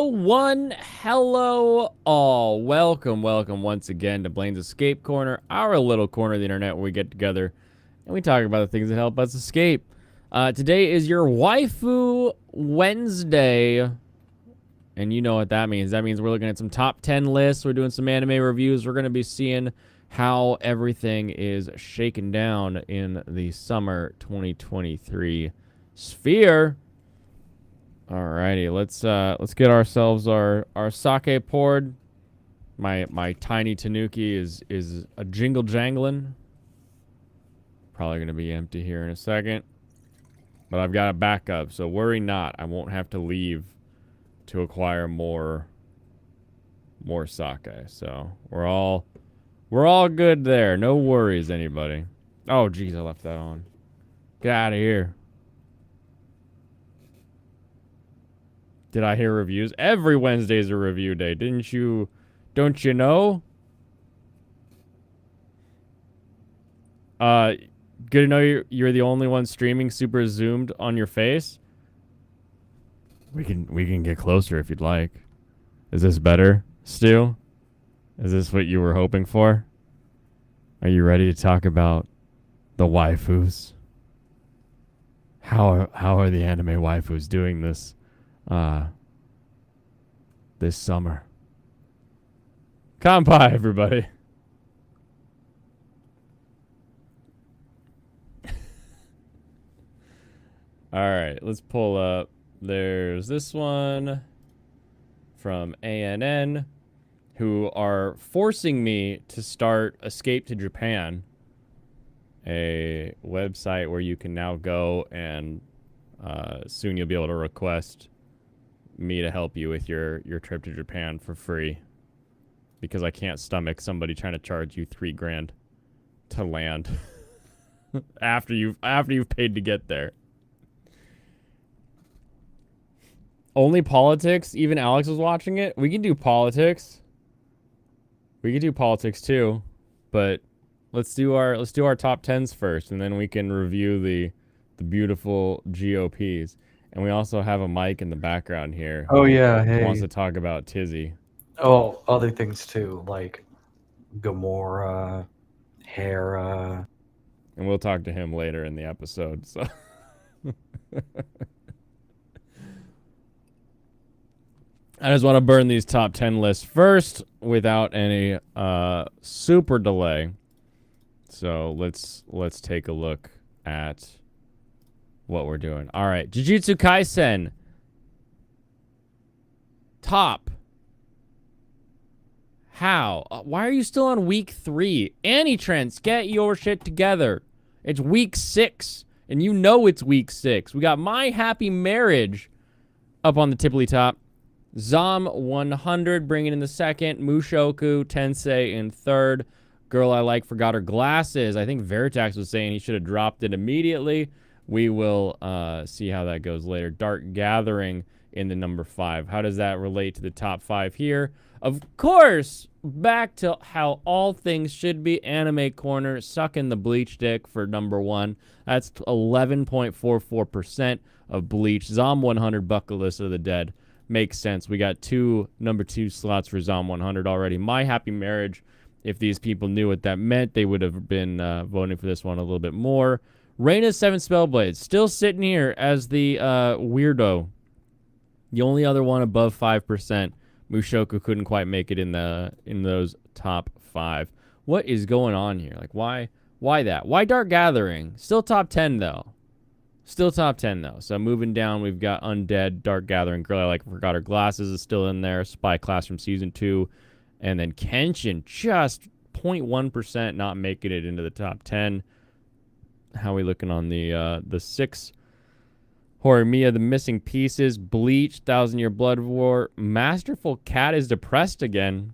Hello all. Welcome once again to Blaine's Escape Corner, our little corner of the internet where we get together and we talk about the things that help us escape. Today is your Waifu Wednesday, and you know what that means. That means we're looking at some top 10 lists, we're doing some anime reviews, we're going to be seeing how everything is shaken down in the summer 2023 sphere. Alrighty, let's get ourselves our sake poured. My tiny tanuki is a jingle jangling. Probably gonna be empty here in a second, but I've got a backup, so worry not. I won't have to leave to acquire more sake. So we're all good there. No worries, anybody. Oh geez, I left that on. Get out of here. Did I hear reviews? Every Wednesday's a review day. Don't you know? Good to know you're the only one streaming super zoomed on your face. We can get closer if you'd like. Is this better, Stu? Is this what you were hoping for? Are you ready to talk about the waifus? How are the anime waifus doing this summer? Come by, everybody. All right, let's pull up. There's this one from ANN, who are forcing me to start Escape to Japan, a website where you can now go and soon you'll be able to request me to help you with your trip to Japan for free, because I can't stomach somebody trying to charge you $3,000 to land after you've paid to get there. Only politics. Even Alex was watching it. We can do politics. We can do politics too, but let's do our top 10s first, and then we can review the beautiful GOPs. And we also have a mic in the background here. Oh yeah, hey. Wants to talk about Tizzy. Oh, other things too, like Gamora, Hera. And we'll talk to him later in the episode. So I just want to burn these top 10 lists first without any super delay. So let's take a look at what we're doing. All right, Jujutsu Kaisen. Top. How? Why are you still on week 3? Annie Trents, get your shit together. It's week 6, and you know it's week 6. We got My Happy Marriage up on the tippity top. Zom 100 bringing in the second. Mushoku Tensei in third. Girl I Like Forgot Her Glasses. I think Veritax was saying he should have dropped it immediately. We will see how that goes later. Dark Gathering in the number 5. How does that relate to the top 5 here? Of course, back to how all things should be. Anime Corner sucking the Bleach dick for number 1. That's 11.44% of Bleach. Zom 100 Bucket List of the Dead. Makes sense. We got number 2 slots for Zom 100 already. My Happy Marriage, if these people knew what that meant, they would have been voting for this one a little bit more. Reina's 7 Spellblades, still sitting here as the weirdo. The only other one above 5%. Mushoku couldn't quite make it in those top 5. What is going on here? Like, why that? Why Dark Gathering? Still top 10 though. Still top 10 though. So moving down, we've got Undead, Dark Gathering, Girl I Like Forgot Her Glasses is still in there. Spy Classroom Season 2, and then Kenshin just 0.1% not making it into the top 10. How are we looking on the 6? Horimiya, The Missing Pieces, Bleach, 1,000 Year Blood War. Masterful Cat is depressed again.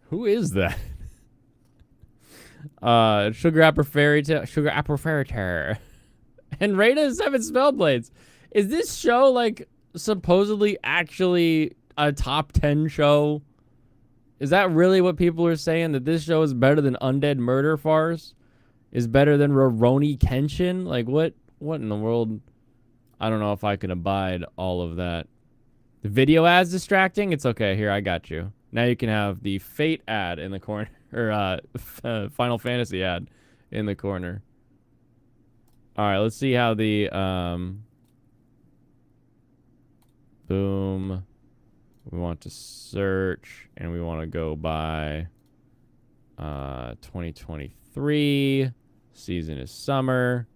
Who is that? Sugar Apple Fairy Tale, and Reina's 7 Spellblades. Is this show like supposedly actually a top 10 show? Is that really what people are saying? That this show is better than Undead Murder Farce? Is better than Rurouni Kenshin? Like what in the world? I don't know if I can abide all of that The video ad's distracting? It's okay. Here, I got you. Now you can have the Fate ad in the corner. Or Final Fantasy ad in the corner. Alright, let's see how the... boom. We want to search. And we want to go by... 2023. Season is summer.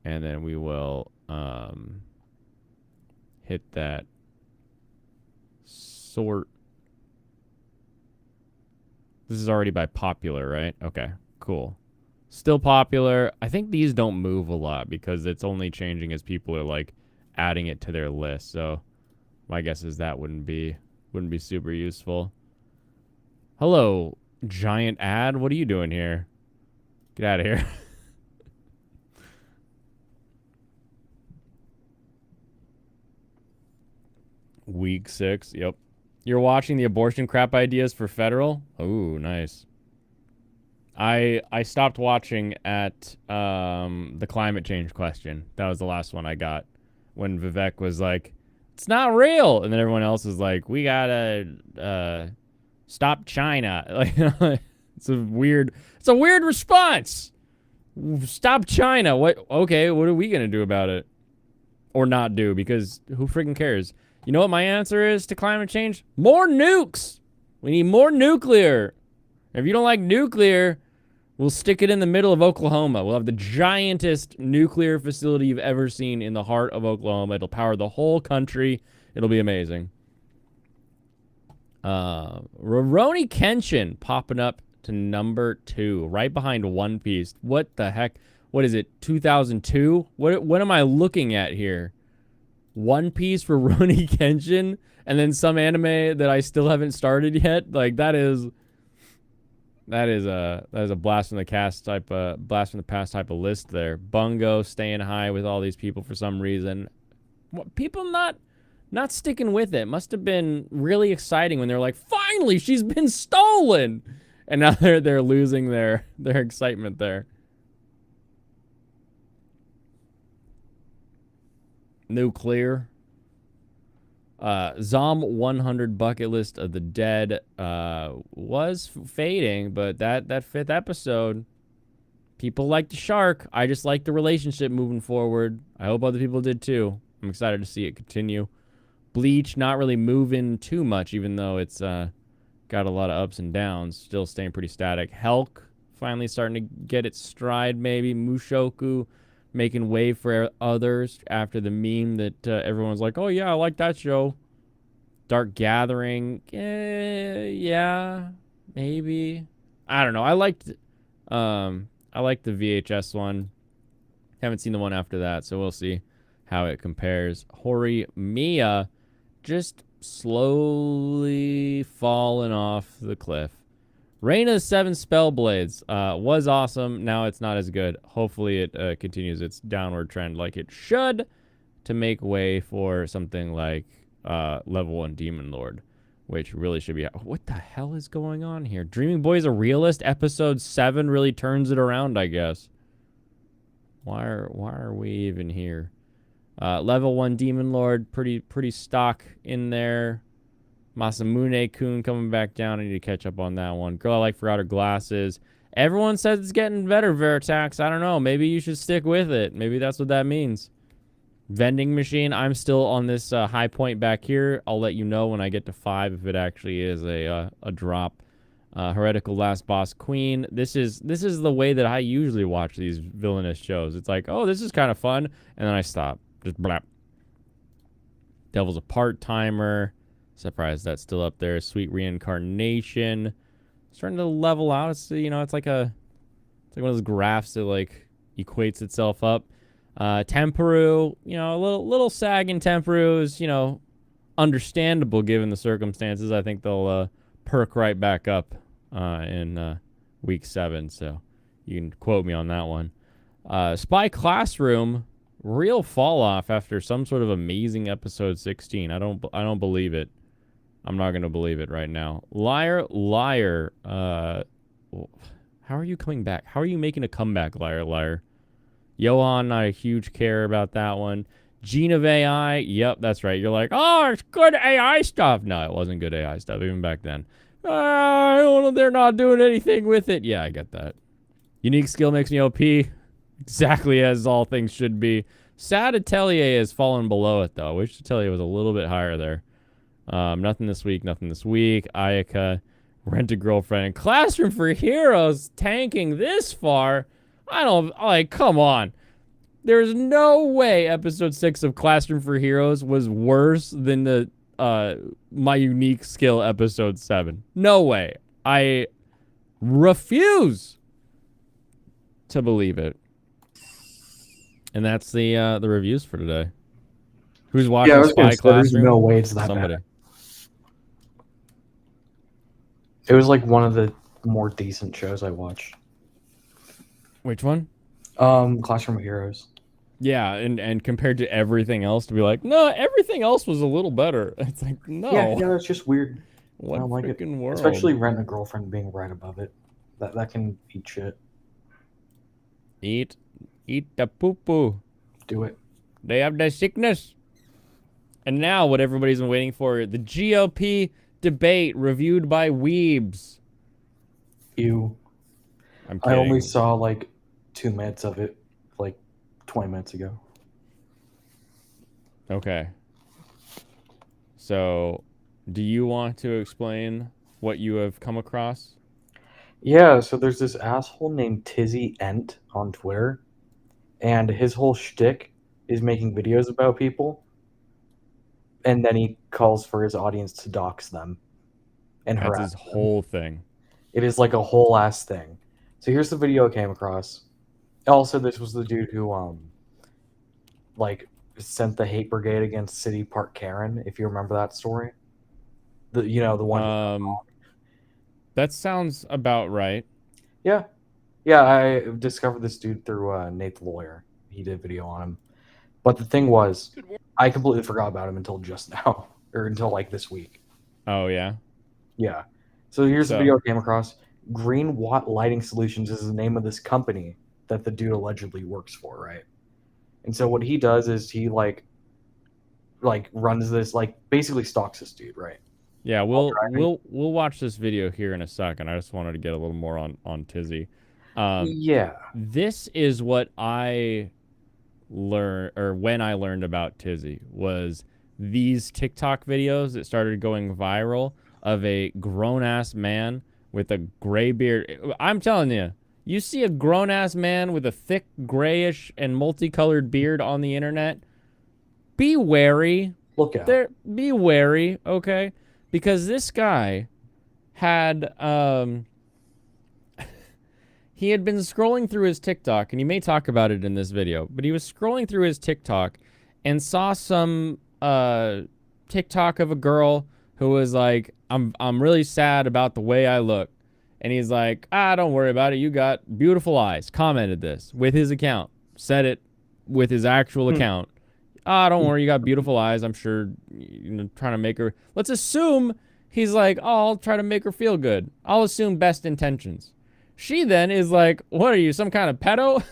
And then we will... hit that sort. This is already by popular, right? Okay, cool. Still popular. I think these don't move a lot because it's only changing as people are like adding it to their list. So my guess is that wouldn't be super useful. Hello, giant ad. What are you doing here? Get out of here. Week 6. Yep. You're watching the abortion crap ideas for federal? Ooh, nice. I stopped watching at the climate change question. That was the last one I got when Vivek was like, "It's not real," and then everyone else was like, "We gotta stop China." Like, it's a weird response. Stop China. What? Okay, what are we gonna do about it? Or not do? Because who freaking cares? You know what my answer is to climate change? More nukes. We need more nuclear. If you don't like nuclear, we'll stick it in the middle of Oklahoma. We'll have the giantest nuclear facility you've ever seen in the heart of Oklahoma. It'll power the whole country. It'll be amazing. Rurouni Kenshin popping up to number 2, right behind One Piece. What the heck? What is it? 2002? What am I looking at here? One Piece for Rurouni Kenshin, and then some anime that I still haven't started yet. Like that is a blast from the past type of list there. Bungo staying high with all these people for some reason. People not sticking with it. Must have been really exciting when they're like, finally, she's been stolen, and now they're losing their excitement there. Nuclear. Zom 100 bucket list of the dead was fading, but that 5th episode, people liked the shark. I just like the relationship moving forward. I hope other people did too. I'm excited to see it continue. Bleach not really moving too much, even though it's got a lot of ups and downs. Still staying pretty static. Helk finally starting to get its stride. Maybe Mushoku making way for others after the meme that everyone's like, oh yeah, I like that show. Dark Gathering, yeah, maybe. I don't know. I liked the VHS one. Haven't seen the one after that, so we'll see how it compares. Hori Mia just slowly falling off the cliff. Reign of the Seven Spellblades was awesome. Now it's not as good. Hopefully it continues its downward trend like it should to make way for something like Level 1 Demon Lord, which really should be... What the hell is going on here? Dreaming Boy is a realist. Episode 7 really turns it around, I guess. Why are we even here? Level 1 Demon Lord, pretty stock in there. Masamune-kun coming back down. I need to catch up on that one. Girl I Like forgot her glasses. Everyone says it's getting better, Veritax. I don't know. Maybe you should stick with it. Maybe that's what that means. Vending machine. I'm still on this high point back here. I'll let you know when I get to 5 if it actually is a drop. Heretical Last Boss Queen. This is the way that I usually watch these villainous shows. It's like, oh, this is kind of fun, and then I stop. Just blap. Devil's a Part-Timer. Surprised that's still up there. Sweet Reincarnation. Starting to level out. It's it's like one of those graphs that like equates itself up. Temperu, a little sag in Temperu is, understandable given the circumstances. I think they'll perk right back up in week 7, so you can quote me on that one. Spy Classroom, real fall off after some sort of amazing episode 16. I don't believe it. I'm not going to believe it right now. Liar. How are you coming back? How are you making a comeback, Liar? Johan, not a huge care about that one. Gene of AI. Yep, that's right. You're like, oh, it's good AI stuff. No, it wasn't good AI stuff even back then. They're not doing anything with it. Yeah, I get that. Unique skill makes me OP. Exactly as all things should be. Sad Atelier has fallen below it, though. Wish Atelier was a little bit higher there. Nothing this week. Nothing this week. Ayaka, Rent a Girlfriend, and Classroom for Heroes tanking this far. I don't like. Come on. There's no way episode 6 of Classroom for Heroes was worse than the my unique skill episode 7. No way. I refuse to believe it. And that's the reviews for today. Who's watching Yeah, I was gonna Spy say, there's Classroom? no way it's that Somebody. bad. It was like one of the more decent shows I watched. Which one? Classroom of Heroes. Yeah, and compared to everything else, to be like, no, everything else was a little better. It's like, no. Yeah, it's just weird. What I don't like it. freaking world? Especially Rent a Girlfriend being right above it. That can eat shit. Eat the poo-poo. Do it. They have the sickness. And now what everybody's been waiting for, the GOP debate reviewed by Weebs. Ew. I'm kidding. I only saw like 2 minutes of it like 20 minutes ago. Okay. So, do you want to explain what you have come across? Yeah, so there's this asshole named Tizzy Ent on Twitter, and his whole shtick is making videos about people, and then he calls for his audience to dox them and That's harass his them. whole thing. It is like a whole ass thing. So here's the video I came across. Also, this was the dude who like sent the hate brigade against City Park Karen, if you remember that story. The one. That sounds about right. Yeah. Yeah, I discovered this dude through Nate the Lawyer. He did a video on him. But the thing was, I completely forgot about him until just now. Or until like this week. Oh, yeah? Yeah. So here's the video I came across. Green Watt Lighting Solutions is the name of this company that the dude allegedly works for, right? And so what he does is he like runs this, like basically stalks this dude, right? Yeah, we'll watch this video here in a second. I just wanted to get a little more on Tizzy. Yeah. This is what I learned, or when I learned about Tizzy, was these TikTok videos that started going viral of a grown-ass man with a gray beard. I'm telling you, you see a grown-ass man with a thick grayish and multicolored beard on the internet, be wary. Look out. Be wary, okay? Because this guy had he had been scrolling through his TikTok, and he may talk about it in this video, but he was scrolling through his TikTok and saw some TikTok of a girl who was like, I'm really sad about the way I look. And he's like, don't worry about it. You got beautiful eyes. Commented this with his account. Said it with his actual account. Don't worry, you got beautiful eyes. I'm sure, trying to make her. Let's assume he's like, I'll try to make her feel good. I'll assume best intentions. She then is like, what are you, some kind of pedo?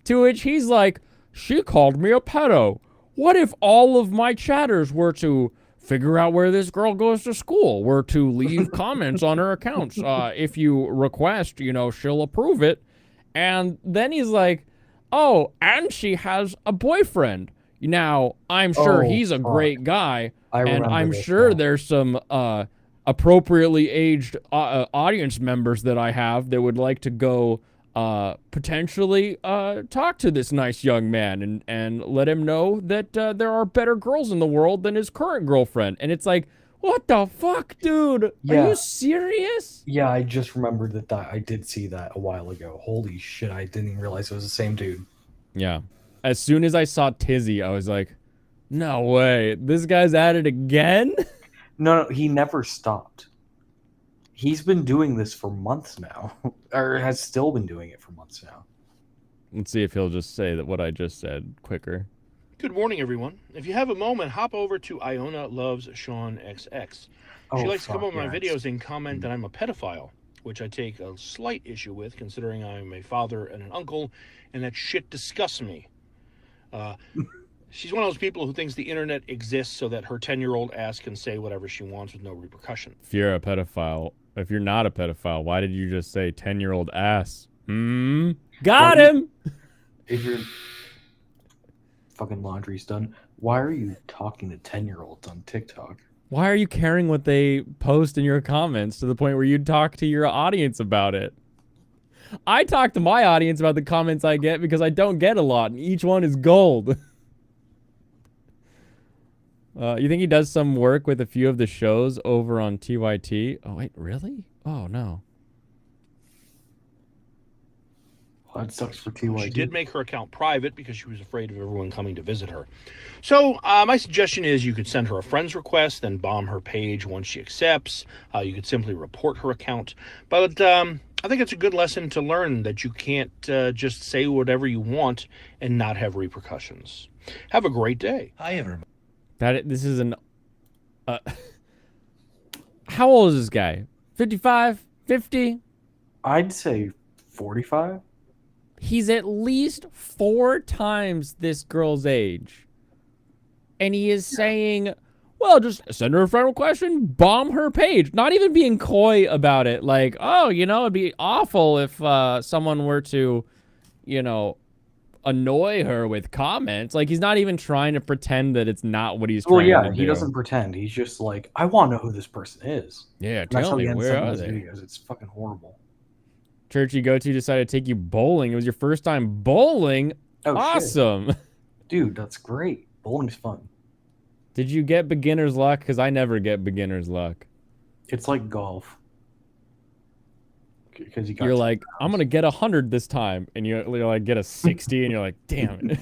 To which he's like, she called me a pedo. What if all of my chatters were to figure out where this girl goes to school, were to leave comments on her accounts? If you request, she'll approve it. And then he's like, oh, and she has a boyfriend. Now, I'm sure he's a great guy, and I'm sure there's some appropriately aged audience members that I have that would like to go potentially talk to this nice young man and let him know that there are better girls in the world than his current girlfriend. And it's like, what the fuck, dude? Yeah. Are you serious? Yeah, I just remembered that I did see that a while ago. Holy shit, I didn't even realize it was the same dude. Yeah. As soon as I saw Tizzy, I was like, no way. This guy's at it again? No, he never stopped. He's been doing this for months now, or has still been doing it for months now. Let's see if he'll just say that what I just said quicker. Good morning, everyone. If you have a moment, hop over to Iona Loves Sean XX. She likes to come over my videos and comment that I'm a pedophile, which I take a slight issue with, considering I'm a father and an uncle, and that shit disgusts me. She's one of those people who thinks the internet exists so that her 10-year-old ass can say whatever she wants with no repercussion. If you're a pedophile, if you're not a pedophile, why did you just say 10-year-old ass? Got him! If your fucking laundry's done, why are you talking to 10-year-olds on TikTok? Why are you caring what they post in your comments to the point where you talk to your audience about it? I talk to my audience about the comments I get because I don't get a lot, and each one is gold. You think he does some work with a few of the shows over on TYT? Oh, wait, really? Oh, no. Well, that sucks for TYT. She did make her account private because she was afraid of everyone coming to visit her. So my suggestion is you could send her a friend's request, then bomb her page once she accepts. You could simply report her account. But I think it's a good lesson to learn that you can't just say whatever you want and not have repercussions. Have a great day. Hi, everyone. This is an... how old is this guy? 55? 50? I'd say 45. He's at least 4 times this girl's age. And he is saying, well, just send her a friend request and bomb her page. Not even being coy about it. Like, oh, you know, it'd be awful if someone were to, you know, annoy her with comments. Like, he's not even trying to pretend that it's not what he's trying to do. Well, yeah, he doesn't pretend. He's just like, I want to know who this person is. Yeah, tell me, where are they? Videos. It's fucking horrible. Church you go to decided to take you bowling. It was your first time bowling? Oh, awesome. Shit. Dude, that's great. Bowling's fun. Did you get beginner's luck? Because I never get beginner's luck. It's like golf. Because you're like, I'm going to get 100 this time. And you're like, get a 60. And you're like, damn it.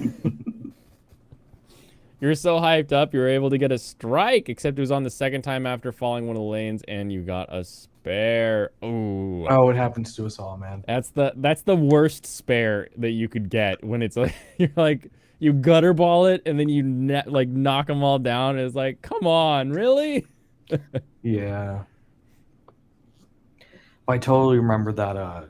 You're so hyped up. You were able to get a strike. Except it was on the second time after falling one of the lanes. And you got a spare. Ooh. Oh, it happens to us all, man. That's the worst spare that you could get when it's like, you're like, you gutter ball it and then you like knock them all down. And it's like, come on, really? Yeah. I totally remember that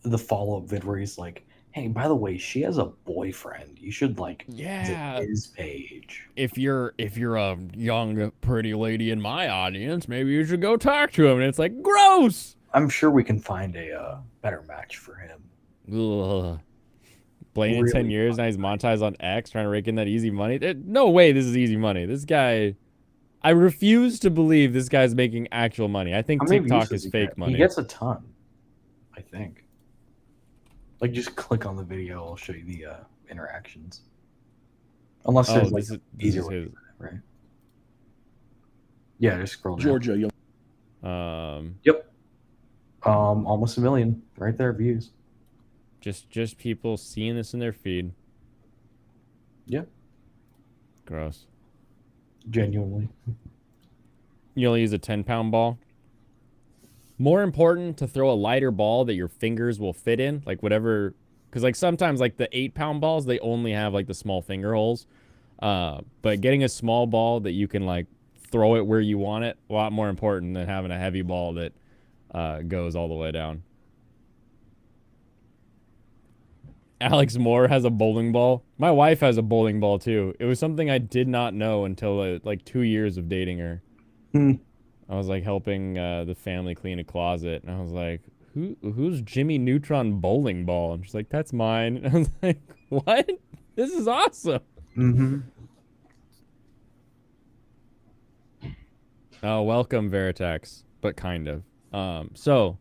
the follow-up vid where he's like, hey, by the way, she has a boyfriend. You should like visit his page. If you're a young pretty lady in my audience, maybe you should go talk to him. And it's like, gross. I'm sure we can find a better match for him. Ugh. Blaine in 10 years, now he's monetized on X, trying to rake in that easy money. No way this is easy money. This guy, I refuse to believe this guy's making actual money. I think TikTok is fake money. He gets a ton, I think. Like, just click on the video, I'll show you the interactions. Unless there's like easier way to do that, right? Yeah, just scroll down. Georgia. Yep. Almost 1 million right there views. Just people seeing this in their feed. Yeah. Gross. Genuinely. You only use a 10-pound ball. More important to throw a lighter ball that your fingers will fit in, like whatever, because like sometimes like the 8-pound balls, they only have like the small finger holes. But getting a small ball that you can like throw it where you want it, a lot more important than having a heavy ball that goes all the way down. Alex Moore has a bowling ball. My wife has a bowling ball too. It was something I did not know until like 2 years of dating her. I was like helping the family clean a closet, and I was like, "Who's Jimmy Neutron bowling ball?" And she's like, "That's mine." And I was like, "What? This is awesome." Mm-hmm. Oh, welcome Veritex, but kind of. So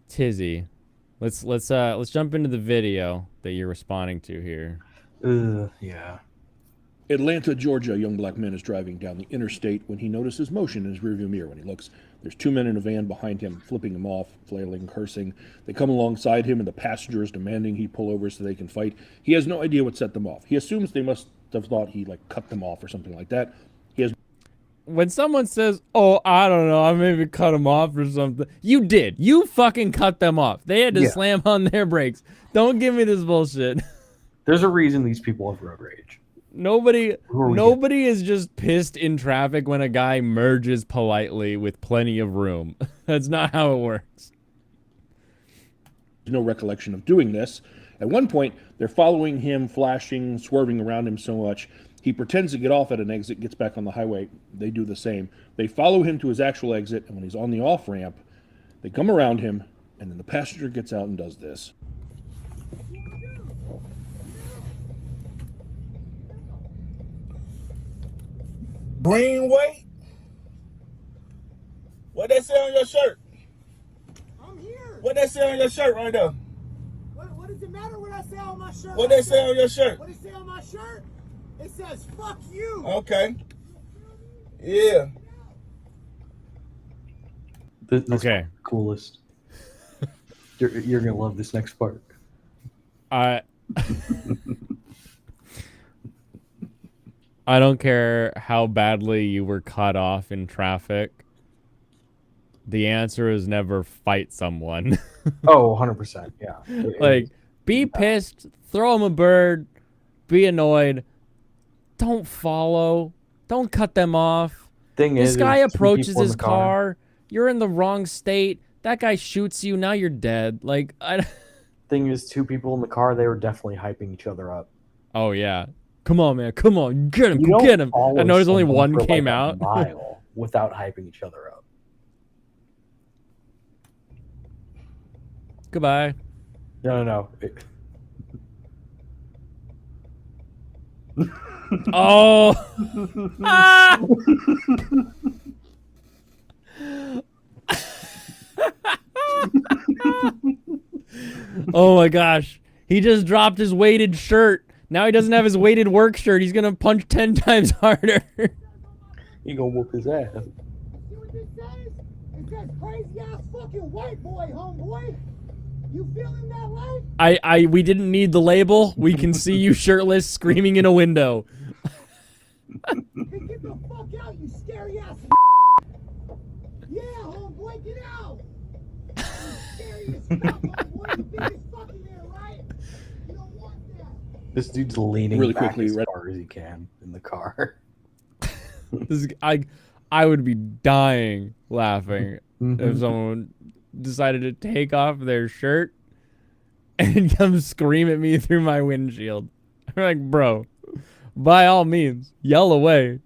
Tizzy. Let's jump into the video that you're responding to here. Yeah. Atlanta, Georgia. A young black man is driving down the interstate when he notices motion in his rearview mirror. When he looks, there's 2 men in a van behind him, flipping him off, flailing, cursing. They come alongside him, and the passenger is demanding he pull over so they can fight. He has no idea what set them off. He assumes they must have thought he like cut them off or something like that. He has. When someone says, "Oh, I don't know, I maybe cut them off or something," you did. You fucking cut them off. They had to slam on their brakes. Don't give me this bullshit. There's a reason these people have road rage. Nobody is just pissed in traffic when a guy merges politely with plenty of room. That's not how it works. No recollection of doing this. At one point, they're following him, flashing, swerving around him so much. He pretends to get off at an exit, gets back on the highway. They do the same. They follow him to his actual exit, and when he's on the off-ramp, they come around him, and then the passenger gets out and does this. Greenway? What they say on your shirt? I'm here. What they say on your shirt right there? What does it matter what I say on my shirt? What they say on your shirt? What it say on my shirt? It says "fuck you." Okay. Yeah. This Okay. Coolest. You're gonna love this next part. I don't care how badly you were cut off in traffic. The answer is never fight someone. Oh, 100%. Yeah. Like, be pissed, throw him a bird, be annoyed. Don't follow. Don't cut them off. This guy approaches his car. You're in the wrong state. That guy shoots you. Now you're dead. Like, Thing is, two people in the car, they were definitely hyping each other up. Oh, yeah. Come on, man. Come on. Get him. You Go don't get him. follow I noticed only someone one for, came like, a out. mile without hyping each other up. Goodbye. No. Oh. Ah! Oh my gosh. He just dropped his weighted shirt. Now he doesn't have his weighted work shirt. He's going to punch 10 times harder. He gonna whoop his ass. See what this says? It says crazy ass fucking white boy, homeboy. You feeling that life? We didn't need the label. We can see you shirtless screaming in a window. Hey, get the fuck out, you scary ass. Yeah, homeboy, get out. You scary as fuck, homeboy. You think it's fucking there, right? You don't want that. This dude's leaning Really back quickly, as Red- far as he can in the car. I would be dying laughing Mm-hmm. if someone decided to take off their shirt and come scream at me through my windshield. I'm like, bro, by all means, yell away.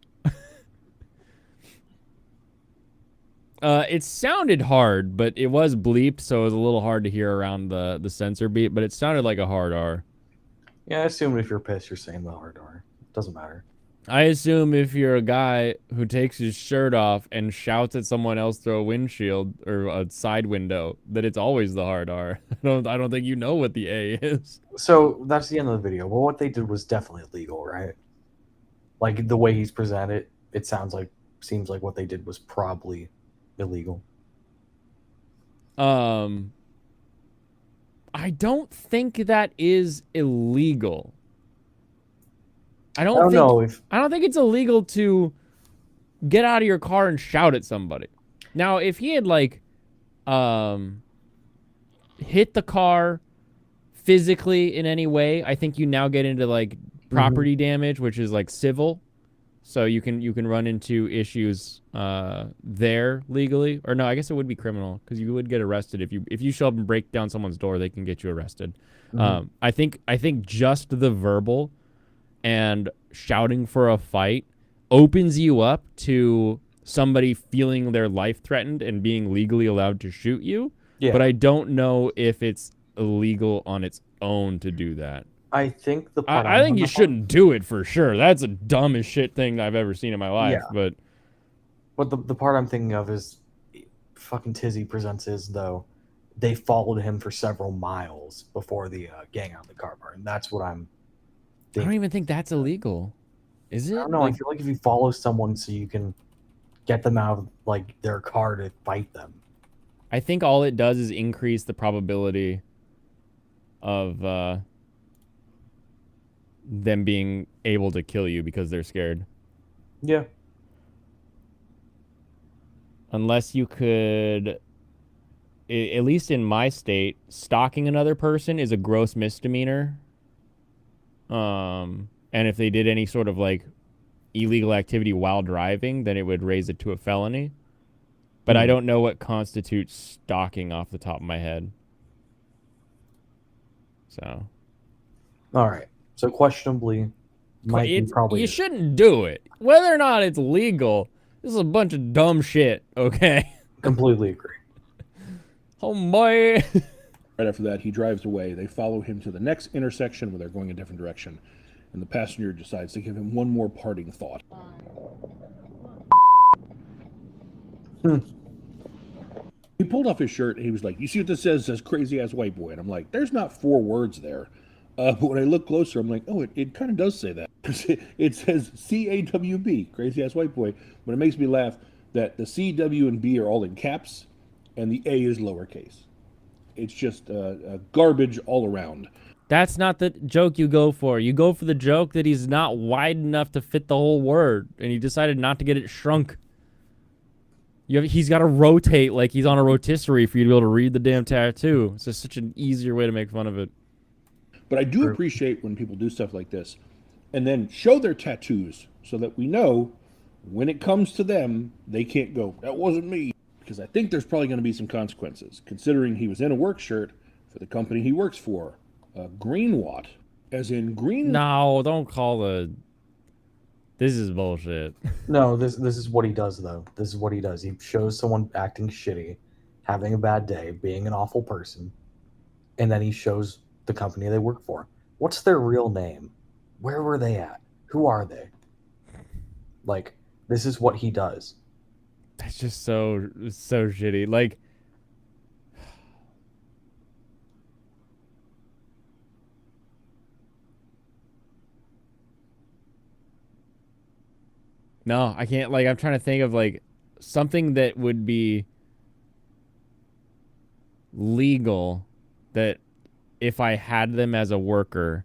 It sounded hard, but it was bleeped, so it was a little hard to hear around the sensor beep, but it sounded like a hard R. Yeah, I assume if you're pissed, you're saying the hard R. Doesn't matter. I assume if you're a guy who takes his shirt off and shouts at someone else through a windshield or a side window, that it's always the hard R. I don't think you know what the A is. So that's the end of the video. Well, what they did was definitely illegal, right? Like the way he's presented, it seems like what they did was probably illegal. I don't think that is illegal. I don't think it's illegal to get out of your car and shout at somebody. Now, if he had like hit the car physically in any way, I think you now get into like property damage, which is like civil. So you can run into issues there legally, or no, I guess it would be criminal because you would get arrested if you show up and break down someone's door. They can get you arrested. I think just the verbal and shouting for a fight opens you up to somebody feeling their life threatened and being legally allowed to shoot you. Yeah. But I don't know if it's illegal on its own to do that. I think the part I think you shouldn't do it for sure. That's the dumbest shit thing I've ever seen in my life. Yeah. But the part I'm thinking of is fucking Tizzy presents as though they followed him for several miles before the gang out of the car part, and that's what I'm I don't even think that's illegal. Is it? I don't know. I feel like if you follow someone so you can get them out of like their car to fight them. I think all it does is increase the probability of them being able to kill you because they're scared. Yeah. Unless you could, at least in my state, stalking another person is a gross misdemeanor. And if they did any sort of like illegal activity while driving, then it would raise it to a felony. But I don't know what constitutes stalking off the top of my head. So, All right. So questionably, might be probably you shouldn't do it. Whether or not it's legal, this is a bunch of dumb shit. Okay. completely agree. Oh boy. Right after that, he drives away. They follow him to the next intersection where they're going a different direction. And the passenger decides to give him one more parting thought. He pulled off his shirt and he was like, "You see what this says? It says crazy ass white boy." And I'm like, there's not 4 words there. But when I look closer, I'm like, oh, it kind of does say that. It says CAWB, crazy ass white boy. But it makes me laugh that the C, W, and B are all in caps and the A is lowercase. It's just garbage all around. That's not the joke you go for. You go for the joke that he's not wide enough to fit the whole word, and he decided not to get it shrunk. He's got to rotate like he's on a rotisserie for you to be able to read the damn tattoo. It's just such an easier way to make fun of it. But I do appreciate when people do stuff like this and then show their tattoos so that we know when it comes to them, they can't go, "That wasn't me." Because I think there's probably going to be some consequences, considering he was in a work shirt for the company he works for. Greenwatt, as in green. No, don't call the... This is bullshit. No, this is what he does though. This is what he does. He shows someone acting shitty, having a bad day, being an awful person, and then he shows the company they work for. What's their real name? Where were they at? Who are they? Like, this is what he does. That's just so shitty. Like, no, I can't. Like, I'm trying to think of like something that would be legal that if I had them as a worker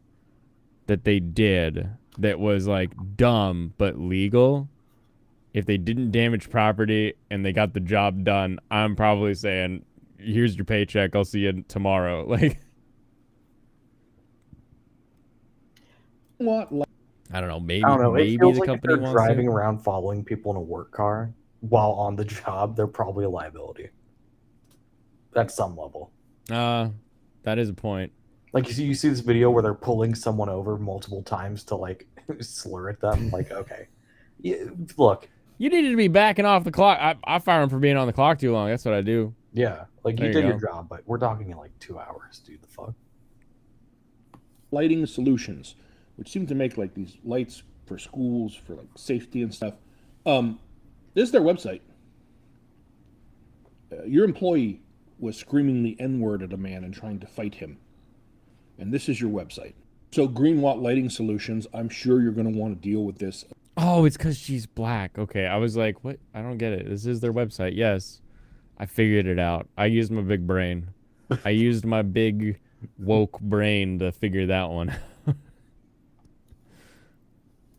that they did that was like dumb but legal. If they didn't damage property and they got the job done, I'm probably saying, "Here's your paycheck. I'll see you tomorrow." Like, What? I don't know. Maybe I don't know. maybe It feels the like if company they're wants driving to. around following people in a work car while on the job, they're probably a liability. At some level. That is a point. Like you see this video where they're pulling someone over multiple times to like slur at them. Like, okay, yeah, look, You needed to be backing off the clock. I fire him for being on the clock too long. That's what I do. yeah, like There you you did your go. job, but we're talking in like 2 hours, dude. The fuck. Lighting solutions, which seem to make like these lights for schools for like safety and stuff. This is their website. Your employee was screaming the N-word at a man and trying to fight him. And this is your website. So Greenwatt Lighting Solutions, I'm sure you're going to want to deal with this. Oh, it's because she's black. Okay, I was like, what? I don't get it. This is their website. Yes, I figured it out. I used my big brain. I used my big woke brain to figure that one.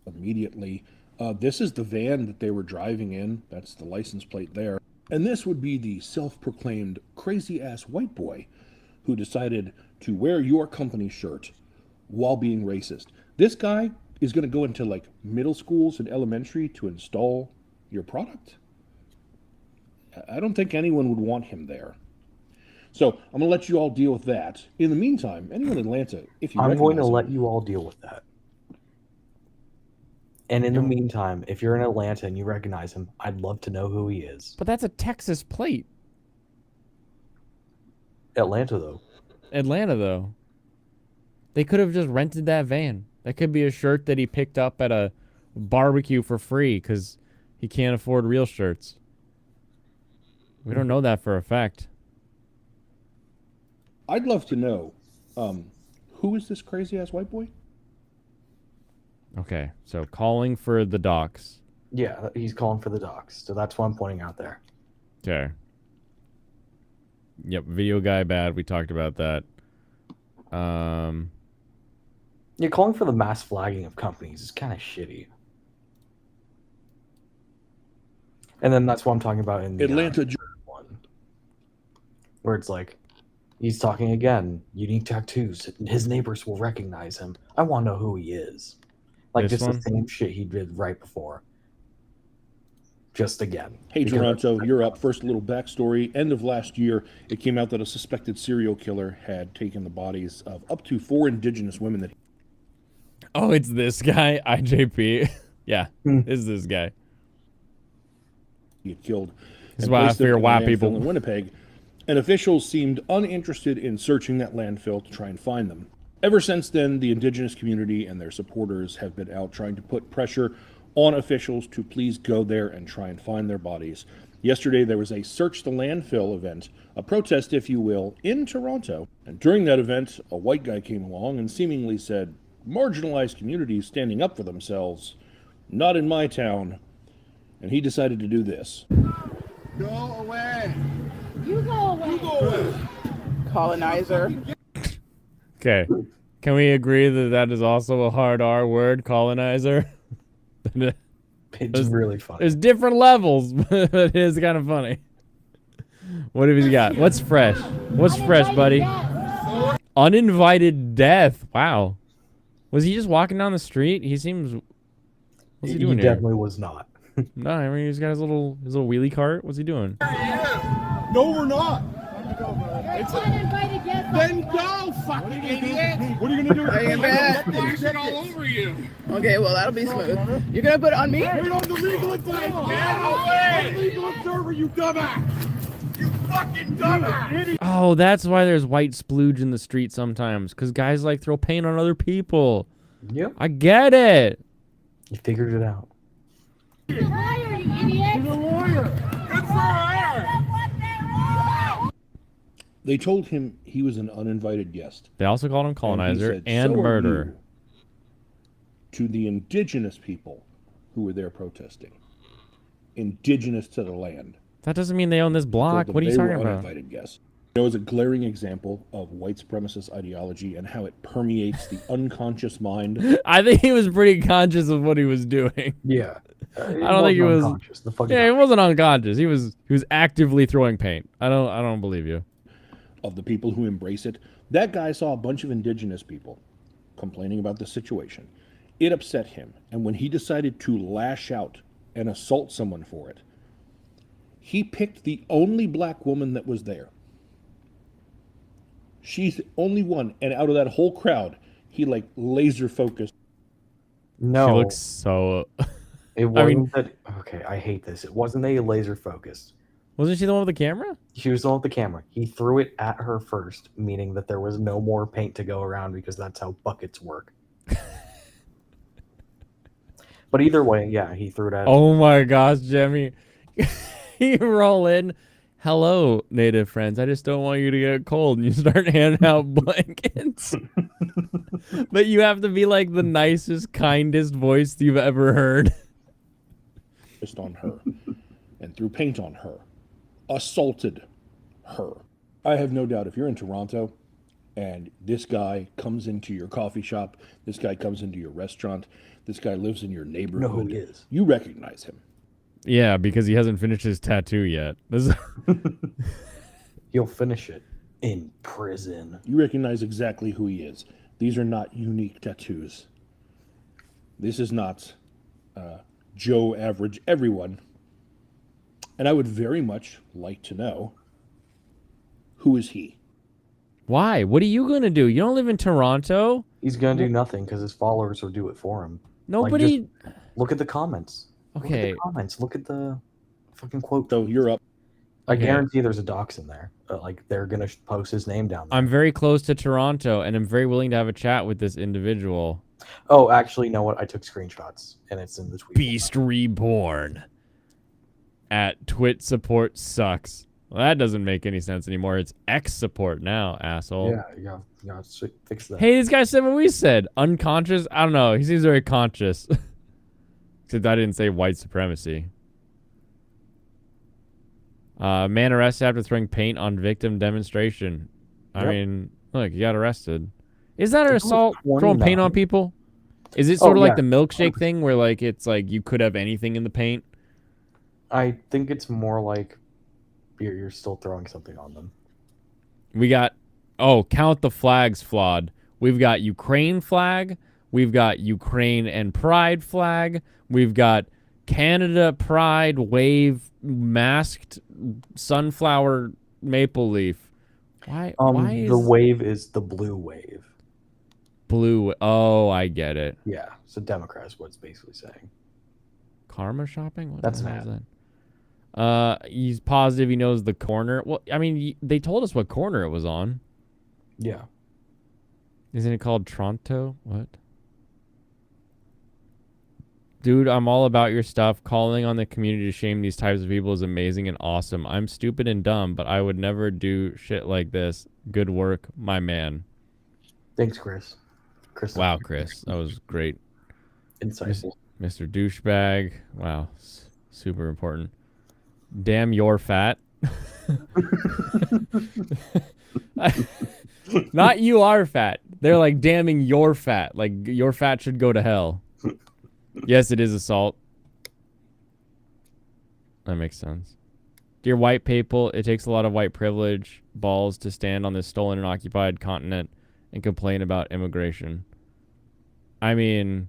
Immediately. This is the van that they were driving in. That's the license plate there. And this would be the self-proclaimed crazy-ass white boy who decided to wear your company shirt while being racist. This guy is going to go into like middle schools and elementary to install your product. I don't think anyone would want him there. So I'm going to let you all deal with that. In the meantime, anyone in Atlanta, if you I'm going to recognize him- let you all deal with that. And in the meantime, if you're in Atlanta and you recognize him, I'd love to know who he is. But that's a Texas plate. Atlanta, though. Atlanta, though. They could have just rented that van. That could be a shirt that he picked up at a barbecue for free because he can't afford real shirts. We don't know that for a fact. I'd love to know, who is this crazy-ass white boy? Okay, so calling for the docs. Yeah, he's calling for the docs. So that's what I'm pointing out there. Okay. Yep, video guy bad. We talked about that. Yeah, calling for the mass flagging of companies is kind of shitty. And then that's what I'm talking about in the Atlanta, one, where it's like, he's talking again. Unique tattoos. His neighbors will recognize him. I want to know who he is. Like This just one? the same shit he did right before. just again. Hey, because Toronto, you're up. First, a little backstory. End of last year, it came out that a suspected serial killer had taken the bodies of up to 4 indigenous women that Oh, it's this guy, IJP. Yeah, it's this guy. he had killed. This is and why I placed them fear in a white landfill people. in Winnipeg, and officials seemed uninterested in searching that landfill to try and find them. Ever since then, the indigenous community and their supporters have been out trying to put pressure on officials to please go there and try and find their bodies. Yesterday, there was a Search the Landfill event, a protest, if you will, in Toronto. And during that event, a white guy came along and seemingly said, "Marginalized communities standing up for themselves. Not in my town." And he decided to do this. Go away. You go away. You go away. Colonizer. Okay. Can we agree that that is also a hard R word, colonizer? It's really funny. There's different levels, but it is kind of funny. What have you got? What's fresh? What's fresh, buddy? Uninvited death. Wow. Was he just walking down the street? He seems... What's he doing He here? definitely was not. No, I mean, he's got his little wheelie cart. What's he doing? No, we're not. It's uninvited guest. Then go, fucking idiot. What are you gonna do? Hey, man. Let shit all over you. Okay, well, that'll be smooth. You're gonna put it on me? You're on the legal advice, man. Legal observer, you dumbass. You fucking dumbass. Oh, that's why there's white splooge in the street sometimes. Because guys like throw paint on other people. Yep. I get it. You figured it out. He's a liar, you idiot. He's a lawyer. Good for her. They told him he was an uninvited guest. They also called him And he colonizer said, and "So are murderer. you," to the indigenous people who were there protesting. Indigenous to the land. That doesn't mean they own this block. Told them What are you they were talking about? uninvited guests. It was a glaring example of white supremacist ideology and how it permeates the unconscious mind. I think he was pretty conscious of what he was doing. Yeah. I don't think he was. Unconscious. The fucking Yeah, he wasn't unconscious. He was actively throwing paint. I don't believe you. Of the people who embrace it. That guy saw a bunch of indigenous people complaining about the situation. It upset him, and when he decided to lash out and assault someone for it, he picked the only black woman that was there. She's the only one, and out of that whole crowd, he like laser focused. No. She looks so. It wasn't that. Okay, I hate this. It wasn't a laser focused. Wasn't she the one with the camera? She was the one with the camera. He threw it at her first, meaning that there was no more paint to go around because that's how buckets work. But either way, yeah, he threw it at. Oh my gosh, Jimmy. You roll in. Hello, native friends. I just don't want you to get cold. And you start handing out blankets. But you have to be like the nicest, kindest voice you've ever heard. Just on her and threw paint on her, assaulted her. I have no doubt if you're in Toronto and this guy comes into your coffee shop, this guy comes into your restaurant, this guy lives in your neighborhood, who he is. you recognize him. Yeah, because he hasn't finished his tattoo yet. This is... He'll finish it in prison. You recognize exactly who he is. These are not unique tattoos. This is not Joe Average everyone. And I would very much like to know, who is he? Why? What are you going to do? You don't live in Toronto? He's gonna do nothing because his followers will do it for him. Nobody... Look at the comments. Look at Okay. the comments. Look at the fucking quote. So you're up. I Okay. guarantee there's a dox in there. Like they're gonna post his name down there. I'm very close to Toronto, and I'm very willing to have a chat with this individual. Oh, actually, you know what? I took screenshots, and it's in the tweet. Beast Reborn. At Twit support sucks. Well, that doesn't make any sense anymore. It's X support now, asshole. Yeah, you gotta fix that. Hey, this guy said what we said. Unconscious? I don't know. He seems very conscious. Except I didn't say white supremacy. Man arrested after throwing paint on victim demonstration. I Yep. mean, look, he got arrested. Is that an It was assault? Throwing paint on 29. people? Is it sort of like yeah. the milkshake thing where like it's like you could have anything in the paint? I think it's more like you're still throwing something on them. We got, oh, count the flags flawed. We've got Ukraine flag. We've got Ukraine and pride flag. We've got Canada Pride wave masked sunflower maple leaf. Why is The wave is the blue wave. blue? Oh, I get it. Yeah, so Democrat is what it's basically saying. Karma shopping? What That's the an hell is ad. that? He's positive he knows the corner. Well, I mean, they told us what corner it was on. Yeah. Isn't it called Toronto? What? Dude, I'm all about your stuff. Calling on the community to shame these types of people is amazing and awesome. I'm stupid and dumb, but I would never do shit like this. Good work, my man. Thanks, Chris. Wow, Chris. That was great. Insightful. Mr. Douchebag. Wow. Super important. Damn, you're fat. Not you are fat. They're like, damning you're fat. Like, your fat should go to hell. Yes, it is assault. That makes sense. Dear white people, it takes a lot of white privilege balls to stand on this stolen and occupied continent and complain about immigration. I mean,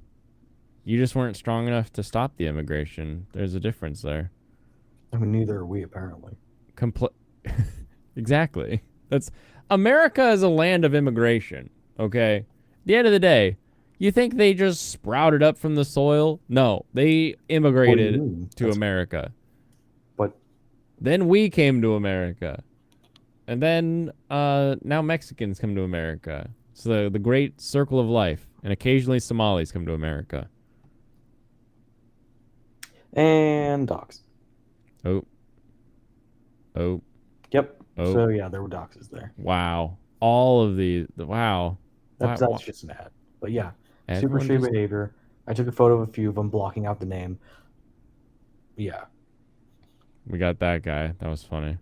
you just weren't strong enough to stop the immigration. There's a difference there. I mean, neither are we, apparently. Exactly. That's America is a land of immigration, okay? At the end of the day, you think they just sprouted up from the soil? No, they immigrated to America. But then we came to America. And then now Mexicans come to America. So the great circle of life. And occasionally Somalis come to America. And docs. Oh. Yep. Oh. So yeah, there were doxes there. Wow. All of these. Wow. That's just an ad. But yeah, Everyone super shady just- behavior. I took a photo of a few of them blocking out the name. Yeah. We got that guy. That was funny.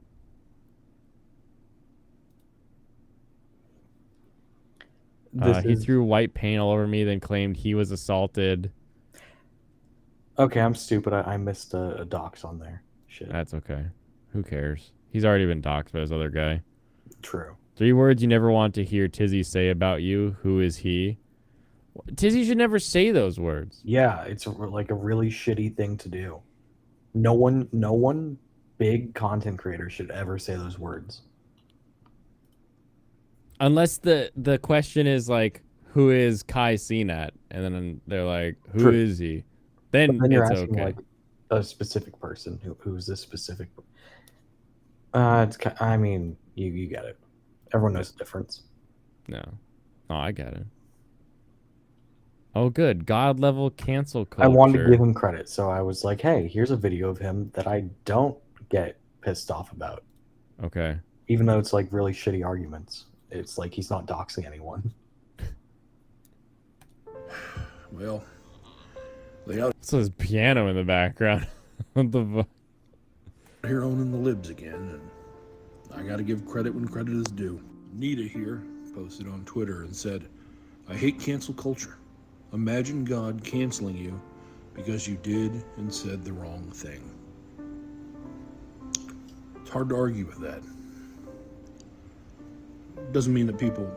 He threw white paint all over me, then claimed he was assaulted. Okay, I'm stupid. I missed a dox on there. Shit. That's okay. Who cares? He's already been doxed by his other guy. True. 3 words you never want to hear Tizzy say about you. Who is he? Tizzy should never say those words. Yeah, it's like a really shitty thing to do. No one big content creator should ever say those words. Unless the question is like, who is Kai Cenat? And then they're like, who True. is he? Then you're it's asking okay. like a specific person. Who's this specific? I mean, you get it. Everyone knows the difference. No. Oh, I get it. Oh, good. God level cancel culture. I wanted to give him credit, so I was like, hey, here's a video of him that I don't get pissed off about. Okay. Even though it's like really shitty arguments. It's like he's not doxing anyone. Well, they out So there's piano in the background. What the fuck? here owning the libs again, and I gotta give credit when credit is due. Nita here posted on Twitter and said, I hate cancel culture. Imagine God canceling you because you did and said the wrong thing. It's hard to argue with that. Doesn't mean that people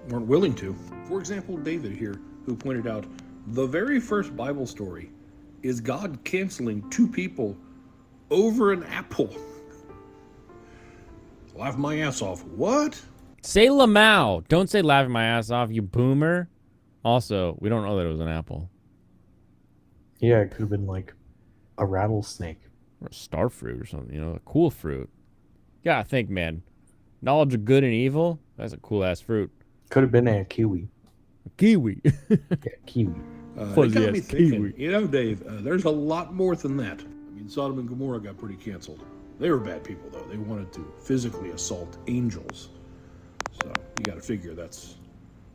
weren't willing to. For example, David here, who pointed out the very first Bible story is God canceling 2 people over an apple. Laugh my ass off. What? Say Lamau. Don't say laughing my ass off, you boomer. Also, we don't know that it was an apple. Yeah, it could have been like a rattlesnake. Or a star fruit or something, you know, a cool fruit. You gotta think, man. Knowledge of good and evil? That's a cool ass fruit. Could have been a kiwi. Kiwi. Yeah, kiwi. It Fuzzy got me ass thinking, kiwi. you know, Dave, there's a lot more than that. I mean, Sodom and Gomorrah got pretty canceled. They were bad people, though. They wanted to physically assault angels. So you got to figure that's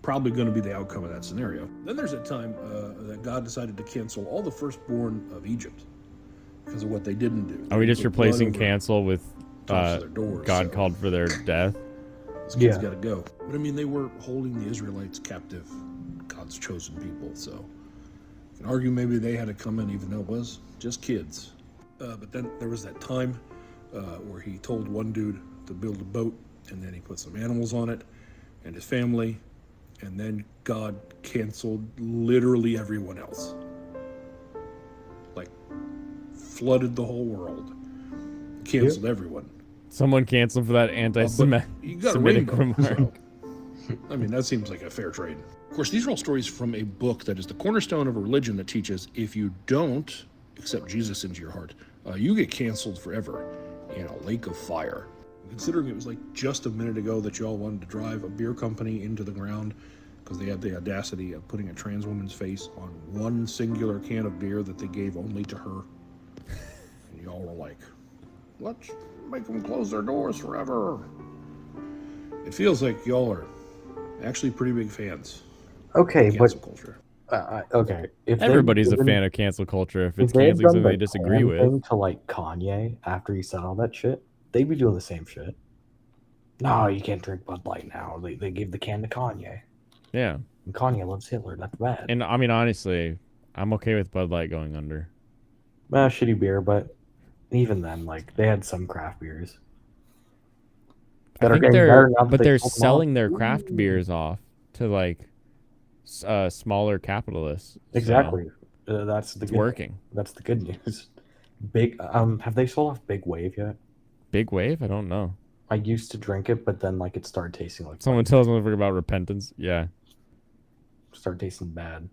probably going to be the outcome of that scenario. Then there's a time that God decided to cancel all the firstborn of Egypt because of what they didn't do. Are we just Put blood replacing over cancel with tops of their doors, God so called for their death? These kids Yeah. got to go. But I mean, they were holding the Israelites captive, God's chosen people. So you can argue maybe they had to come in even though it was just kids. But then there was that time where he told one dude to build a boat, and then he put some animals on it and his family, and then God canceled literally everyone else. Like flooded the whole world. Canceled everyone. Someone canceled for that But anti-Semitic you got a Semitic rainbow, remark. so, I mean, that seems like a fair trade. Of course, these are all stories from a book that is the cornerstone of a religion that teaches if you don't accept Jesus into your heart, you get canceled forever in a lake of fire. Considering it was like just a minute ago that y'all wanted to drive a beer company into the ground because they had the audacity of putting a trans woman's face on one singular can of beer that they gave only to her. And y'all were like, let's make them close their doors forever. It feels like y'all are actually pretty big fans Okay, of but cancel culture. okay. If they Everybody's a didn't- fan of cancel culture if it's if they had canceling done something they the disagree Klan with. thing to like Kanye after he said all that shit, they'd be doing the same shit. No, you can't drink Bud Light now. They gave the can to Kanye. Yeah. And Kanye loves Hitler. That's bad. And I mean, honestly, I'm okay with Bud Light going under. Shitty beer, but even then, like they had some craft beers I that are think getting they're, better now. but that they're sold them selling off. their craft beers off to like smaller capitalists. So Exactly. That's the it's good. working. That's the good news. Big. Have they sold off Big Wave yet? Big Wave? I don't know. I used to drink it, but then like it started tasting like Someone tells me about repentance. Yeah. started tasting bad.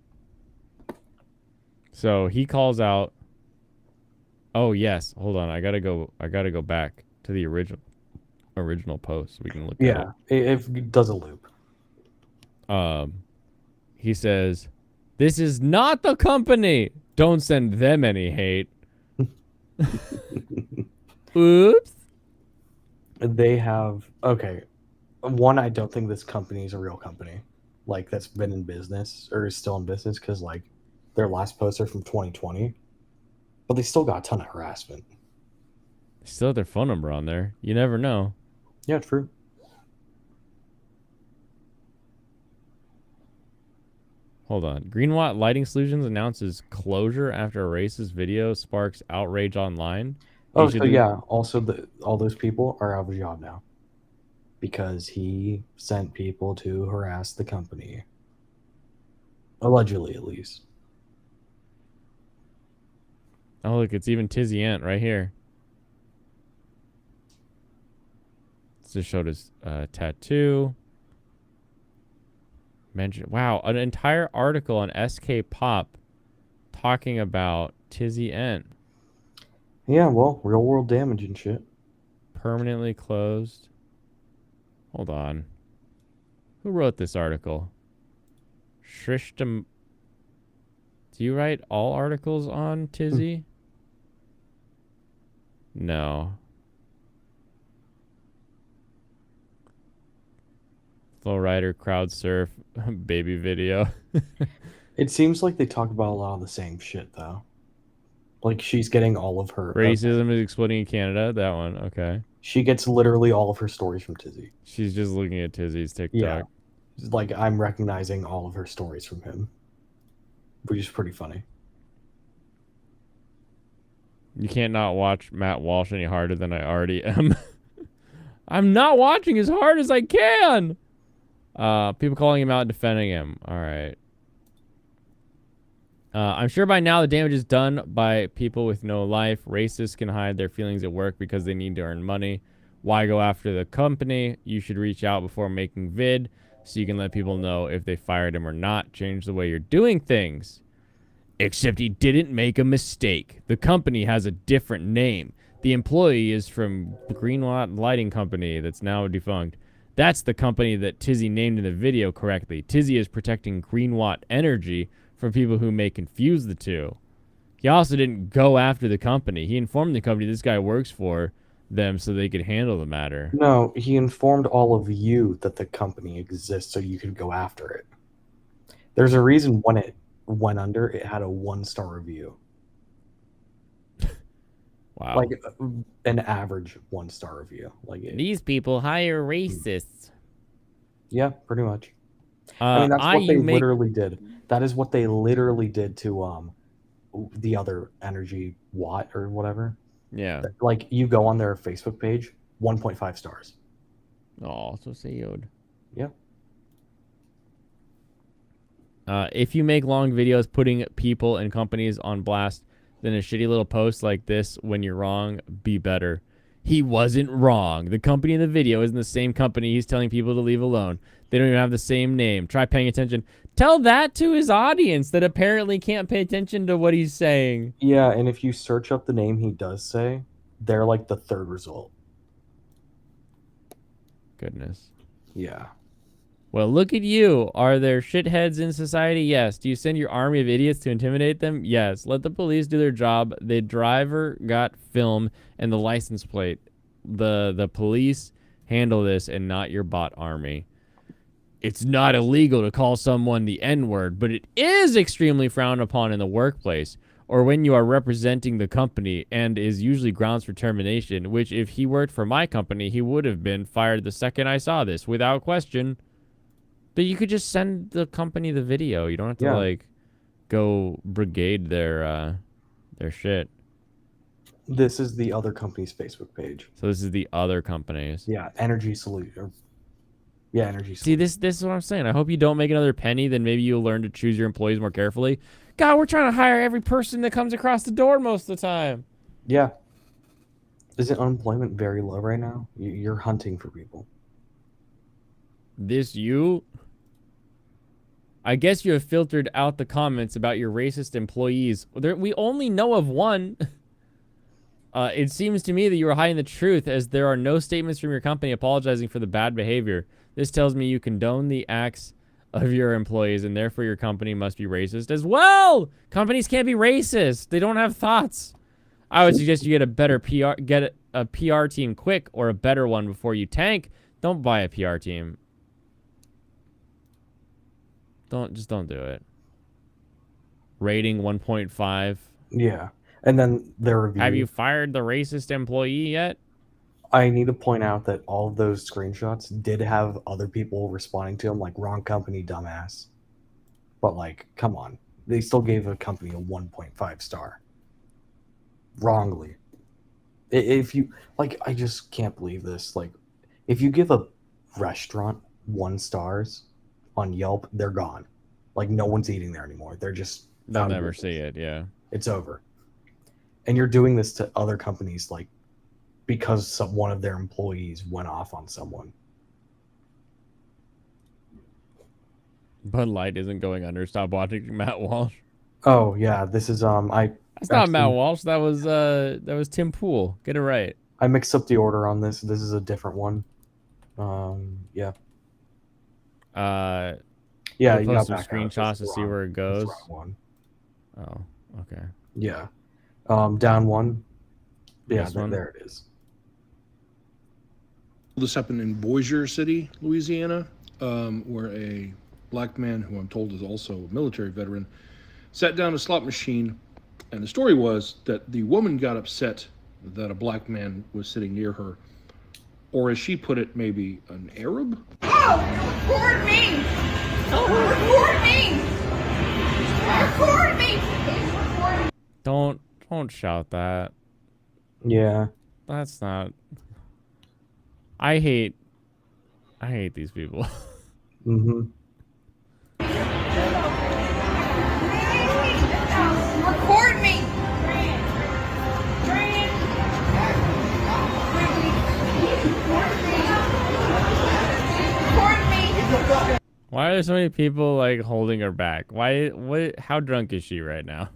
So he calls out. Oh yes, hold on. I gotta go back to the original post so we can look at Yeah, it does a loop. it. He says, "This is not the company. Don't send them any hate." Oops. They have okay. One, I don't think this company is a real company, like that's been in business or is still in business because like their last posts are from 2020, but they still got a ton of harassment. Still have their phone number on there. You never know. Yeah, true. Hold on. Greenwatt Lighting Solutions announces closure after a racist video sparks outrage online. Oh, Each of so the- yeah. Also, all those people are out of a job now because he sent people to harass the company, allegedly, at least. Oh, look, it's even Tizzy Ant right here. Just showed his tattoo. Wow, an entire article on SK Pop talking about Tizzy Ant. Yeah, well, real world damage and shit. Permanently closed. Hold on. Who wrote this article? Shrishtam. Do you write all articles on Tizzy? No. Flowrider, crowd surf, baby video. It seems like they talk about a lot of the same shit, though. Like, she's getting all of her... Racism is exploding in Canada. That one. Okay. She gets literally all of her stories from Tizzy. She's just looking at Tizzy's TikTok. Yeah. Like, I'm recognizing all of her stories from him. Which is pretty funny. You can't not watch Matt Walsh any harder than I already am. I'm not watching as hard as I can. People calling him out and defending him. All right. I'm sure by now the damage is done by people with no life. Racists can hide their feelings at work because they need to earn money. Why go after the company? You should reach out before making vid so you can let people know if they fired him or not. Change the way you're doing things. Except he didn't make a mistake. The company has a different name. The employee is from Greenwatt Lighting Company that's now defunct. That's the company that Tizzy named in the video correctly. Tizzy is protecting Greenwatt Energy from people who may confuse the two. He also didn't go after the company. He informed the company this guy works for them so they could handle the matter. No, he informed all of you that the company exists so you could go after it. There's a reason when it went under, it had a 1-star review. Wow. Like an average 1-star review. Like These people hire racists. Yeah, pretty much. I mean, that's what they literally did. That is what they literally did to the other energy watt or whatever. Yeah. Like you go on their Facebook page, 1.5 stars. Oh, so sad. Yeah. If you make long videos putting people and companies on blast, than a shitty little post like this. When you're wrong, be better. He wasn't wrong. The company in the video isn't the same company he's telling people to leave alone. They don't even have the same name. Try paying attention. Tell that to his audience that apparently can't pay attention to what he's saying. Yeah, and if you search up the name he does say, they're like the third result. Goodness. Yeah. Well, look at you. Are there shitheads in society? Yes. Do you send your army of idiots to intimidate them? Yes. Let the police do their job. The driver got film and the license plate. The police handle this and not your bot army. It's not illegal to call someone the N-word, but it is extremely frowned upon in the workplace or when you are representing the company, and is usually grounds for termination, which if he worked for my company, he would have been fired the second I saw this, without question. But you could just send the company the video. You don't have to like go brigade their shit. This is the other company's Facebook page. So this is the other company's. Yeah, Energy Solution. Yeah, Energy See, Solution. this is what I'm saying. I hope you don't make another penny. Then maybe you'll learn to choose your employees more carefully. God, we're trying to hire every person that comes across the door most of the time. Yeah. Isn't unemployment very low right now? You're hunting for people. This you? I guess you have filtered out the comments about your racist employees. We only know of one. It seems to me that you are hiding the truth, as there are no statements from your company apologizing for the bad behavior. This tells me you condone the acts of your employees, and therefore your company must be racist as well. Companies can't be racist. They don't have thoughts. I would suggest you get a better PR, get a PR team quick, or a better one before you tank. Don't buy a PR team. Don't do it. Rating 1.5. Yeah. And then their review. Have you fired the racist employee yet? I need to point out that all of those screenshots did have other people responding to them, like wrong company, dumbass. But like, come on. They still gave a company a 1.5 star. Wrongly. If you, like, I just can't believe this. Like, if you give a restaurant 1 stars on Yelp, they're gone. Like, no one's eating there anymore. They're just... They'll never see it, yeah. It's over. And you're doing this to other companies, like, because one of their employees went off on someone. Bud Light isn't going under. Stop watching Matt Walsh. Oh yeah, this is That's not Matt Walsh. That was Tim Pool. Get it right. I mixed up the order on this. This is a different one. Yeah. Yeah, you post got some back out. screenshots to see where it goes. That's the wrong one. Oh, okay. Yeah. Down one. Yeah, This one? there it is. This happened in Bossier City, Louisiana, where a black man, who I'm told is also a military veteran, sat down a slot machine, and the story was that the woman got upset that a black man was sitting near her, or as she put it, maybe an Arab? Oh, record me! Record me! Record me! Record me! Don't shout that. Yeah. That's not. I hate these people. Mm-hmm. Record me! Record me! Why are there so many people like holding her back? Why? What? How drunk is she right now?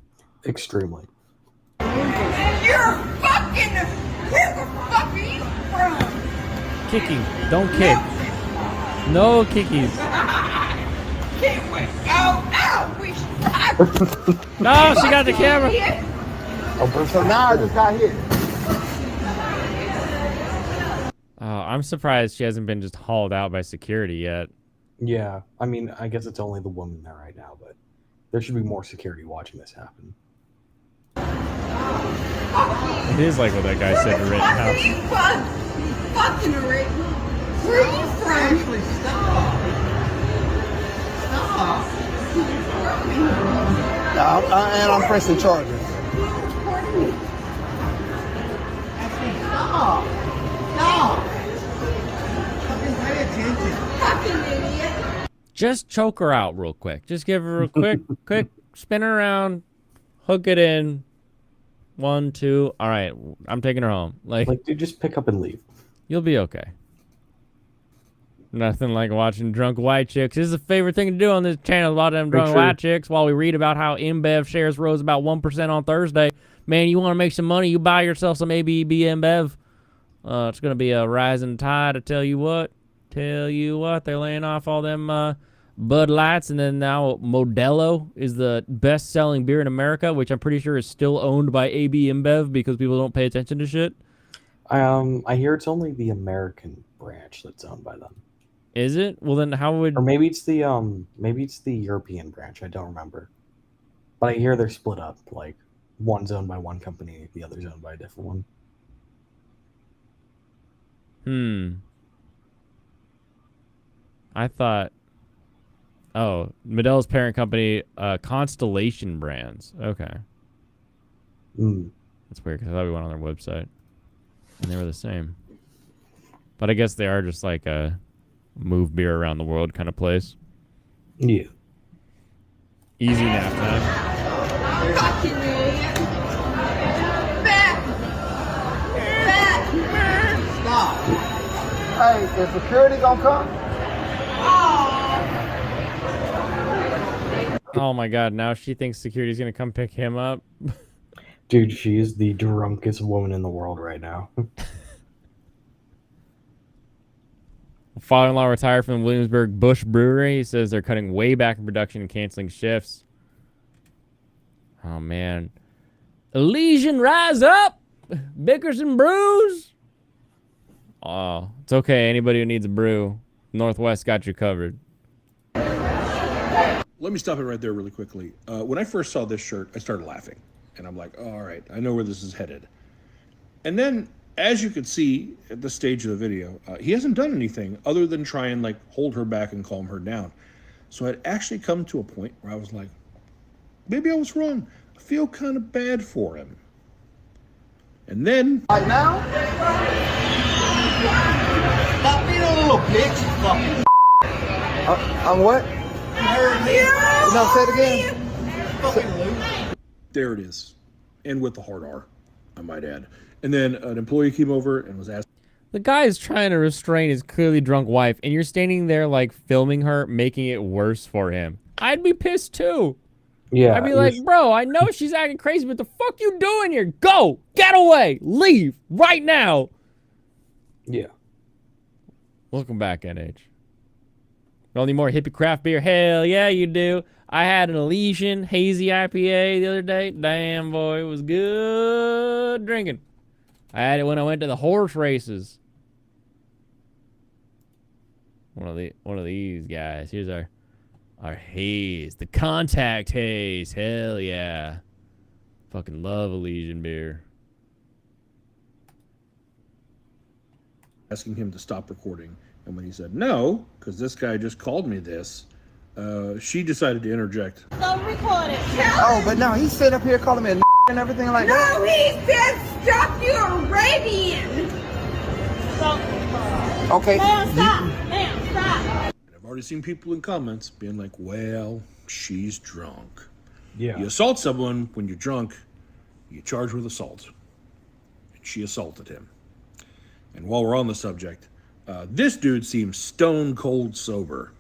Extremely. You're fucking... Where the fuck are you from? Kicking. Don't kick. No kickies. Can't wait. Oh, we should... No, she got the camera. So now I just got hit. I'm surprised she hasn't been just hauled out by security yet. Yeah. I mean, I guess it's only the woman there right now, but there should be more security watching this happen. It is like what that guy said in Rittenhouse. Where are you from? Fucking Rick. Where are you from? Actually, stop. Stop. And I'm pressing charges. Stop. Stop. Fucking pay attention. Fucking idiot. Just choke her out real quick. Just give her a quick spin her around, hook it in, 1, 2. All right, I'm taking her home. Like dude, just pick up and leave. you'll be okay. Nothing like watching drunk white chicks. This is a favorite thing to do on this channel, a lot of them drunk white chicks, while we read about how InBev shares rose about 1% on Thursday. Man, you want to make some money, you buy yourself some ABB InBev. It's going to be a rising tide, I tell you what. Tell you what, they're laying off all them Bud Lights, and then now Modelo is the best-selling beer in America, which I'm pretty sure is still owned by AB InBev because people don't pay attention to shit. I hear it's only the American branch that's owned by them. Is it? Well, then how would... Or maybe it's the European branch. I don't remember. But I hear they're split up. Like, one's owned by one company, the other's owned by a different one. I thought... Oh, Modelo's parent company, Constellation Brands. Okay. That's weird, because I thought we went on their website. And they were the same. But I guess they are just like a move beer around the world kind of place. Yeah. Easy nap time. Fucking idiot. Stop. Hey, is security gonna come? Oh my god, now she thinks security's gonna come pick him up. Dude, she is the drunkest woman in the world right now. Father-in-law retired from the Williamsburg Bush Brewery. He says they're cutting way back in production and canceling shifts. Oh, man. Elysian, rise up! Bickerson brews! Oh, it's okay. Anybody who needs a brew, Northwest got you covered. Let me stop it right there really quickly. When I first saw this shirt, I started laughing. And I'm like, oh, all right, I know where this is headed. And then, as you can see at this stage of the video, he hasn't done anything other than try and like hold her back and calm her down. So I'd actually come to a point where I was like, maybe I was wrong. I feel kind of bad for him. And then... Right now? Stop being a little bitch, you fucking I'm what? No, say it again. There it is. And with the hard R, I might add. And then an employee came over and was asked. The guy is trying to restrain his clearly drunk wife, and you're standing there like filming her, making it worse for him. I'd be pissed too. Yeah. I'd be like, bro, I know she's acting crazy, but the fuck you doing here? Go! Get away! Leave! Right now! Yeah. Welcome back, NH. Don't need more hippie craft beer? Hell yeah, you do. I had an Elysian Hazy IPA the other day. Damn, boy, it was good drinking. I had it when I went to the horse races. One of these guys. Here's our haze. The contact haze. Hell yeah. Fucking love Elysian beer. Asking him to stop recording. And when he said no, because this guy just called me this, she decided to interject. Don't record it. Oh, but no, he's sitting up here calling me a and everything like that. No, he said stop you Arabian. Okay. Ma'am, stop. Ma'am, stop. I've already seen people in comments being like, well, she's drunk. Yeah. You assault someone when you're drunk, you charge with assault. And she assaulted him. And while we're on the subject, this dude seems stone cold sober,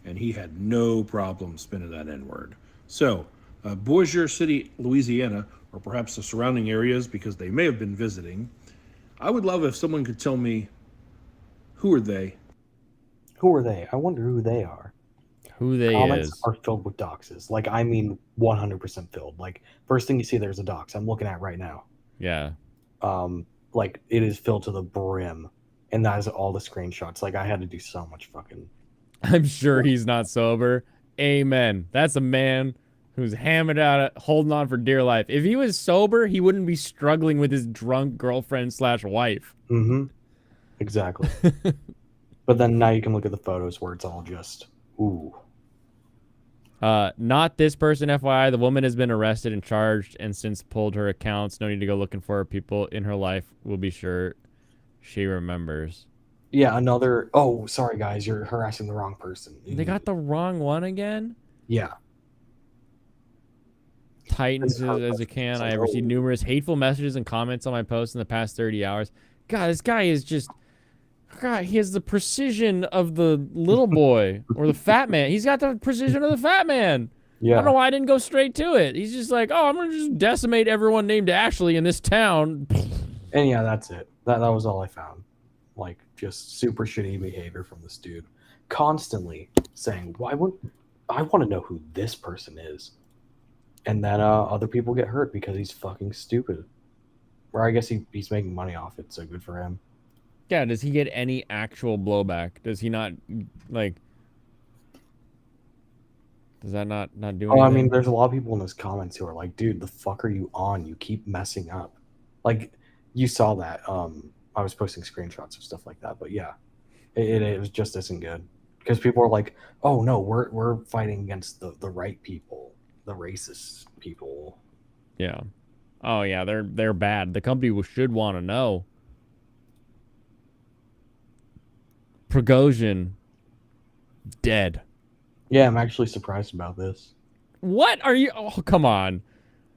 and he had no problem spinning that N-word. So, Bossier City, Louisiana, or perhaps the surrounding areas, because they may have been visiting, I would love if someone could tell me, who are they? Who are they? I wonder who they are. Who they Comments is. are filled with doxes. Like, I mean 100% filled. Like, first thing you see, there's a dox. I'm looking at right now. Yeah. Like, it is filled to the brim. And that is all the screenshots. Like, I had to do so much fucking... I'm sure he's not sober. Amen. That's a man who's hammered out, holding on for dear life. If he was sober, he wouldn't be struggling with his drunk girlfriend/wife. Mm-hmm. Exactly. But then now you can look at the photos where it's all just, ooh. Not this person, FYI. The woman has been arrested and charged and since pulled her accounts. No need to go looking for her. People in her life will be sure she remembers. Yeah, another... Oh, sorry, guys. You're harassing the wrong person. They got the wrong one again? Yeah. Titans as it can. I have received numerous hateful messages and comments on my posts in the past 30 hours. God, this guy is just... God, he has the precision of the little boy or the fat man. He's got the precision of the fat man. Yeah. I don't know why I didn't go straight to it. He's just like, oh, I'm going to just decimate everyone named Ashley in this town. And yeah, that's it. That was all I found. Like, just super shitty behavior from this dude. Constantly saying, why would I want to know who this person is? And then other people get hurt because he's fucking stupid. Or I guess he's making money off it, so good for him. Yeah, does he get any actual blowback? Does he not, like... Does that not do anything? Oh, I mean, there's a lot of people in those comments who are like, dude, the fuck are you on? You keep messing up. Like, you saw that. I was posting screenshots of stuff like that. But yeah, it was just isn't good. Because people are like, oh, no, we're fighting against the right people, the racist people. Yeah. Oh, yeah, they're bad. The company should want to know. Prigozhin, dead. Yeah, I'm actually surprised about this. What are you? Oh, come on.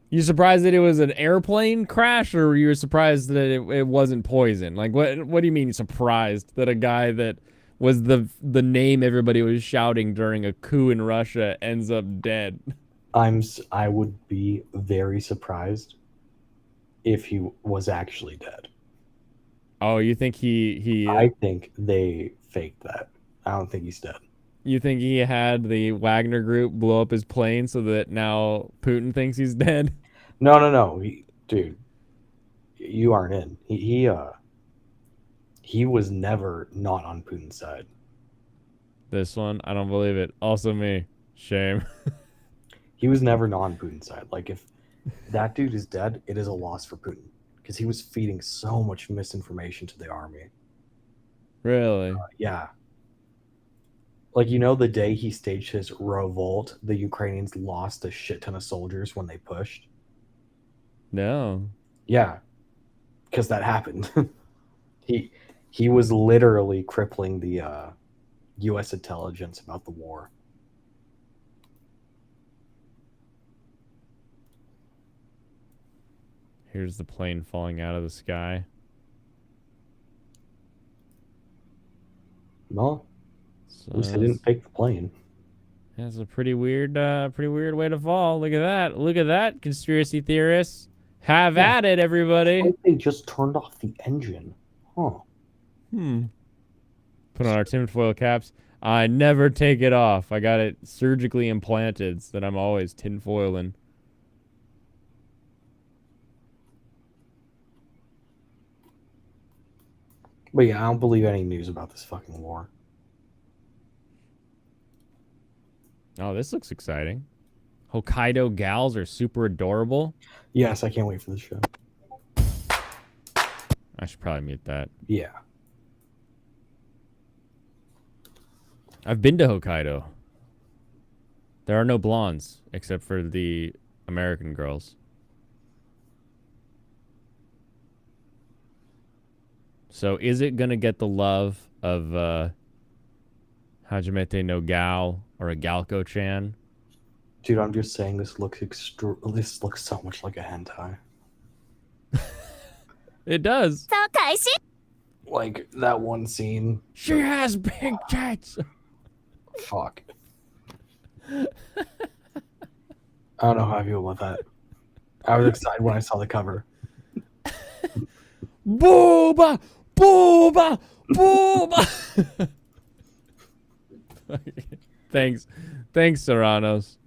You surprised that it was an airplane crash, or you were surprised that it wasn't poison? Like, what do you mean surprised that a guy that was the name everybody was shouting during a coup in Russia ends up dead? I would be very surprised if he was actually dead. Oh, you think he I think they faked that. I don't think he's dead. You think he had the Wagner group blow up his plane so that now Putin thinks he's dead? No. Dude, you aren't in. He was never not on Putin's side. This one, I don't believe it. Also me. Shame. He was never not on Putin's side. Like, if that dude is dead, it is a loss for Putin. Because he was feeding so much misinformation to the army. Really? Yeah. Like, the day he staged his revolt, the Ukrainians lost a shit ton of soldiers when they pushed. No. Yeah. Because that happened. He was literally crippling the U.S. intelligence about the war. Here's the plane falling out of the sky. No. At least they didn't fake the plane. That's a pretty weird way to fall. Look at that. Look at that, conspiracy theorists. Have at it, everybody. It's like they just turned off the engine. Huh. Put on our tinfoil caps. I never take it off. I got it surgically implanted so that I'm always tinfoiling. But yeah, I don't believe any news about this fucking war. Oh, this looks exciting. Hokkaido gals are super adorable. Yes, I can't wait for the show. I should probably mute that. Yeah. I've been to Hokkaido. There are no blondes except for the American girls. So is it going to get the love of Hajimete no Gal or a Galko-chan? Dude, I'm just saying this looks so much like a hentai. It does. Like that one scene. She has big tits. Fuck. I don't know how I feel about that. I was excited when I saw the cover. Booba! Booba! Booba! Thanks, Serranos.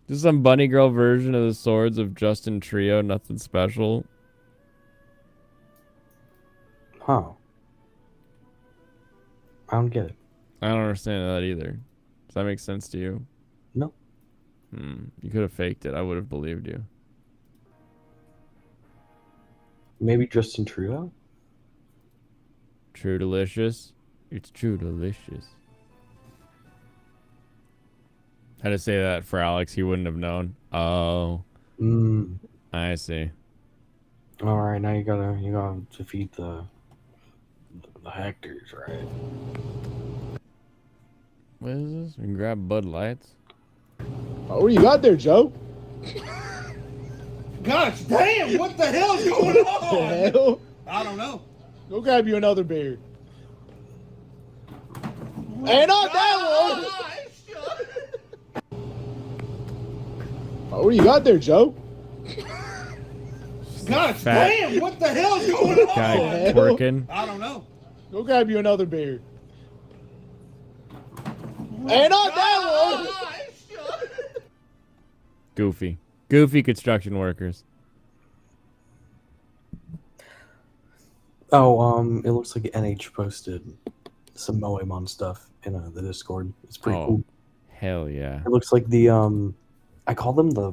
Just some bunny girl version of the swords of Justin Trio. Nothing special. Huh. I don't get it. I don't understand that either. Does that make sense to you? No. You could have faked it. I would have believed you. Maybe Justin Trudeau? True delicious. It's true delicious. Had to say that for Alex. He wouldn't have known. Oh. I see. All right, now you gotta defeat the Hectors, right? What is this? We can grab Bud Lights. Oh, what do you got there, Joe? Gosh damn, what the hell's going on? Hell? I don't know. Go grab you another beer. Hey, not that one! Oh, what do you got there, Joe? Gosh Fat. damn, what the hell's going on? Guy hell? twerking. I don't know. Go grab you another beer. Hey, not that one! Goofy. Goofy construction workers. Oh, it looks like NH posted some Moemon stuff in the Discord. It's pretty Oh, cool. hell yeah. It looks like the I call them the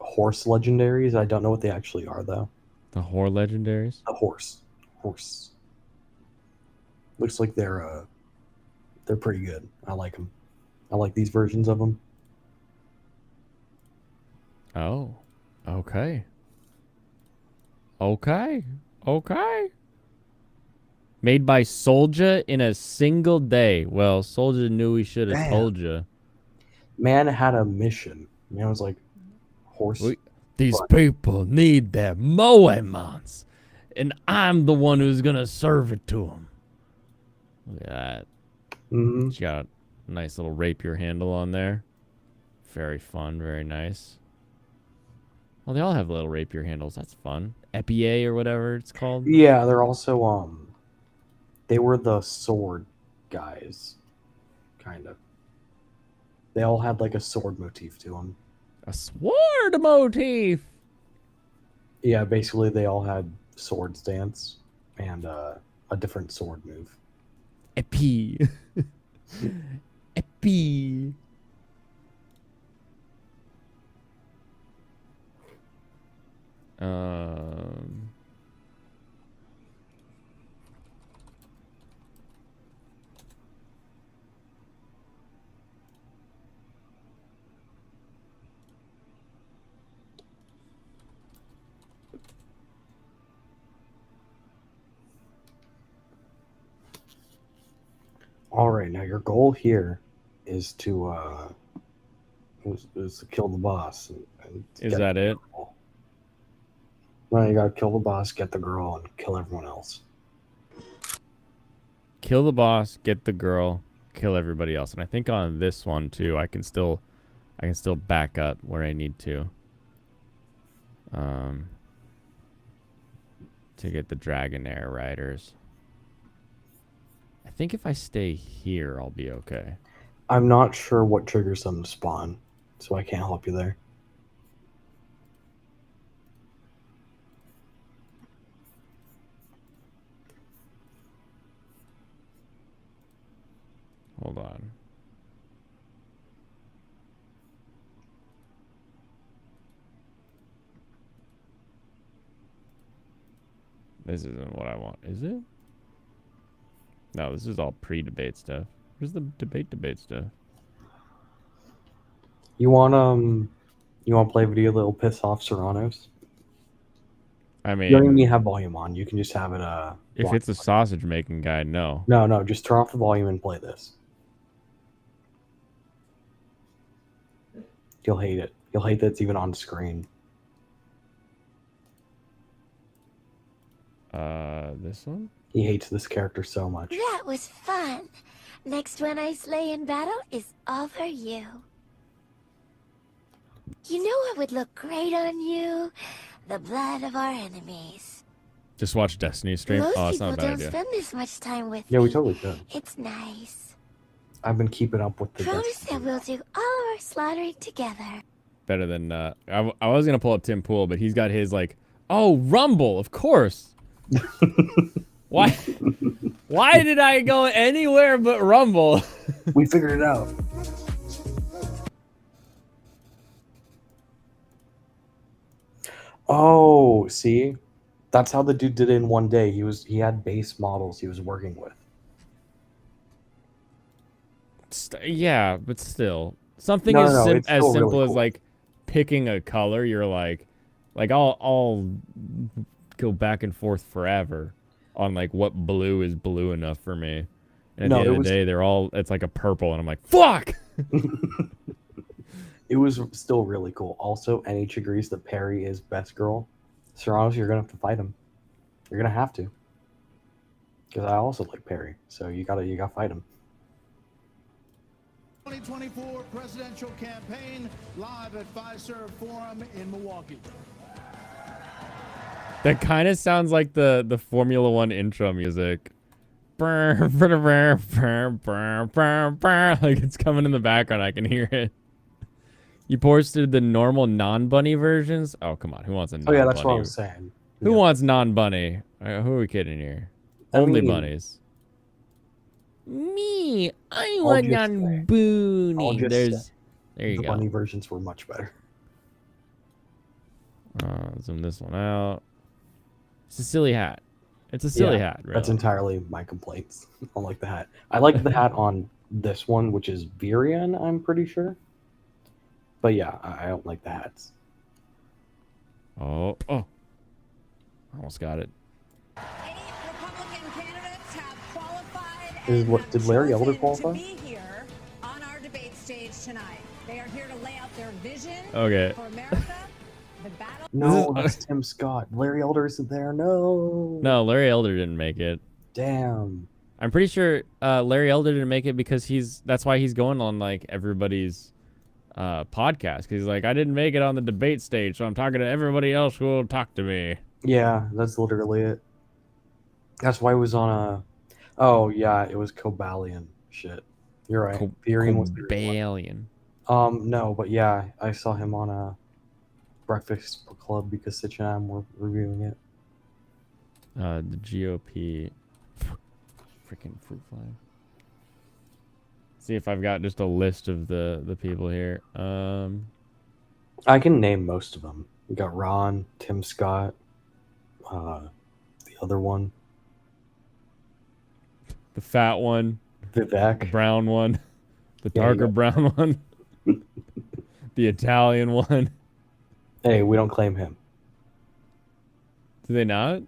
horse legendaries. I don't know what they actually are though. The whore legendaries? The horse. Looks like they're pretty good. I like them. I like these versions of them. Oh, okay. Okay. Made by Soldier in a single day. Well, Soldier knew he should have Damn. told you. Man had a mission. Man was like, horse. These people need their Moemons, and I'm the one who's gonna serve it to them. Look at that. Mm-hmm. She got a nice little rapier handle on there. Very fun, very nice. Well, they all have little rapier handles. That's fun. Epee or whatever it's called. Yeah, they're also they were the sword guys, kind of. They all had like a sword motif to them. A sword motif. Yeah, basically they all had sword stance and a different sword move. Epee. Epee. All right, now your goal here is to kill the boss. And Is get that the it? girl. No, you gotta kill the boss, get the girl, and kill everyone else. Kill the boss, get the girl, kill everybody else. And I think on this one too, I can still back up where I need to. To get the Dragonair riders. I think if I stay here, I'll be okay. I'm not sure what triggers them to spawn, so I can't help you there. Hold on. This isn't what I want, is it? No, this is all pre-debate stuff. Where's the debate stuff? You want to play video that'll piss off Serranos? I You don't even mean, need to have volume on. You can just have it if volume it's a sausage making guide, no. No, just turn off the volume and play this. You'll hate it. You'll hate that it's even on screen. This one? He hates this character so much. That was fun. Next one I slay in battle is all for you. You know what would look great on you? The blood of our enemies. Just watch Destiny stream. Most Oh, that's people not a bad don't idea. spend this much time with Yeah, me. we totally could. It's nice. I've been keeping up with the Promise Destiny. that we'll do all our slaughtering together. Better than I was gonna pull up Tim Pool, but he's got his like, oh, Rumble, of course. Why did I go anywhere but Rumble? We figured it out. Oh, see? That's how the dude did it in one day. He had base models he was working with. Yeah, but still, something No, as, no, it's as still simple really as cool. like picking a color. You're like I'll go back and forth forever on like what blue is blue enough for me. And at No, the it end of was- the day, it's like a purple, and I'm like, fuck. It was still really cool. Also, NH agrees that Perry is best girl. Serranos, you're gonna have to fight him. You're gonna have to. Because I also like Perry, so you gotta fight him. 2024 presidential campaign live at Fiserv Forum in Milwaukee. That kind of sounds like the Formula One intro music. Like it's coming in the background. I can hear it. You posted the normal non-bunny versions? Oh, come on. Who wants a non-bunny? Oh yeah, that's what I was saying. Who wants non-bunny? Who are we kidding here? Only bunnies. Me. I want non-bunny. There you go. The bunny versions were much better. Zoom this one out. It's a silly hat. It's a silly hat, really. That's entirely my complaints. I don't like the hat. I like the hat on this one, which is Virion, I'm pretty sure. But yeah, I don't like the hats. Oh. Almost got it. Any Republican candidates have qualified Did Larry Elder to qualify? be here on our debate stage tonight. They are here to lay out their vision Okay. for America. The battle. No, that's Tim Scott. Larry Elder isn't there. No. No, Larry Elder didn't make it. Damn. I'm pretty sure Larry Elder didn't make it because that's why he's going on like everybody's podcast. Because he's like, I didn't make it on the debate stage, so I'm talking to everybody else who will talk to me. Yeah, that's literally it. That's why it was on a. Oh yeah, it was Cobalion shit. You're right. Virion was Cobalion. No, but yeah, I saw him on a Breakfast Club because Sitch and I were reviewing it. The GOP. Freaking fruit fly. See if I've got just a list of the people here. I can name most of them. We got Ron, Tim Scott, the other one, the fat one, Vivek, the brown one, the darker brown one, the Italian one. Hey, we don't claim him. Do they not?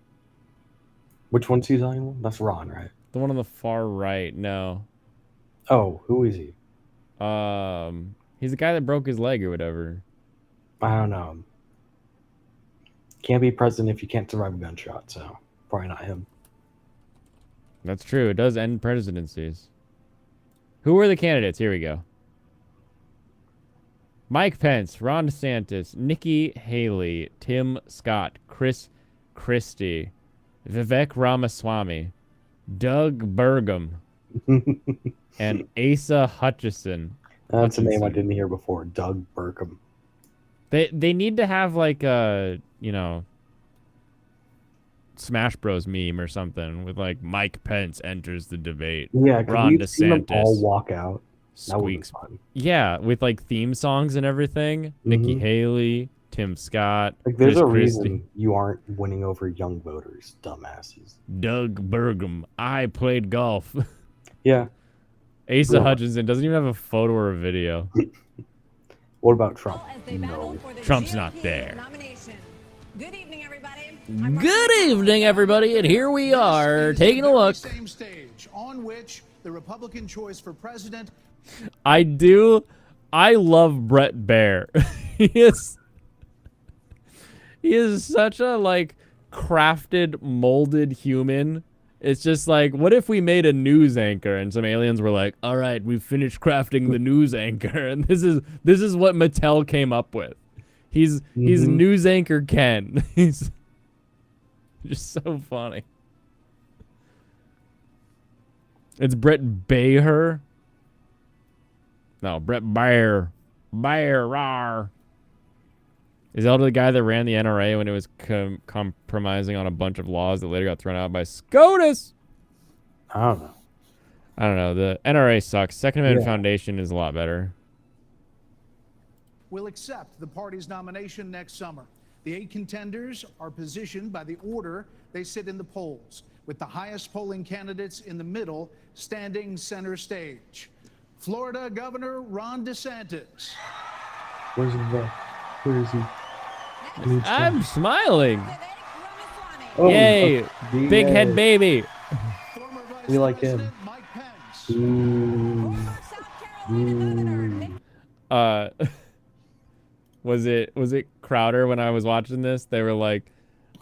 Which one's the Italian one? That's Ron, right? The one on the far right. No. Oh, who is he? He's the guy that broke his leg or whatever. I don't know. Can't be president if you can't survive a gunshot, so probably not him. That's true. It does end presidencies. Who are the candidates? Here we go. Mike Pence, Ron DeSantis, Nikki Haley, Tim Scott, Chris Christie, Vivek Ramaswamy, Doug Burgum, and Asa Hutchison. That's a name I didn't hear before. Doug Burgum. They need to have like a, Smash Bros meme or something with like Mike Pence enters the debate. Yeah, Ron we've seen them DeSantis all walk out. squeaks. Yeah, with like theme songs and everything. Nikki Haley, Tim Scott. Like, there's Chris a Christie. reason you aren't winning over young voters, dumbasses. Doug Burgum. I played golf. Yeah. Asa Hutchinson doesn't even have a photo or a video. What about Trump? No. Trump's not there. Good evening, everybody. Good evening, everybody, and here we are taking a look. Same stage on which the Republican choice for president. I love Brett Baer. he is such a like crafted, molded human. It's just like, what if we made a news anchor and some aliens were like, all right, we've finished crafting the news anchor, and this is what Mattel came up with. He's news anchor Ken. He's just so funny. It's Brett Baer. No, Brett Baer. Baer, rawr. Is that the guy that ran the NRA when it was compromising on a bunch of laws that later got thrown out by SCOTUS? I don't know. The NRA sucks. Second Amendment Foundation is a lot better. Will accept the party's nomination next summer. The 8 contenders are positioned by the order they sit in the polls, with the highest polling candidates in the middle standing center stage. Florida Governor Ron DeSantis. Where's he? Where is he? I'm smiling. Oh, yay! Big head baby. We like him. Was it Crowder when I was watching this? They were like,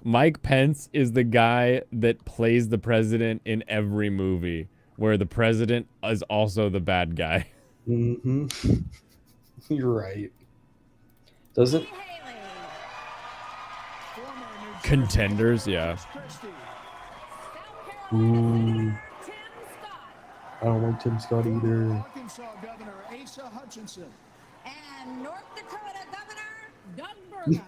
Mike Pence is the guy that plays the president in every movie, where the president is also the bad guy. Mm-hmm. You're right. Does it? Contenders, yeah. Ooh. I don't like Tim Scott either. Arkansas Governor Asa Hutchinson. And North Dakota Governor Doug Burgum.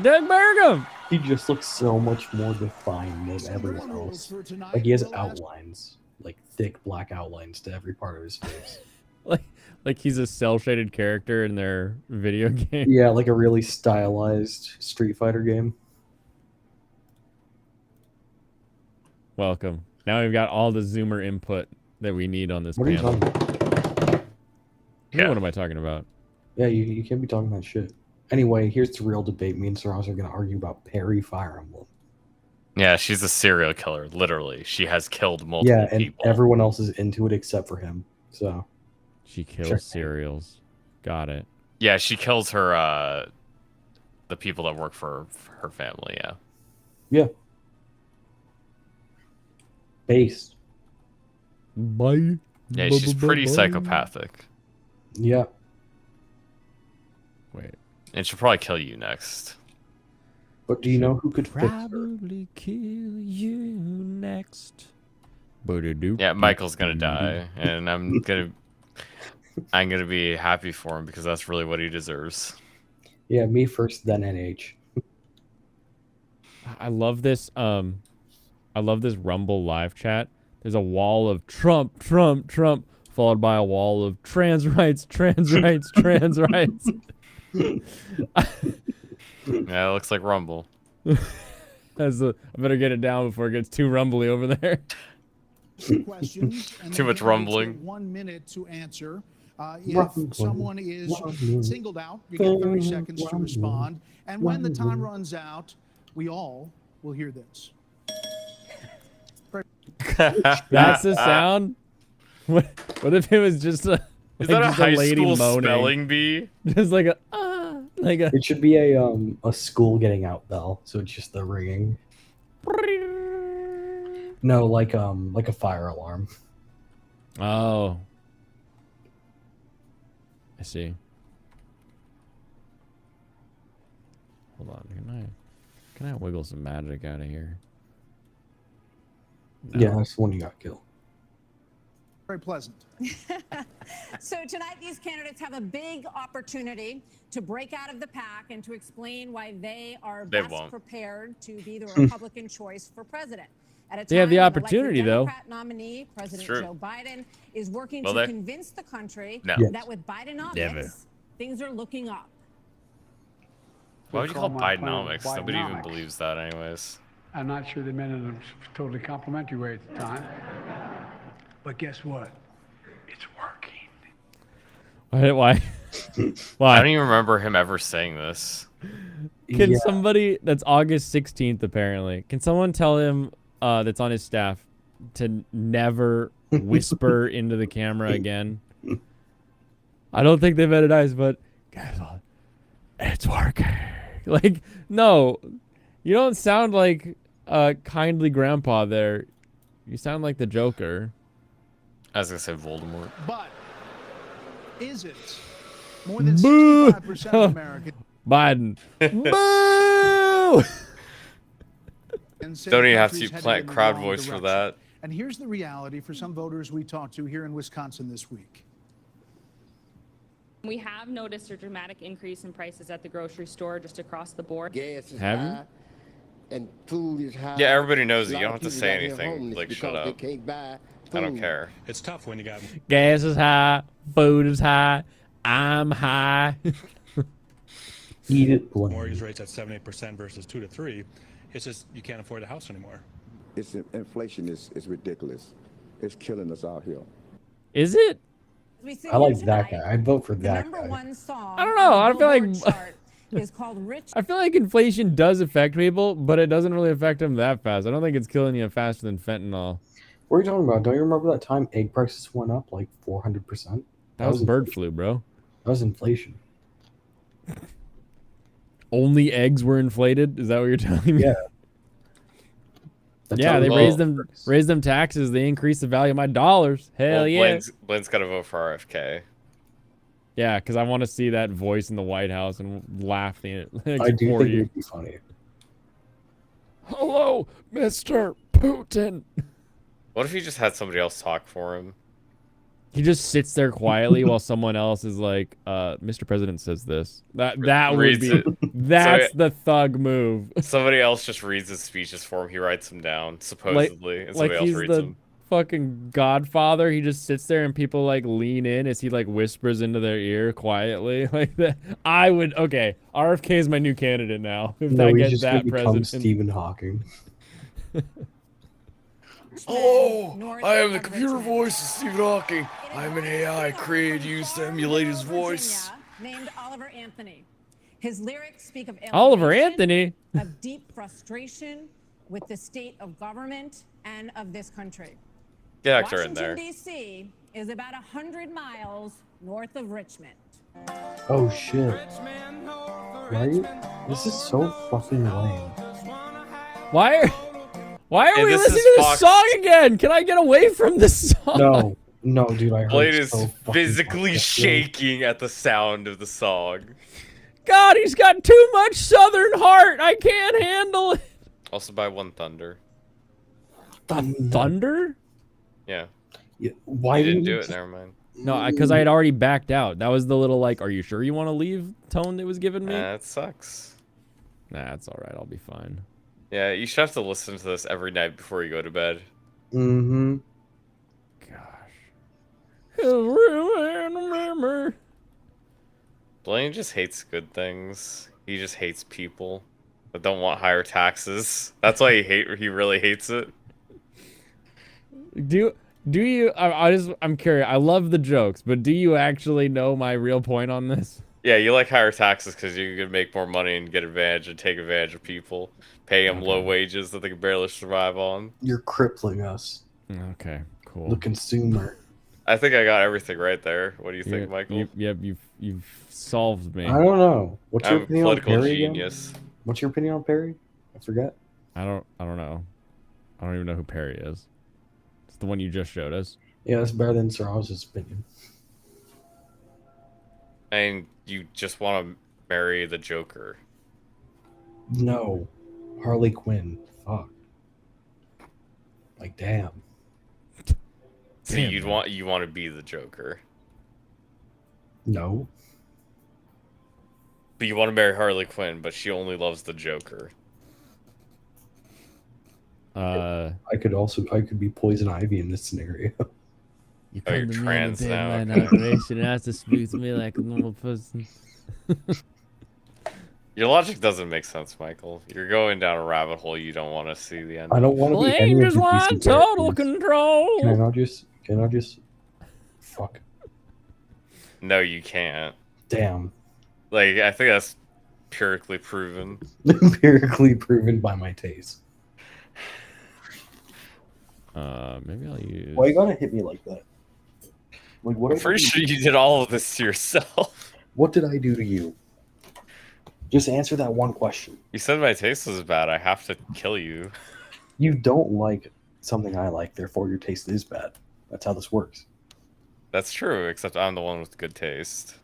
Doug Burgum! He just looks so much more defined than everyone else. Like he has outlines, like thick black outlines to every part of his face. like he's a cel-shaded character in their video game. Yeah, like a really stylized Street Fighter game. Welcome. Now we've got all the Zoomer input that we need on this What are you panel. talking about? Yeah. What am I talking about? Yeah, you can't be talking that shit. Anyway, here's the real debate. Me and Saraz are going to argue about Perry Fire Emblem. Yeah, she's a serial killer, literally. She has killed multiple people. And everyone else is into it except for him. So she kills cereals. Got it. Yeah, she kills her the people that work for her family, yeah. Yeah. Based. Bye. Yeah, she's pretty psychopathic. Yeah. Wait. And she'll probably kill you next. But do you know who could fix her? Probably kill you next. Yeah, Michael's gonna die, and I'm gonna be happy for him because that's really what he deserves. Yeah, me first, then NH. I love this. I love this Rumble live chat. There's a wall of Trump, Trump, Trump, followed by a wall of trans rights, trans rights, trans rights. Yeah, it looks like Rumble. I better get it down before it gets too rumbly over there. Questions. Too much rumbling. 1 minute to answer. If someone is singled out, you get 30 seconds to respond. And when the time runs out, we all will hear this. That's the sound? What if it was just a Is that a high lady school moaning? spelling bee? Just like a It should be a school getting out bell, so it's just the ringing. No, like a fire alarm. Oh. I see. Hold on, can I wiggle some magic out of here? No. Yeah, that's the one you got killed. Very pleasant. So tonight, these candidates have a big opportunity to break out of the pack and to explain why they are best prepared to be the Republican choice for president. At a time they have the when opportunity, though. Democrat nominee President Joe Biden is working to convince the country that with Bidenomics, things are looking up. Why would you call it Bidenomics? Nobody even believes that, anyways. I'm not sure they meant it in a totally complimentary way at the time. But guess what? It's working. Why? I don't even remember him ever saying this. Can somebody, that's August 16th apparently, can someone tell him that's on his staff to never whisper into the camera again? I don't think they've vetted eyes, but guys, it's working. Like, no, you don't sound like a kindly grandpa there. You sound like the Joker. I was gonna say Voldemort. But is it more than 65% of Americans? Biden. Boo! Don't even have to plant crowd voice for that. And here's the reality for some voters we talked to here in Wisconsin this week. We have noticed a dramatic increase in prices at the grocery store just across the board. Gas is Have you? high, and food is high. Yeah, everybody knows it. A You lot don't have of to people say out here anything. homeless Like, shut because they up. can't buy I don't food. care. It's tough when you got Gas is high, food is high, I'm high. Eat it plain. mortgage rates at 7-8% versus 2 to 3. It's just you can't afford a house anymore. It's inflation is ridiculous. It's killing us out here. Is it? I like that guy. I'd vote for that guy. One song I don't know. I feel like is called Rich. I feel like inflation does affect people, but it doesn't really affect them that fast. I don't think it's killing you faster than fentanyl. What are you talking about? Don't you remember that time egg prices went up like 400%? That was bird flu, bro. That was inflation. Only eggs were inflated? Is that what you're telling me? Yeah. Yeah, they raised them taxes. They increased the value of my dollars. Hell yeah. Blaine's got to vote for RFK. Yeah, because I want to see that voice in the White House and laughing at it. I do think it would be funny. Hello, Mr. Putin. What if he just had somebody else talk for him? He just sits there quietly while someone else is like, Mr. President says this. That would be that's the thug move. Somebody else just reads his speeches for him. He writes them down, supposedly, and somebody else reads them. Fucking Godfather. He just sits there and people like lean in as he like whispers into their ear quietly like that. I would RFK is my new candidate now. If I get that president, Stephen Hawking. Hello, I am the computer voice of Stephen Hawking. I am an AI created used to emulate his voice. Named Oliver Anthony. His lyrics speak of Oliver Anthony of deep frustration with the state of government and of this country. Get actor in there. Washington, D.C. is about 100 miles north of Richmond. Oh shit! Right? This is so fucking lame. Why are we listening to this song again? Can I get away from this song? No, dude. I heard Blade is physically shaking at the sound of the song. God, he's got too much Southern heart. I can't handle it. Also by One Thunder. Thunder? Yeah. Why you didn't do it? Never mind. No, because I had already backed out. That was the little like, are you sure you want to leave tone it was giving me? That sucks. Nah, it's all right. I'll be fine. Yeah, you should have to listen to this every night before you go to bed. Mm-hmm. Gosh. Blaine just hates good things. He just hates people that don't want higher taxes. That's why he really hates it. Do you? I'm curious. I love the jokes, but do you actually know my real point on this? Yeah, you like higher taxes because you can make more money and get advantage and take advantage of people, pay them low wages that they can barely survive on. You're crippling us. Okay, cool. The consumer. I think I got everything right there. What do you think, Michael? You've solved me. I don't know. What's your opinion on political Perry genius. again? What's your opinion on Perry? I forget. I don't know. I don't even know who Perry is. It's the one you just showed us. Yeah, it's better than Sir Oz's opinion. And you just want to marry the Joker. No. Harley Quinn. Fuck. Like, damn. So you want to be the Joker. No. But you want to marry Harley Quinn, but she only loves the Joker. I could be Poison Ivy in this scenario. You you're trans now. And has to speak to me like a normal person. Your logic doesn't make sense, Michael. You're going down a rabbit hole you don't want to see the end. I don't want to be any just want total control. Can I just fuck. No, you can't. Damn. Like, I think that's empirically proven. Empirically proven by my taste. Maybe I'll use. Why you gotta hit me like that? Like, what? I'm pretty sure you did all of this to yourself. What did I do to you? Just answer that one question. You said my taste was bad. I have to kill you. You don't like something I like, therefore your taste is bad. That's how this works. That's true, except I'm the one with good taste.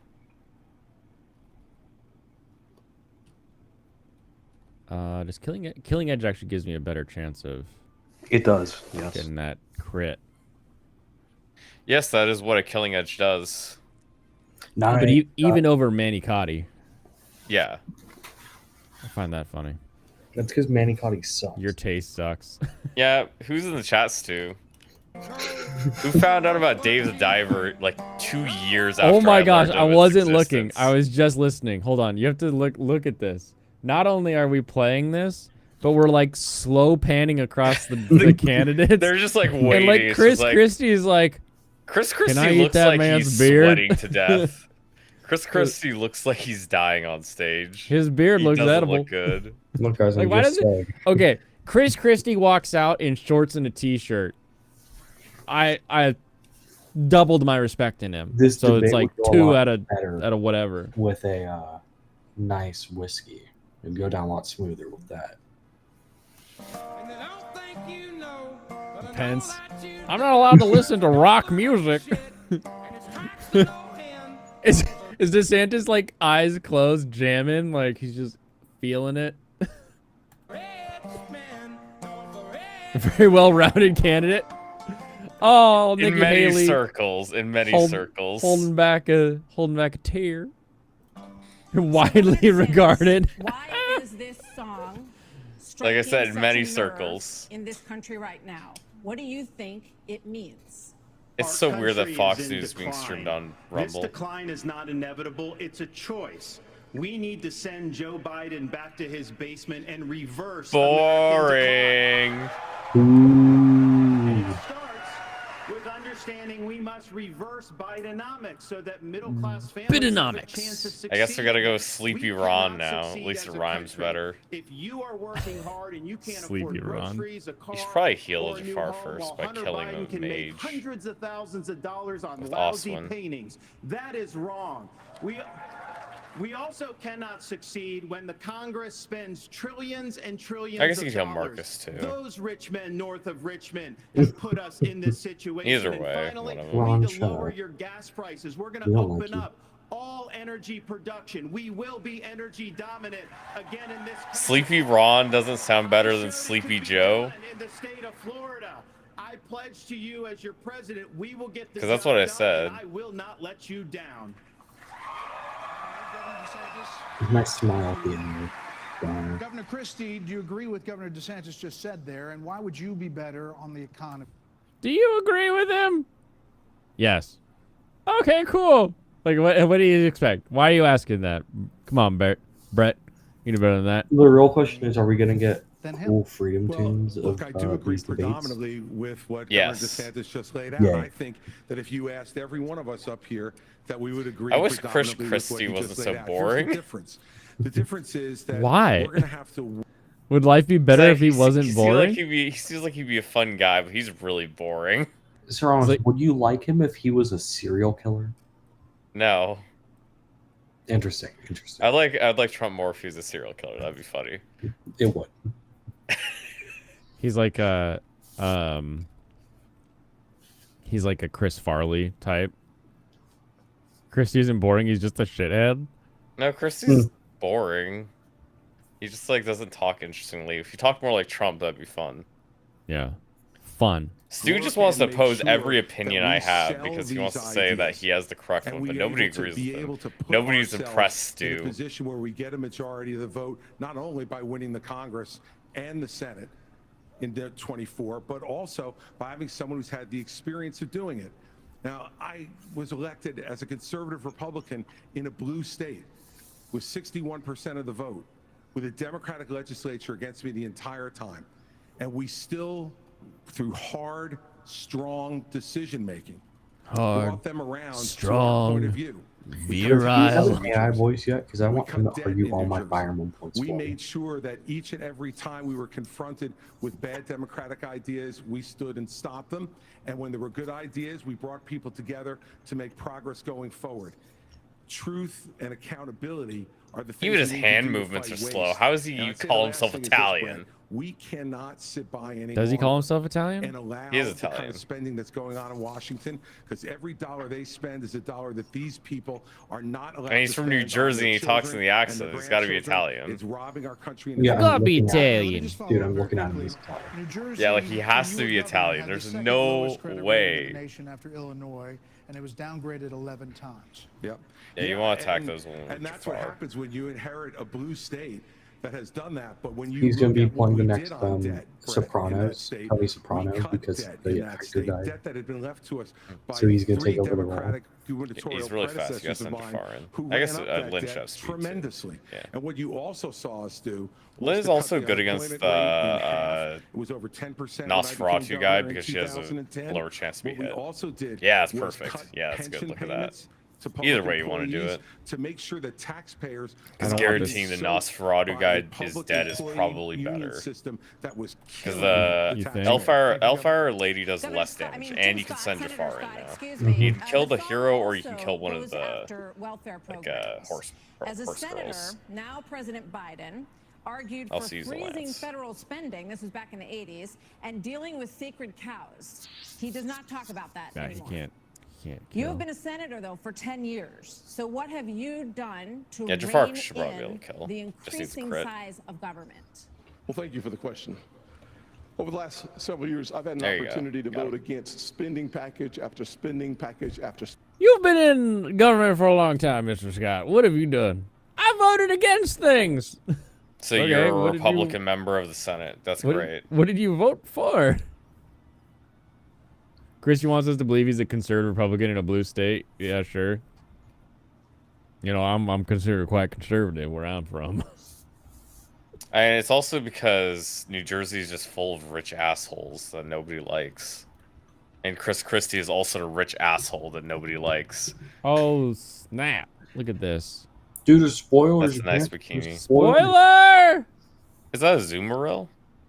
Just killing edge actually gives me a better chance of. It does. Yes. Getting that crit. Yes, that is what a killing edge does. But even over Manicotti. Yeah. I find that funny. That's because Manicotti sucks. Your taste sucks. Yeah, who's in the chat, Stu? Who found out about Dave the Diver like 2 years after? Oh my gosh, learned I of its wasn't existence? looking. I was just listening. Hold on, you have to look at this. Not only are we playing this, but we're like slow panning across the candidates. They're just like waiting. And like Chris Christie is like, Chris Can I Christie eat looks that like man's he's beard? sweating to death. Chris Christie looks like he's dying on stage. His beard looks doesn't edible. Look good. Look, guys, Like, why does it? Okay, Chris Christie walks out in shorts and a t-shirt. I doubled my respect in him. This so it's debate like would go a 2 lot out of better whatever. with a nice whiskey. It'd go down a lot smoother with that. Pence. I'm not allowed to listen to rock music. Is DeSantis like eyes closed, jamming, like he's just feeling it? Very well-rounded candidate. Oh, Nikki in many Haley circles, in many circles, holding back a tear. Widely regarded. Why is this song like I said, in striking many such a circles. nerve in this country right now? What do you think it means? It's so weird that Fox News is being streamed on Rumble. This decline is not inevitable. It's a choice. We need to send Joe Biden back to his basement and reverse. Boring. And it starts with understanding we must reverse Bidenomics so that middle-class families have a chance to succeed. I guess we gotta go Sleepy Ron now. At least it rhymes better. If you are working hard and you can't Sleepy afford Ron. groceries, a car, You should probably heal or a new Jafar home, first while by Hunter killing Biden a can make mage. hundreds of thousands of dollars on With lousy Oswin. paintings. That is wrong. We also cannot succeed when the Congress spends trillions and trillions I guess of you can tell dollars. Marcus too. Those rich men north of Richmond have put us in this situation. Either And way, finally, one of we them. need to lower your gas prices. We're going to open up all energy production. We will be energy dominant again in this country. Sleepy Ron doesn't sound better than Sleepy Joe. In the state of Florida, I pledge to you as your president, we will get this. 'Cause that's what I done, said. and I will not let you down. Nice smile at the end. Governor Christie, do you agree with Governor DeSantis just said there? And why would you be better on the economy? Do you agree with him? Yes. Okay, cool. Like, what do you expect? Why are you asking that? Come on, Brett. You know better than that. The real question is, are we going to get cool freedom tunes Look, of I do agree these debates? predominantly with what Yes. Governor DeSantis just laid out. Yeah. I think that if you asked every one of us up here, that we would agree. I wish Chris predominantly with what Christie you wasn't just so laid out. Here's boring. the difference. The difference is that Why? we're going to have to. Would life be better if he wasn't boring? He seems like he'd be a fun guy, but he's really boring. Sir Honest, would you like him if he was a serial killer? No. Interesting. I'd like Trump more if he was a serial killer. That'd be funny. It would. He's like a Chris Farley type. Christie isn't boring, he's just a shithead. No, Christie's boring. He just like doesn't talk interestingly. If you talk more like Trump, that'd be fun. Yeah. Fun. Stu just wants to oppose every opinion I have because he wants to say that he has the correct one, but nobody agrees with him. Nobody's impressed, In a Stu. position where we get a majority of the vote, not only by winning the Congress and the Senate in 24, but also by having someone who's had the experience of doing it. Now, I was elected as a conservative Republican in a blue state with 61% of the vote, with a Democratic legislature against me the entire time. And we still, through hard, strong decision-making, brought them around to our point of view. Do you have an AI voice yet? Because I want him to argue all my fireman points We for me. made sure that each and every time we were confronted with bad democratic ideas, we stood and stopped them. And when there were good ideas, we brought people together to make progress going forward. Truth and accountability are the things Even his we need to hand do to movements are fight slow. waste. How does he And I'd say call the last himself thing is this, Italian? Brent. We cannot sit by any Does he call longer himself Italian? and allow He is the kind Italian. of spending that's going on in Washington, because every dollar they spend is a dollar that these people are not allowed And he's to from spend New on Jersey their and he talks in children the and accent. their He's got to be grandchildren. Italian. It's robbing our country in the Yeah, process. Gotta be I'm looking at him. Italian. Dude, I'm looking at him. He's Italian. New Jersey, Yeah, like he has the to new be governor Italian. had the There's second no lowest credit rating in way. the nation after Illinois, and it was downgraded 11 times. Yep. Yeah, you want to attack and- those ones. And that's what happens when you inherit a blue state that has done that. But when you He's going to look be at what playing the we next did on debt, Brett, in that Sopranos, state, Tony we Soprano, cut because debt the in that actor state, died. debt that had been left to us by So he's gonna three take over the role. Democratic gubernatorial He's really fast. You got predecessors of sent to mine foreign. who I guess ran up that Lynch debt has speed, too. tremendously. Yeah. And what you also saw us do was Lynn is to cut also the good against unemployment rate in half. the It was over 10% when I became Nosferatu guy governor in because she has a 2010. lower chance to be What we hit. also did Yeah, that's was perfect. cut Yeah, that's good. pension Look at that. payments to public Either way you want to do employees, it. to make sure that taxpayers Because guaranteeing the Nosferatu guy is dead is probably better. Because the Hellfire Lady does less damage, and you can send Jafar in now. You can kill the hero, or you can kill one of the horse As a horse senator, girls. now President Biden argued for freezing federal spending. This was back in the 80s, and dealing with sacred cows. He does not talk about that anymore. He can't. You have been a senator, though, for 10 years. So what have you done to Jafar rein should probably be able in to kill. the Just needs increasing crit. size of government? Well, thank you for the question. Over the last several years, I've had an There you go. opportunity to vote against spending package after spending package after. You've been in government for a long time, Mr. Scott. What have you done? I voted against things. So Okay, you're a what did Republican member of the Senate. That's great. What did you vote for? Christy wants us to believe he's a conservative Republican in a blue state. Yeah, sure. You know, I'm considered quite conservative where I'm from. And it's also because New Jersey is just full of rich assholes that nobody likes. And Chris Christie is also a rich asshole that nobody likes. Oh, snap. Look at this. Dude, there's spoilers. That's a nice bikini. Spoiler! Is that a Zoomeril?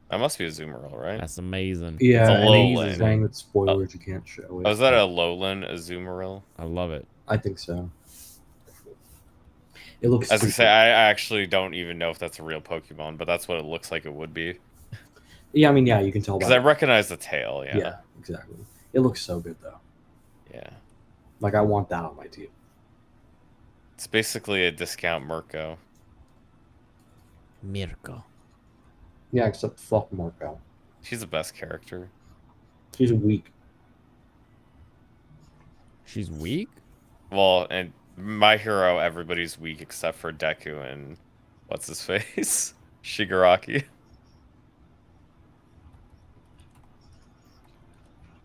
That must be a Zoomeril, right? That's amazing. Yeah, it's a and he's Lowland. saying that spoilers you can't show it. Oh, is that a Lowland, a Zoomeril? I love it. I think so. It looks. As I say, I actually don't even know if that's a real Pokemon, but that's what it looks like it would be. Yeah, I mean, yeah, you can tell. Because I recognize the tail. Yeah. Yeah, exactly. It looks so good though. Yeah. Like I want that on my team. It's basically a discount Mirko. Mirko. Yeah, except fuck Marco. She's the best character. She's weak. She's weak? Well, and My Hero, everybody's weak except for Deku and what's his face? Shigaraki.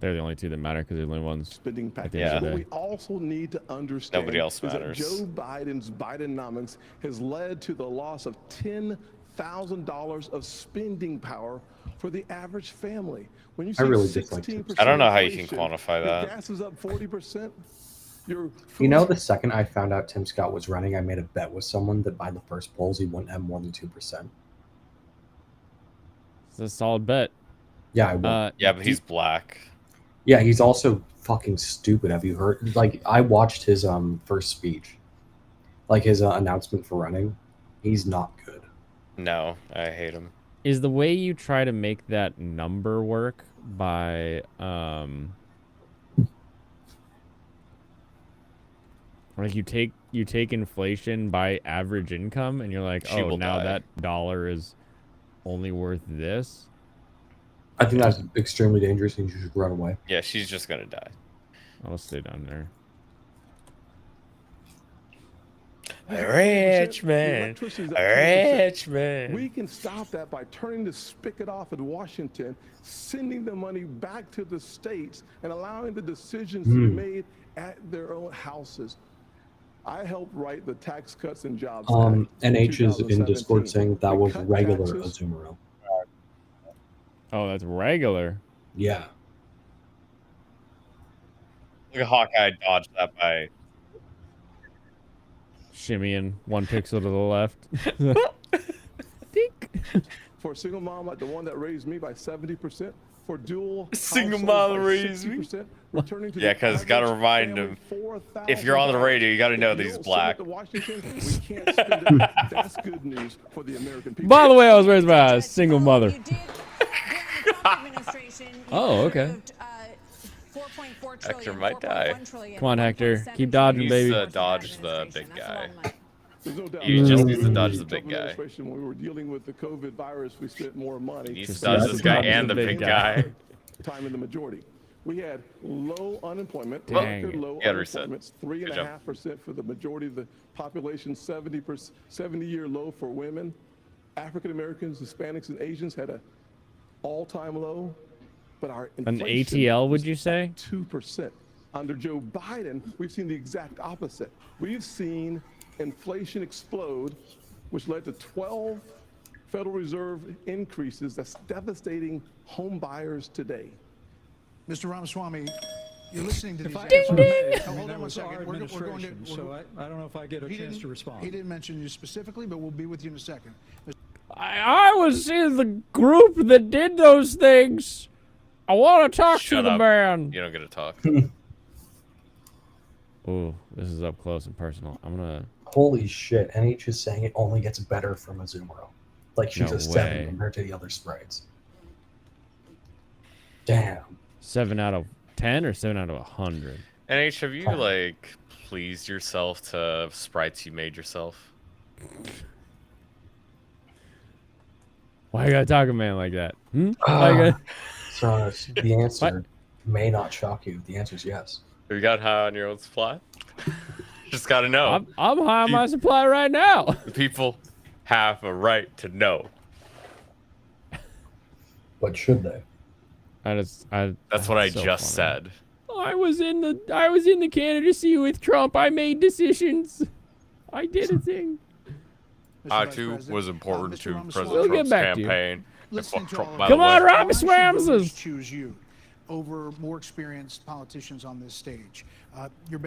They're the only two that matter because they're the only ones. Spending package. Yeah. What we also need to understand Nobody else is that matters. Joe Biden's Bidenomics has led to the loss of $10,000 of spending power for the average family. When you see I really dislike 16% I don't know how you can inflation, quantify your that. gas is up 40%. Your You know, the second I found out Tim Scott was running, I made a bet with someone that by the first polls he wouldn't have more than 2%. It's a solid bet. Yeah, I would. Yeah, but he's black. Yeah, he's also fucking stupid. Have you heard? Like, I watched his first speech, like his announcement for running. He's not good. No, I hate him. Is the way you try to make that number work by like you take inflation by average income and you're like, She oh, will now die. that dollar is only worth this? I think that's extremely dangerous and you should run away. Yeah, she's just gonna die. I'll stay down there. Rich man. Rich man. We can stop that by turning the spigot off in Washington, sending the money back to the states, and allowing the decisions to be made at their own houses. I helped write the Tax Cuts and Jobs Act. NH is in Discord 2017. saying that We was cut regular taxes. Azumarill. Oh, that's regular. Yeah. Look at Hawkeye dodged that by Shimmying 1 pixel to the left. For a single mom like the one that raised me by 70%, for dual Single households mom by raised me. 60%, returning to Yeah, the because gotta average remind family him. $4,000. If you're on the radio, you gotta know If that you he's don't black. send it to Washington, we can't spend it. That's good news for the American people. By the way, I was raised by a single mother. Oh, okay. Hector might die. Come on, Hector. Keep dodging, He baby. needs to dodge the big guy. There's no doubt. He just needs to dodge the big Trump guy. administration, when we were dealing with the COVID virus, we spent more money. He needs to dodge this guy and the big guy. Time in the majority. We had low unemployment, Dang record it. low Yeah, reset. unemployment, Good job. 3.5% for the majority of the population, 70-year low for women. African Americans, Hispanics, and Asians had a all-time low, but our An inflation ATL, would was you say? 2%. Under Joe Biden, we've seen the exact opposite. We've seen inflation explode, which led to 12 Federal Reserve increases that's devastating home buyers today. Mr. Ramaswamy, You're listening to these Ding, ding. Hold on one second. We're going to. So I don't know if I get a chance to respond. He didn't mention you specifically, but we'll be with you in a second. I was in the group that did those things. I want to talk Shut to up. the man. You don't get to talk. Ooh, this is up close and personal. I'm gonna. Holy shit! NH is saying it only gets better from Azumarill. Like she's No a 7 way. compared to the other sprites. Damn. 7 out of 10 or 7 out of 100? NH, have you like pleased yourself to sprites you made yourself? Why you gotta talk a man like that? Why you gotta... So the answer may not shock you. The answer is yes. Have you got high on your own supply? Just gotta know. I'm high on my supply right now. People have a right to know. But should they? That's what I just said. I was in the candidacy with Trump. I made decisions. I did a thing. I too was important to President We'll get Trump's back to you. campaign. Listening to all of Come on, this, Robbie why should voters Swamses. choose you over more experienced politicians on this stage. You're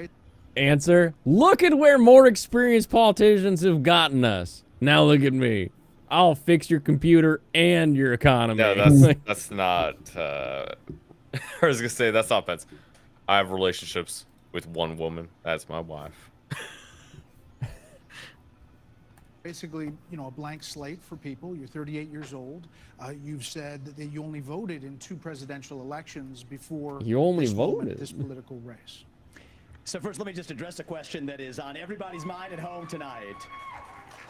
Answer: look at where more experienced politicians have gotten us. Now look at me. I'll fix your computer and your economy. No, that's not. I was gonna say that's not offense. I have relationships with one woman. That's my wife. basically, a blank slate for people. You're 38 years old. You've said that you only voted in 2 presidential elections before You only this moment, voted? this political race. So first, let me just address a question that is on everybody's mind at home tonight.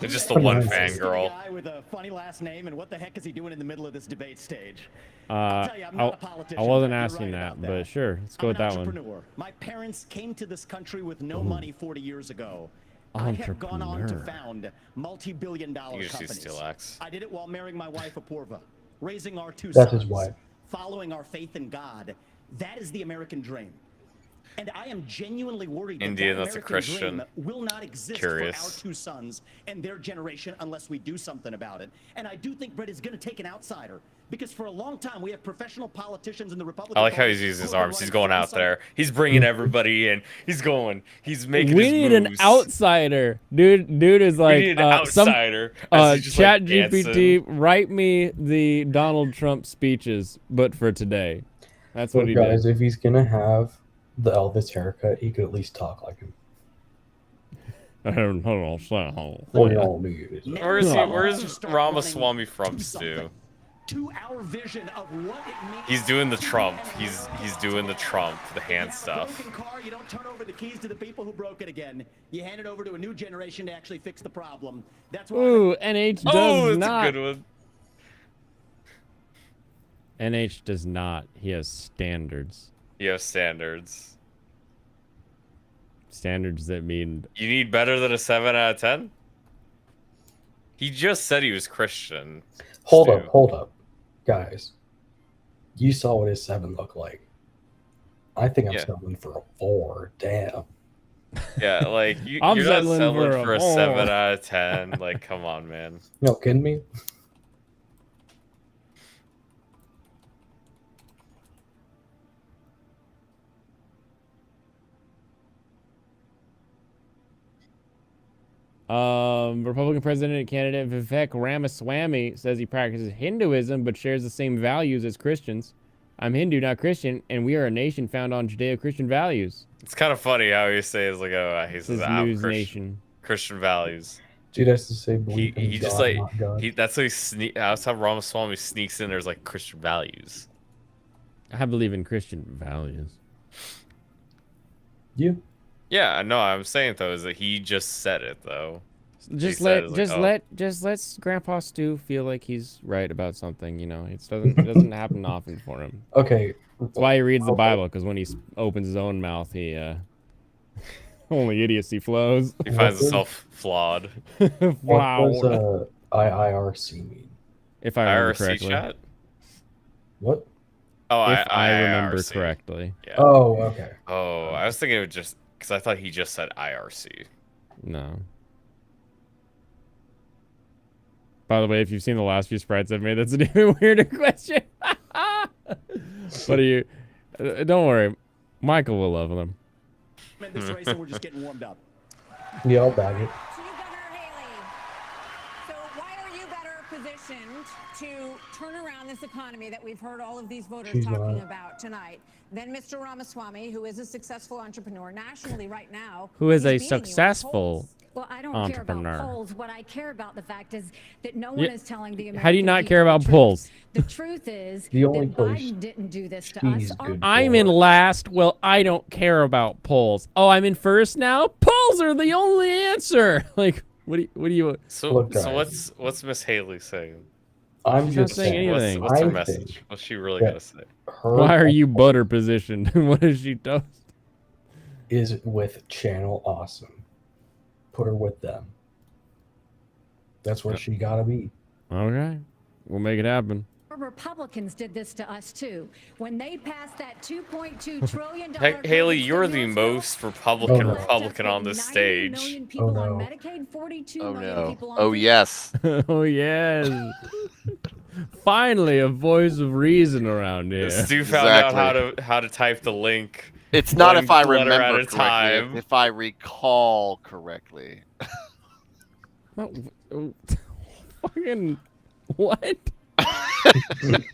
It's just the one This fangirl. guy with a funny last name, and what the heck is he doing in the middle of this debate stage? I tell you, I'm not a politician, wasn't but you're asking right that, about but sure, let's go I'm with an that one. entrepreneur. My parents came to this country with no money 40 years ago. I have gone on to Entrepreneur. found multi-billion-dollar You should companies. steal X. I did it while marrying my wife Apurva, raising our 2 That's sons, his wife. following our faith in God. That is the American dream. And I am genuinely worried that Indian, that that's a American Christian. dream will not exist Curious. for our 2 sons and their generation unless we do something about it. And I do think Brett is going to take an outsider, because for a long time we have professional politicians in the Republican I like how Party he's using his who are arms. He's running going out for there. He's bringing everybody in. He's making We his need an moves. outsider, dude. Dude is like need an outsider, as he's just, Chat like, GPT. Write me the Donald Trump speeches, but for today. That's what Look, he guys, did. if he's gonna have the Elvis haircut, he could at least talk like him. Where's Ramaswamy from, Stu? to our vision of what it means. He's doing the Trump. He's doing the Trump, the hand stuff. Broken car, you don't turn over the keys to the people who broke it again. You hand it over to a new generation to actually fix the problem. That's why. Ooh, NH does Oh, that's not. a good one. NH does not. He has standards. You have standards. Standards that mean You need better than a 7 out of 10? He just said he was Christian. Hold Stu. up, hold up. Guys, you saw what his 7 looked like. I think I'm Yeah. settling for a 4. Damn. Yeah, like I'm you're not settling settling for for a a 7 4. out of 10. Like, come on, man. You know, kidding me? Republican president candidate Vivek Ramaswamy says he practices Hinduism but shares the same values as Christians. I'm Hindu, not Christian, and we are a nation found on Judeo-Christian values. It's kind of funny how he says, like, oh, he says, Says I'm News Christian, Nation. Christian values. Dude has to say believe in He just, God, like, not God. that's how that's how Ramaswamy sneaks in. There's, like, Christian values. I believe in Christian values. You? Yeah, no, I'm saying, though, is that he just said it, though. Just He said it, like, let Grandpa Stu feel like he's right about something. You know, it doesn't happen often for him. Okay. That's why he reads the Bible, because when he opens his own mouth, he only idiocy flows. He finds himself flawed. Wow. What does IIRC mean? If I remember IRC correctly. chat? What? Oh, If I remember IRC. correctly. Yeah. Oh, okay. Oh, I was thinking it would just because I thought he just said IRC. No. By the way, if you've seen the last few sprites I've made, that's an even weirder question. What are you? Don't worry. Michael will love them. In this race, and we're just getting warmed up. Yeah, I'll bag it. So why are you better positioned to turn around this economy that we've heard all of these voters talking about tonight than Mr. Ramaswamy, who is a successful entrepreneur nationally right now? Who is a successful Well, I don't entrepreneur. care about polls. What I care about the fact is that no one is telling the American How do you not people care about the truth. polls? The truth is The only that place Biden didn't do this to us. I'm in last. Well, I don't care about polls. Oh, I'm in first now. Polls are the only answer. Like, what do you? So, Look, so guys. what's Miss Haley saying? I'm She's not just saying saying. anything. What's her I message? think What's she really that gonna say? her Why are you butter positioned? What does she do? is with Channel Awesome. Put her with them. That's where she gotta be. Okay, we'll make it happen. Republicans did this to us too. When they passed that $2.2 trillion Haley, you're the most Republican on this stage. people no. on Medicaid, 42 Oh million no. people on Oh yes. Oh yes. Finally, a voice of reason around here. Stu found out how to type the link. It's not one if I letter remember at a correctly. time. If I recall correctly. Fucking what?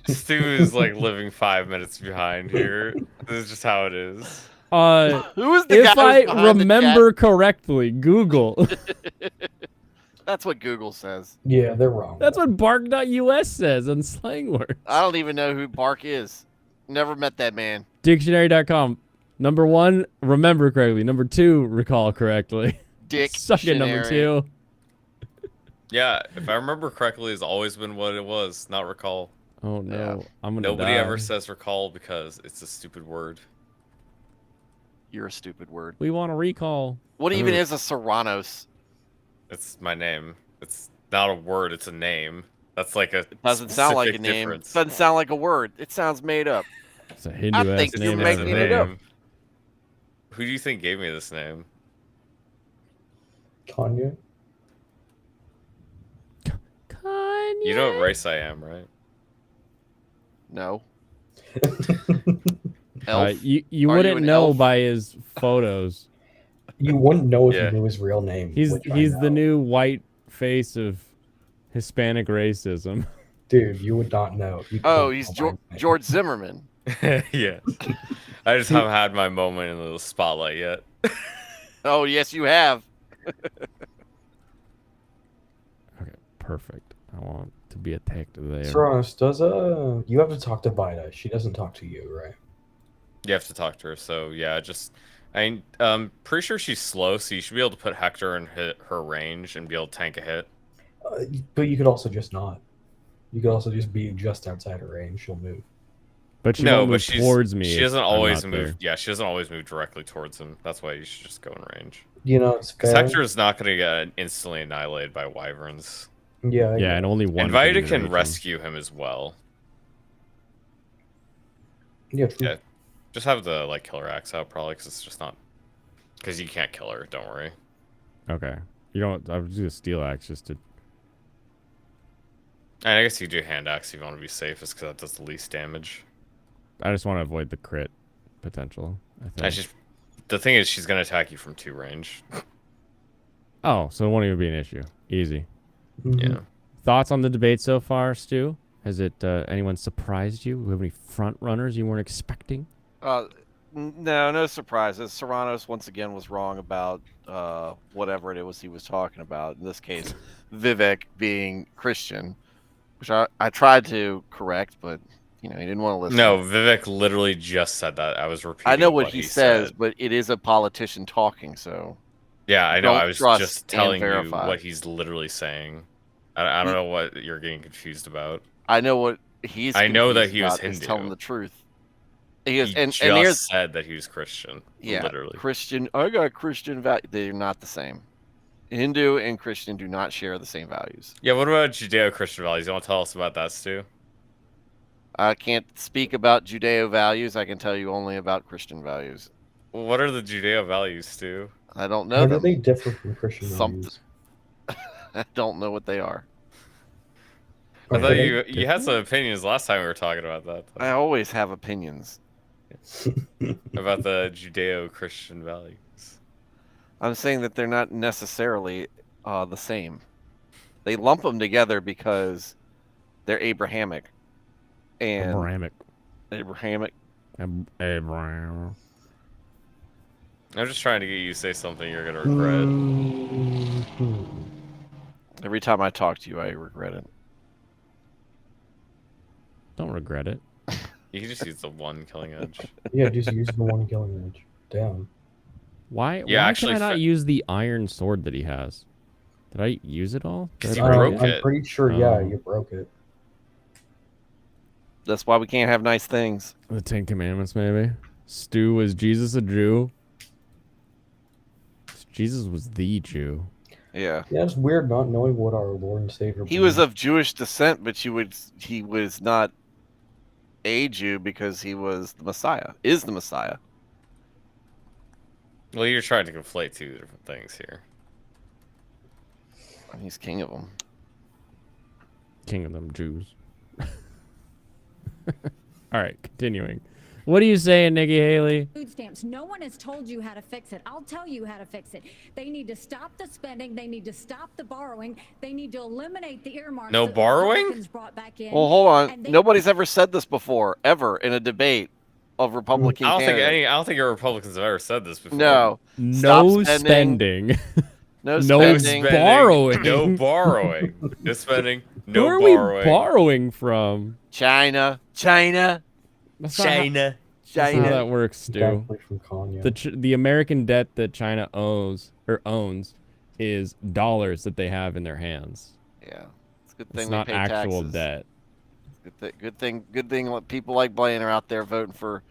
Stu is like living 5 minutes behind here. This is just how it is. Who is the if guy I who's behind the remember correctly, Google. That's what Google says. Yeah, they're wrong. That's what bark.us says on slang words. I don't even know who Bark is. Never met that man. Dictionary.com. Number 1, remember correctly. Number 2, recall correctly. Dick. Suck it, number 2. Yeah, if I remember correctly, it's always been what it was, not recall. Oh no, Yeah. I'm gonna Nobody die. ever says recall because it's a stupid word. You're a stupid word. We want to recall. What even is a Serranos? It's my name. It's not a word, it's a name. That's like a Doesn't sound like a specific name. difference. Doesn't sound like a word. It sounds made up. It's a Hindu I think you're making it up. Who do you think gave me this name? Kanye. You know what race I am, right? No. Elf? You Are wouldn't an know elf? by his photos. You wouldn't know if Yeah. you knew his real name. He's which I the know. new white face of Hispanic racism. Dude, you would not know. You Oh, couldn't he's know my name. George Zimmerman. Yeah. I just haven't had my moment in the spotlight yet. Oh, yes, you have. Okay, perfect. I want to be attacked there. Serranos, you have to talk to Vida. She doesn't talk to you, right? You have to talk to her, so yeah, I'm pretty sure she's slow, so you should be able to put Hector in her range and be able to tank a hit. But you could also just not. You could also just be just outside her range. She'll move. But she won't move towards me. She if doesn't I'm always not move. there. Yeah, she doesn't always move directly towards him. That's why you should just go in range. You know, it's Because fair. Hector is not going to get instantly annihilated by wyverns. Yeah. Yeah, and only one. And Vida can can reach him. rescue him as well. Yeah, true. Yeah, just have the killer axe out probably, because it's just not. Because you can't kill her. Don't worry. Okay. You don't. I would do a steel axe just to. And I guess you do hand axe if you want to be safe, is because that does the least damage. I just want to avoid the crit potential. I think. And the thing is, she's going to attack you from 2 range. Oh, so it won't even be an issue. Easy. Yeah. Thoughts on the debate so far, Stu? Has it anyone surprised you? Do you have any front runners you weren't expecting? No surprises. Serranos once again was wrong about whatever it was he was talking about. In this case, Vivek being Christian, which I tried to correct, but he didn't want to listen. No, Vivek literally just said that. I was repeating. I know what he said. says, but it is a politician talking, so. Yeah, I know. Don't I was trust just and telling you verify. what he's literally saying. I don't know what you're getting confused about. I know what he's. I know that confused he was about is Hindu. telling the truth. He is, He and just here's said that he was Christian. yeah, Literally. Christian. I got Christian value. They're not the same. Hindu and Christian do not share the same values. Yeah. What about Judeo-Christian values? You want to tell us about that, Stu? I can't speak about Judeo values. I can tell you only about Christian values. Well, what are the Judeo values, Stu? I don't know How do them. they differ from Christian Something. values? I don't know what they are. I thought you had some opinions last time we were talking about that. I always have opinions. About the Judeo-Christian values. I'm saying that they're not necessarily the same. They lump them together because they're Abrahamic. And Abrahamic. Abraham. I'm just trying to get you to say something you're gonna regret. Every time I talk to you, I regret it. Don't regret it. You can just use the one killing edge. Yeah, just use the one killing edge. Damn. Why? Yeah, why actually, can I not use the iron sword that he has? Did I use it all? Because you broke it. I'm pretty sure, yeah, you broke it. That's why we can't have nice things. The Ten Commandments, maybe. Stu, was Jesus a Jew? Jesus was the Jew. Yeah. Yeah, it's weird not knowing what our Lord and Savior. He was of Jewish descent, but he was not a Jew because he was the Messiah. Is the Messiah. Well, you're trying to conflate two different things here. He's king of them. King of them Jews. All right, continuing. What are you saying, Nikki Haley? Food stamps. No one has told you how to fix it. I'll tell you how to fix it. They need to stop the spending. They need to stop the borrowing. They need to eliminate the earmarks. No borrowing? Well, hold on. Nobody's ever said this before, ever, in a debate of Republican candidates. I don't think your Republicans have ever said this before. No. No spending. No spending. Borrowing. No borrowing. No spending. No Who are borrowing. we borrowing from? China. That's not how that works, Stu. Exactly from Kanye. The American debt that China owns is dollars that they have in their hands. Yeah, it's a good thing It's they not pay actual taxes. debt. Good thing. People like Blaine are out there voting for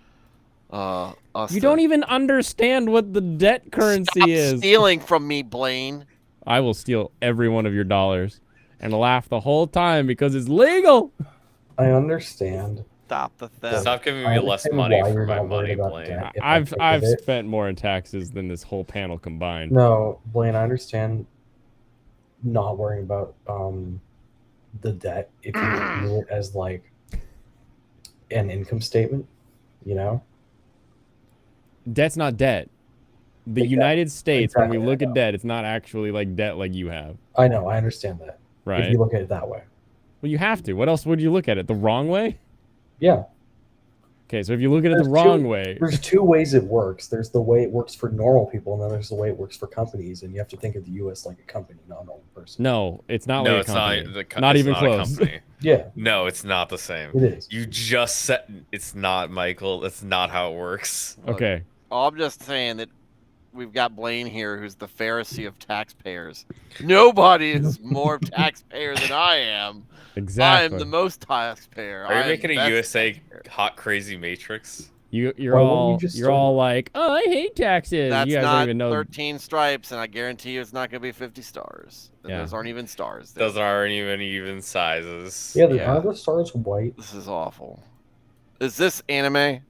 us. You don't even understand what the debt currency is. Stealing from me, Blaine. I will steal every one of your dollars and laugh the whole time because it's legal. I understand. Stop the theft. Stop giving me less money for my money, Blaine. I've spent more in taxes than this whole panel combined. No, Blaine, I understand not worrying about the debt if you view it as like an income statement, you know? Debt's not debt. The United States, when we look at debt, it's not actually like debt like you have. I know, I understand that. Right. If you look at it that way. Well, you have to. What else would you look at it? The wrong way? Yeah. Okay, so if you look at it the wrong way... There's two ways it works. There's the way it works for normal people, and then there's the way it works for companies, and you have to think of the U.S. like a company, not a normal person. No, it's not No, like it's a company. not even a close. company. Yeah. No, it's not the same. It is. You just said it's not, Michael. That's not how it works. Okay. I'm just saying that we've got Blaine here, who's the Pharisee of taxpayers. Nobody is more taxpayer than I am. Exactly. I am the most taxpayer. Are you making a USA hot crazy matrix? You're all like, oh, I hate taxes. That's you guys not don't even know. 13 stripes, and I guarantee you it's not going to be 50 stars. Yeah. Those aren't even stars. Those aren't even sizes. Yeah, are the stars white? This is awful. Is this anime?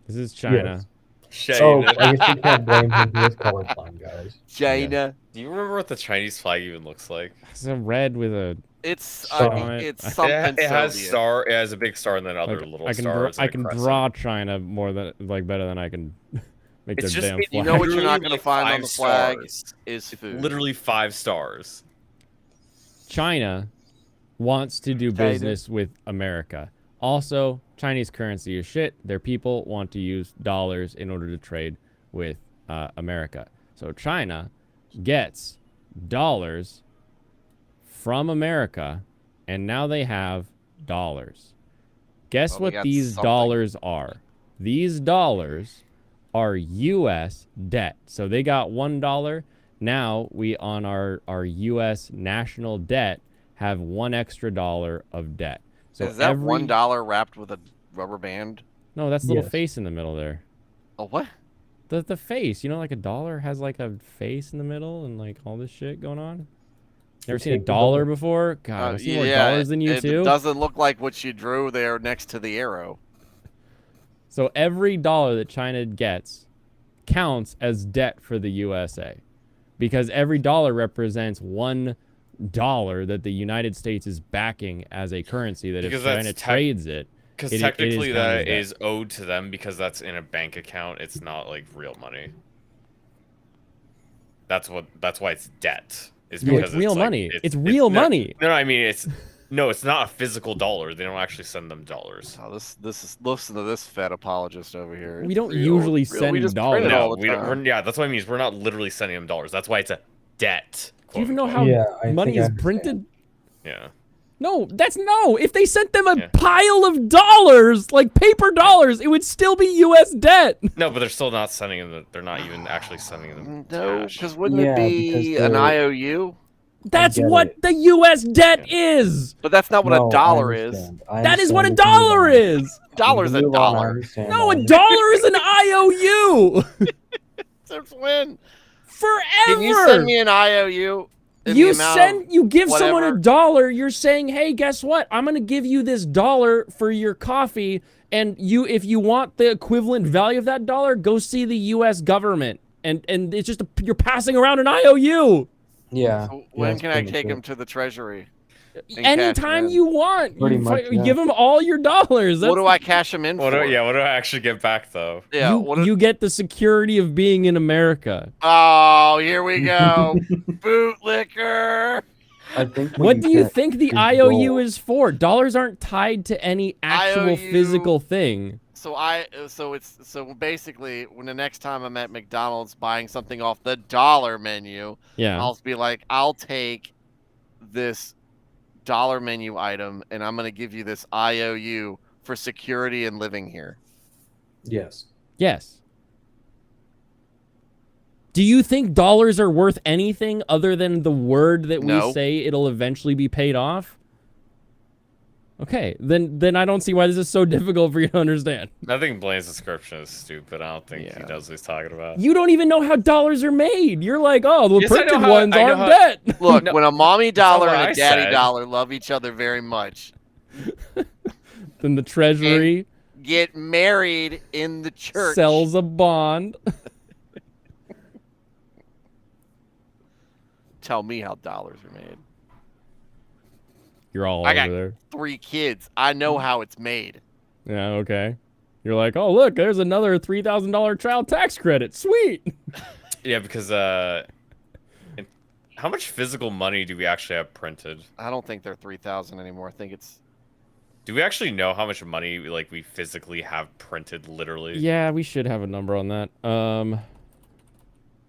This is China. Yes. China. So I guess you can't blame him. He is colorblind, guys. China. Do you remember what the Chinese flag even looks like? It's a red with a. It's something It has a big star and then other little stars. I can draw China better than I can make It's their just damn you flag. know what you're not going to like find on 5 the flag stars. is food. Literally 5 stars. China wants to do business with America. Also, Chinese currency is shit. Their people want to use dollars in order to trade with America. So China gets dollars from America, and now they have dollars. Guess Well, what these dollars are? These dollars are U.S. debt. So they got $1. Now we, on our U.S. national debt, have $1 extra of debt. So is that $1 wrapped with a rubber band? No, that's the little face in the middle there. A what? The face. You know, like a dollar has like a face in the middle and like all this shit going on? Never seen a dollar before? God, I've seen more dollars than you too. It doesn't look like what you drew there next to the arrow. So every dollar that China gets counts as debt for the USA. Because every dollar represents $1 that the United States is backing as a currency that if China trades it, Because technically that is owed to them because that's in a bank account. It's not like real money. That's why it's debt. Is because it's real money. It's real money. No, I mean it's not a physical dollar. They don't actually send them dollars. Oh, this is listen to this Fed apologist over here. We don't usually send dollars. No, that's what I mean. Is we're not literally sending them dollars. That's why it's a debt. Do you even know how money is printed? Yeah. No, if they sent them a pile of dollars, like paper dollars, it would still be U.S. debt. No, but they're still not sending them. They're not even actually sending them. No, because wouldn't it be an IOU? That's what the U.S. debt is. But that's not what a dollar is. That is what a dollar is. Dollar's a dollar. No, a dollar is an IOU. Since when? Forever. Can you send me an IOU? You give someone a dollar, you're saying, hey, guess what? I'm gonna give you this dollar for your coffee, and if you want the equivalent value of that dollar, go see the US government. And it's just you're passing around an IOU. Yeah. So when can I take them to the treasury? Anytime you want. Pretty much, you give them all your dollars. What do I cash them in for? What do I actually get back though? Yeah, you get the security of being in America. Oh, here we go. Bootlicker. I think. What do you think the IOU is for? Dollars aren't tied to any actual physical thing. So basically, when the next time I'm at McDonald's buying something off the dollar menu, I'll be like, I'll take this dollar menu item and I'm going to give you this IOU for security and living here. Yes. Do you think dollars are worth anything other than the word that we say it'll eventually be paid off? Okay, then I don't see why this is so difficult for you to understand. I think Blaine's description is stupid. I don't think he knows what he's talking about. You don't even know how dollars are made. You're like, oh, the printed ones aren't debt. Look, when a mommy dollar and a daddy dollar love each other very much, then the treasury get married in the church, sells a bond. Tell me how dollars are made. You're all I over got there. 3 kids. I know how it's made. Yeah, okay. You're like, oh, look, there's another $3,000 child tax credit. Sweet. Yeah, because how much physical money do we actually have printed? I don't think they're 3,000 anymore. I think it's... Do we actually know how much money we physically have printed, literally? Yeah, we should have a number on that. Because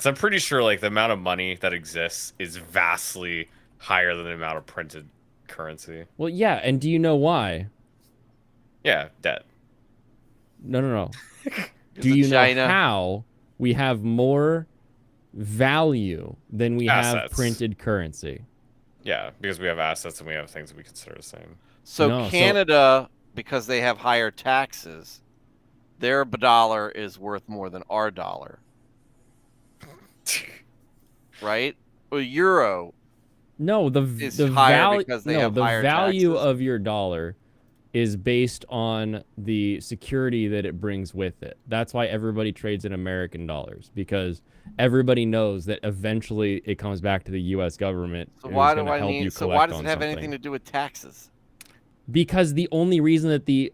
I'm pretty sure the amount of money that exists is vastly higher than the amount of printed currency. Well, yeah, and do you know why? Yeah, debt. No. Do you know how we have more value than we have printed currency? Yeah, because we have assets and we have things that we consider the same. So Canada, because they have higher taxes, their dollar is worth more than our dollar. Right? Or euro. No, the value of your dollar is based on the security that it brings with it. That's why everybody trades in American dollars, because everybody knows that eventually it comes back to the U.S. government. So why does it have anything to do with taxes? Because the only reason that the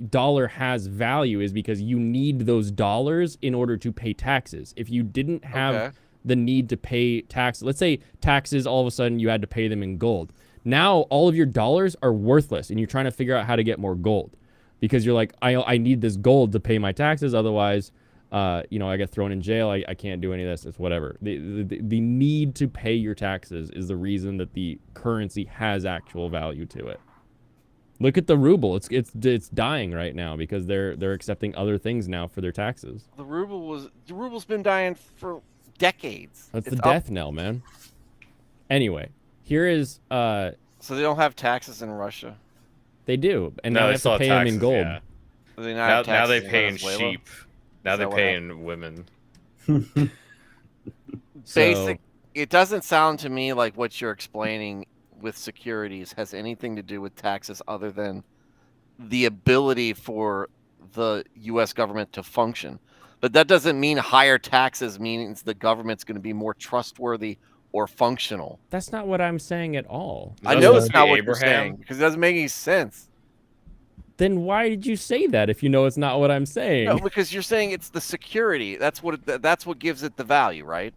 dollar has value is because you need those dollars in order to pay taxes. If you didn't have the need to pay taxes, let's say taxes, all of a sudden you had to pay them in gold. Now all of your dollars are worthless and you're trying to figure out how to get more gold because you're like, I need this gold to pay my taxes. Otherwise, I get thrown in jail. I can't do any of this. It's whatever. The need to pay your taxes is the reason that the currency has actual value to it. Look at the ruble. It's dying right now because they're accepting other things now for their taxes. The ruble's been dying for decades. That's the death knell, man. Anyway, here is so they don't have taxes in Russia. They do, and now they have to pay them in gold. Yeah. Now they pay in sheep. Now they pay in women. It doesn't sound to me like what you're explaining with securities has anything to do with taxes other than the ability for the U.S. government to function. But that doesn't mean higher taxes means the government's going to be more trustworthy or functional. That's not what I'm saying at all. I know it's not what you're saying because it doesn't make any sense. Then why did you say that if you know it's not what I'm saying? No, because you're saying it's the security. That's what gives it the value, right?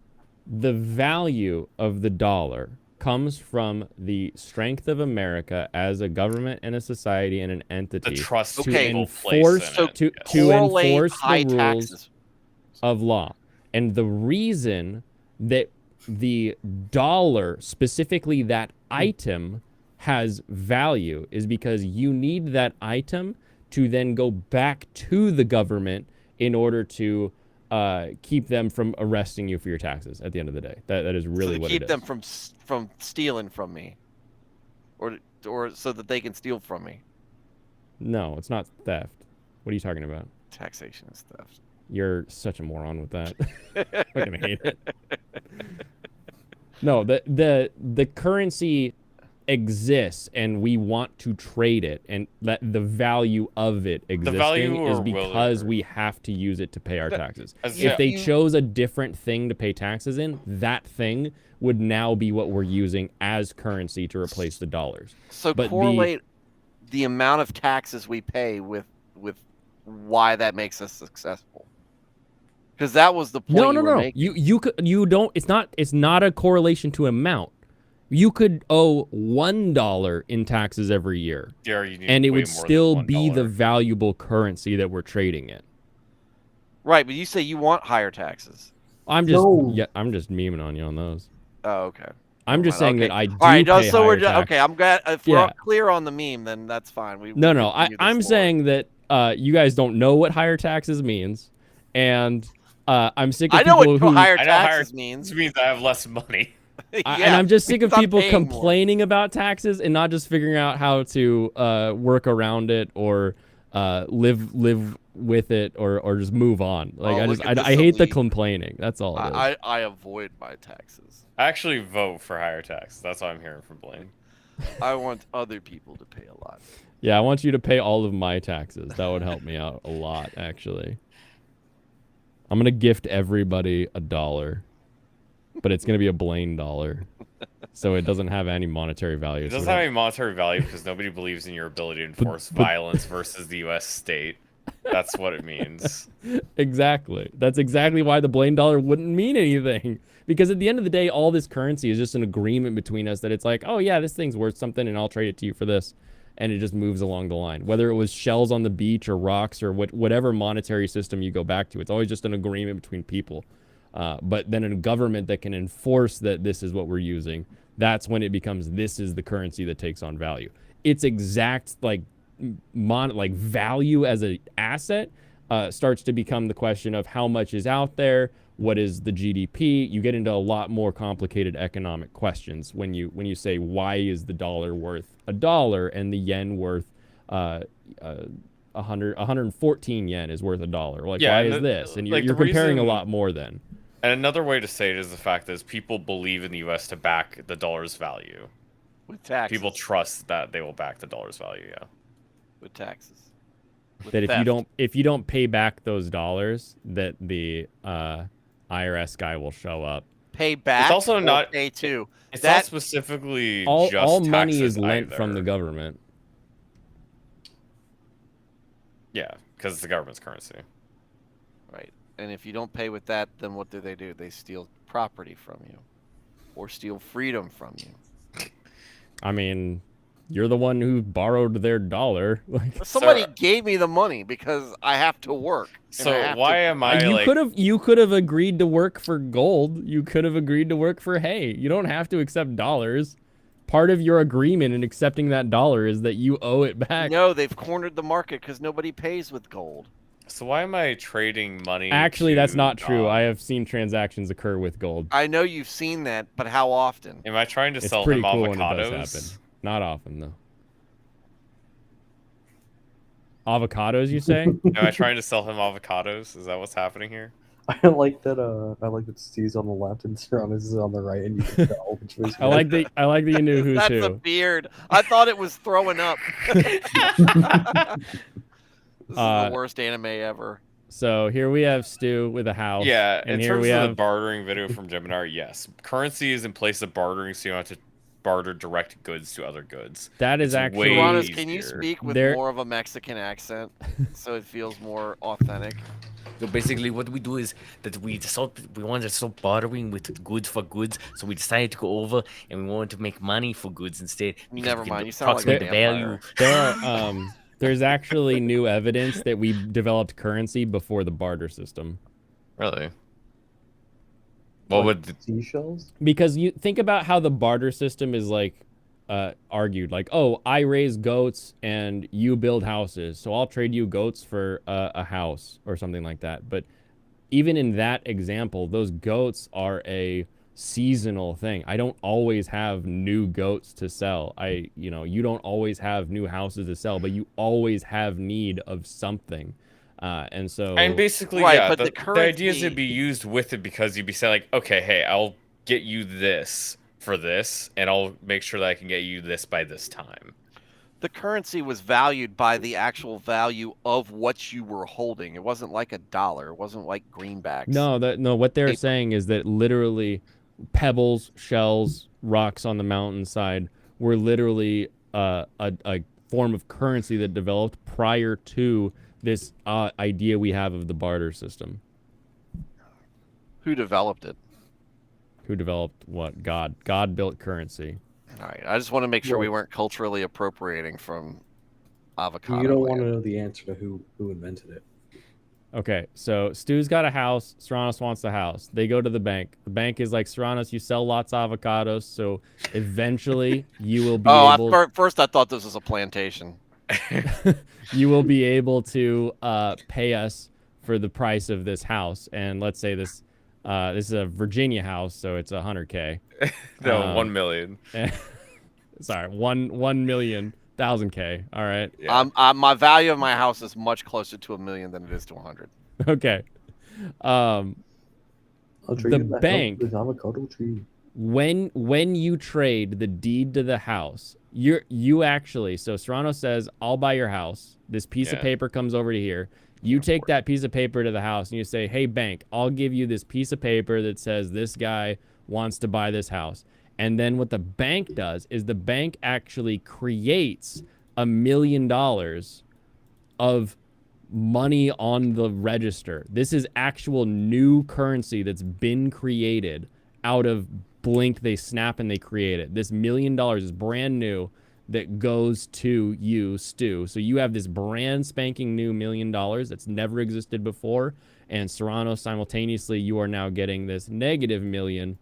The value of the dollar comes from the strength of America as a government and a society and an entity. The trust to people enforce place in it. to enforce the rules taxes of law. And the reason that the dollar, specifically that item, has value is because you need that item to then go back to the government in order to keep them from arresting you for your taxes at the end of the day. That is really what it is. Keep them from stealing from me, or so that they can steal from me. No, it's not theft. What are you talking about? Taxation is theft. You're such a moron with that. I fucking hate it. No, the currency exists and we want to trade it, and that the value of it existing is because we have to use it to pay our taxes. If they chose a different thing to pay taxes in, that thing would now be what we're using as currency to replace the dollars. So correlate the amount of taxes we pay with why that makes us successful. Because that was the point. No. You don't. It's not a correlation to amount. You could owe $1 in taxes every year, and it would still be the valuable currency that we're trading in. Right, but you say you want higher taxes. I'm just memeing on you on those. Oh, okay. I'm just saying that I do All right, pay so higher tax. okay. I'm glad if we're clear on the meme, then that's fine. I'm saying that you guys don't know what higher taxes means, and I'm sick of people who higher taxes means. It means I have less money. And I'm just sick of people complaining about taxes and not just figuring out how to work around it or live with it or just move on. Like I hate the complaining. That's all it is. I avoid my taxes. I actually vote for higher tax. That's what I'm hearing from Blaine. I want other people to pay a lot. Yeah, I want you to pay all of my taxes. That would help me out a lot, actually. I'm gonna gift everybody $1. But it's going to be a Blaine dollar, so it doesn't have any monetary value. It doesn't have any monetary value because nobody believes in your ability to enforce violence versus the U.S. state. That's what it means. Exactly. That's exactly why the Blaine dollar wouldn't mean anything. Because at the end of the day, all this currency is just an agreement between us that it's like, oh yeah, this thing's worth something and I'll trade it to you for this. And it just moves along the line. Whether it was shells on the beach or rocks or whatever monetary system you go back to, it's always just an agreement between people. But then a government that can enforce that this is what we're using, that's when it becomes this is the currency that takes on value. Its exact value as an asset starts to become the question of how much is out there, what is the GDP. You get into a lot more complicated economic questions when you say why is the dollar worth $1 and the yen worth 114 yen is worth $1. Like why is this? And you're comparing a lot more then. And another way to say it is the fact that people believe in the U.S. to back the dollar's value. With taxes. People trust that they will back the dollar's value, yeah. With taxes. With that theft. if you don't pay back those dollars, that the IRS guy will show up. Pay back. It's also not pay too. It's not specifically all money is lent either. from the government. Yeah, because it's the government's currency. Right. And if you don't pay with that, then what do? They steal property from you. Or steal freedom from you. I mean, you're the one who borrowed their dollar. Somebody gave me the money because I have to work. So why am I you could have agreed to work for gold. You could have agreed to work for hay. You don't have to accept dollars. Part of your agreement in accepting that dollar is that you owe it back. No, they've cornered the market because nobody pays with gold. So why am I trading money? Actually, that's not true. I have seen transactions occur with gold. I know you've seen that, but how often? Am I trying to sell pretty him cool avocados? When it does happen. Not often, though. Avocados, you say? Am I trying to sell him avocados? Is that what's happening here? I like that. I like that Steve's on the left and Serrano's is on the right, and you can tell which way. I like that you knew who's That's who. a beard. I thought it was throwing up. This is the worst anime ever. So here we have Stu with a house. Yeah, and in here terms we of have the bartering video from Gemini, yes. Currency is in place of bartering, so you don't have to barter direct goods to other goods. That is It's actually. way Ronus, can you easier. speak with There- more of a Mexican accent so it feels more authentic? So basically, what we do is that we wanted to stop bartering with goods for goods, so we decided to go over and we wanted to make money for goods instead. Never mind, you sound like approximate a the value. There are, there's actually new evidence that we developed currency before the barter system. Really? What would seashells? Because you think about how the barter system is like argued, like, oh, I raise goats and you build houses, so I'll trade you goats for a house or something like that. But even in that example, those goats are a seasonal thing. I don't always have new goats to sell. You don't always have new houses to sell, but you always have need of something. And basically, right, yeah, but the idea is to be used with it because you'd be saying like, okay, hey, I'll get you this for this, and I'll make sure that I can get you this by this time. The currency was valued by the actual value of what you were holding. It wasn't like a dollar. It wasn't like greenbacks. No, what they're saying is that literally pebbles, shells, rocks on the mountainside were literally a form of currency that developed prior to this idea we have of the barter system. Who developed it? Who developed what? God. God built currency. All right. I just want to make sure we weren't culturally appropriating from avocado. You don't want to know the answer to who invented it. Okay, so Stu's got a house. Serranos wants the house. They go to the bank. The bank is like, Serranos, you sell lots of avocados, so eventually you will be able... First I thought this was a plantation. You will be able to pay us for the price of this house. And let's say this is a Virginia house, so it's $100K. No, 1 million. Sorry, 1 million. 1,000K. All right. Yeah. My value of my house is much closer to $1 million than it is to 100. Okay. The bank. Avocado tree. When you trade the deed to the house, you actually, so Serrano says, I'll buy your house. This piece of paper comes over to here. You take that piece of paper to the house and you say, hey, bank, I'll give you this piece of paper that says this guy wants to buy this house. And then what the bank does is the bank actually creates $1 million of money on the register. This is actual new currency that's been created out of blink. They snap and they create it. This $1 million is brand new that goes to you, Stu. So you have this brand spanking new $1 million that's never existed before. And Serrano, simultaneously, you are now getting this negative $1 million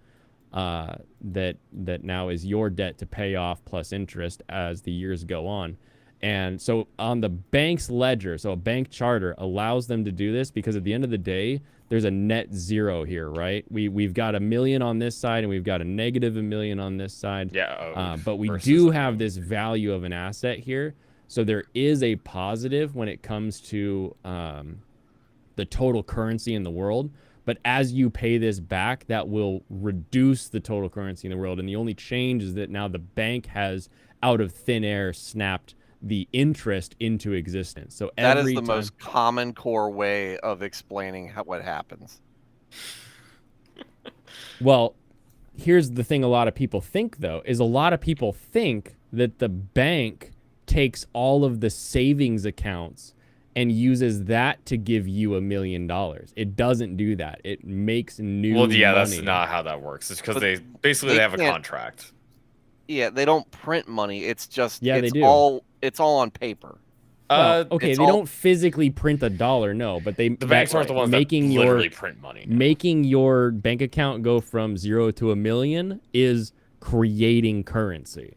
that now is your debt to pay off plus interest as the years go on. And so on the bank's ledger, so a bank charter allows them to do this because at the end of the day, there's a net zero here, right? We've got $1 million on this side and we've got a negative $1 million on this side. Yeah. But we do have this value of an asset here. So there is a positive when it comes to the total currency in the world. But as you pay this back, that will reduce the total currency in the world. And the only change is that now the bank has, out of thin air, snapped the interest into existence. So that is the most common core way of explaining what happens. Well, here's the thing a lot of people think, though, is a lot of people think that the bank takes all of the savings accounts and uses that to give you $1 million. It doesn't do that. It makes new money. That's not how that works. It's because they have a contract. Yeah, they don't print money. It's just they do. It's all on paper. Well, okay, they don't physically print a dollar, no, but the banks aren't the ones that literally print money. No. Making your bank account go from 0 to $1 million is creating currency.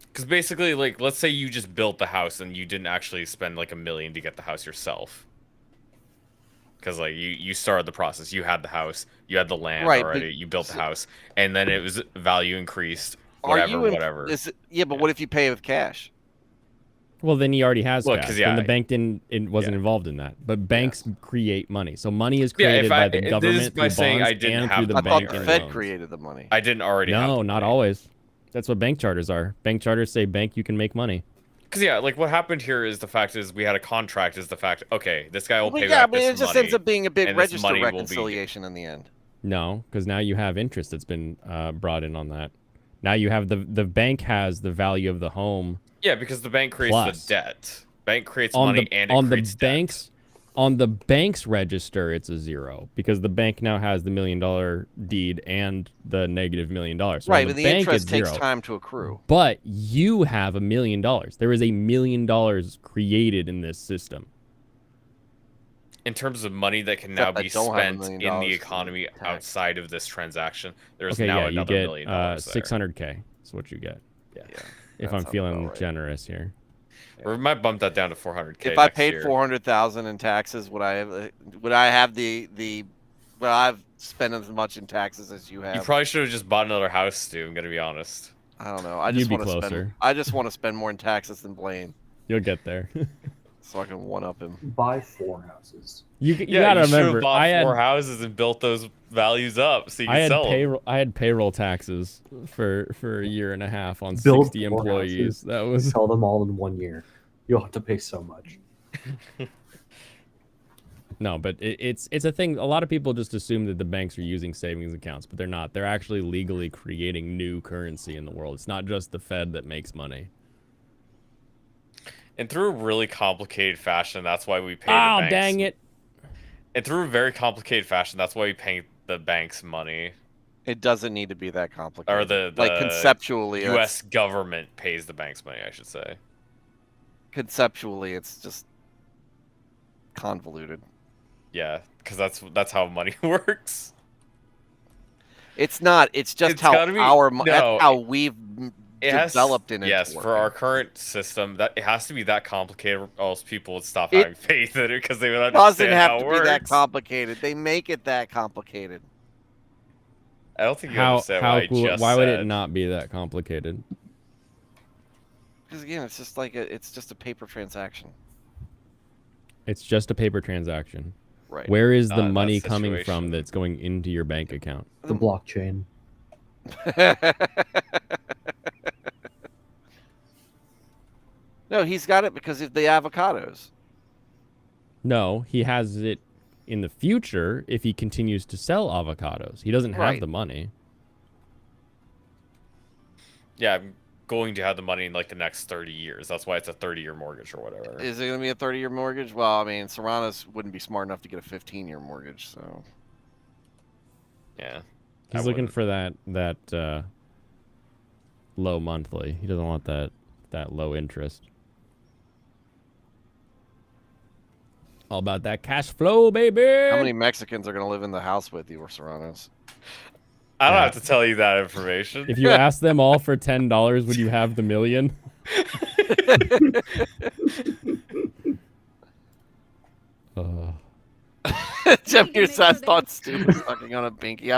Because basically, like, let's say you just built the house and you didn't actually spend like $1 million to get the house yourself. Because like you started the process, you had the house, you had the land already, you built the house, and then it was value increased, whatever. But what if you pay with cash? Well, then he already has cash. And the bank wasn't involved in that. But banks create money, so money is created by the government through bonds and through the bank. I thought the Fed created the money. I didn't already. No, not always. That's what bank charters are. Bank charters say, bank, you can make money. Because like what happened here is the fact is we had a contract. Is the fact okay? This guy will pay back this money. It just ends up being a big register reconciliation in the end. No, because now you have interest that's been brought in on that. Now you have the bank has the value of the home. Yeah, because the bank creates plus. the debt. Bank creates money and it creates debt. On the bank's register, it's a 0 because the bank now has the $1 million deed and the negative $1 million. So right, but the bank, interest takes 0. time to accrue. But you have $1 million. There is $1 million created in this system. In terms of money that can now be spent in the economy outside of this transaction, there's now another $1 million. $600K is what you get. Yeah. If I'm feeling generous here. Or we might bump that down to 400K. If I paid $400,000 in taxes, would I have well, I've spent as much in taxes as you have. You probably should have just bought another house, Stu. I'm gonna be honest. I don't know. I just want to spend more in taxes than Blaine. You'll get there. So I can one up him. Buy 4 houses. You gotta remember, I had 4 houses and built those values up so you could sell them. I had payroll taxes for a year and a half on 60 employees. Houses, that was sell them all in 1 year. You'll have to pay so much. No, but it's a thing. A lot of people just assume that the banks are using savings accounts, but they're not. They're actually legally creating new currency in the world. It's not just the Fed that makes money. And through a really complicated fashion, that's why we pay the banks. Oh, dang it. And through a very complicated fashion, that's why we pay the banks money. It doesn't need to be that complicated. Or the like conceptually, U.S. government pays the banks money, I should say. Conceptually, it's just convoluted. Yeah, because that's how money works. It's not. It's just how that's how we've developed in it. Yes, for our current system, that it has to be that complicated, or else people would stop having faith in it because they would understand how it works. It doesn't have to be that complicated. They make it that complicated. I don't think you understand what I just Why would said. it not be that complicated? Because again, it's just like it's just a paper transaction. It's just a paper transaction. Right. Where is the money coming from that's going into your bank account? The blockchain. No, he's got it because of the avocados. No, he has it in the future if he continues to sell avocados. He doesn't have the money. Yeah, I'm going to have the money in like the next 30 years. That's why it's a 30-year mortgage or whatever. Is it going to be a 30-year mortgage? Well, I mean, Serranos wouldn't be smart enough to get a 15-year mortgage, so. Yeah. He's looking for that low monthly. He doesn't want that low interest. All about that cash flow, baby. How many Mexicans are going to live in the house with you, or Serranos? I don't have to tell you that information. If you ask them all for $10, would you have the $1 million? Jeff, your I thought Stu was sucking on a binky.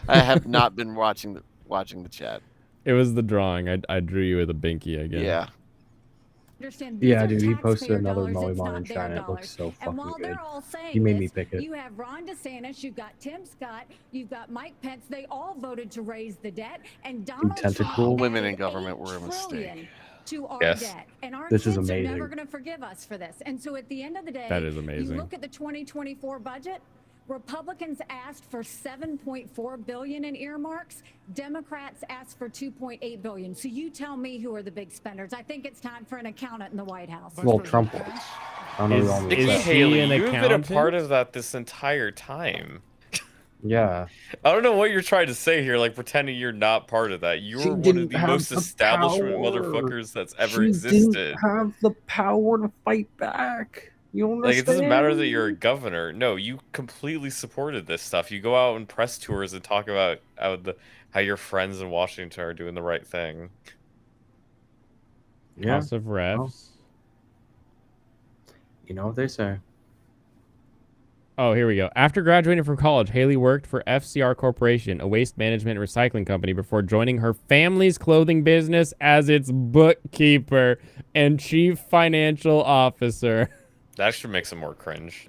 I have not been watching the chat. It was the drawing. I drew you with a binky again. Yeah. Yeah, dude, he posted another Molly Mon in China. It looks so fucking good. He made me pick it. You have Ron DeSantis, you've got Tim Scott, you've got Mike Pence. They all voted to raise the debt, and Donald Trump women in government were a mistake. To our debt, and our this kids is amazing. are never going to forgive us for this. And so, at the end of the day, that is amazing. You look at the 2024 budget. Republicans asked for $7.4 billion in earmarks. Democrats asked for $2.8 billion. So you tell me who are the big spenders. I think it's time for an accountant in the White House. Well, Trump was. Nikki Haley, you've been a part of that this entire time. Yeah. I don't know what you're trying to say here, like pretending you're not part of that. You're one of the most establishment motherfuckers that's ever existed. Didn't have the power to fight back. You understand? Like, it doesn't matter that you're a governor. No, you completely supported this stuff. You go out on press tours and talk about how your friends in Washington are doing the right thing. Yeah. House of Refs. Well, you know what they say. Oh, here we go. After graduating from college, Haley worked for FCR Corporation, a waste management and recycling company, before joining her family's clothing business as its bookkeeper and chief financial officer. That actually makes it more cringe.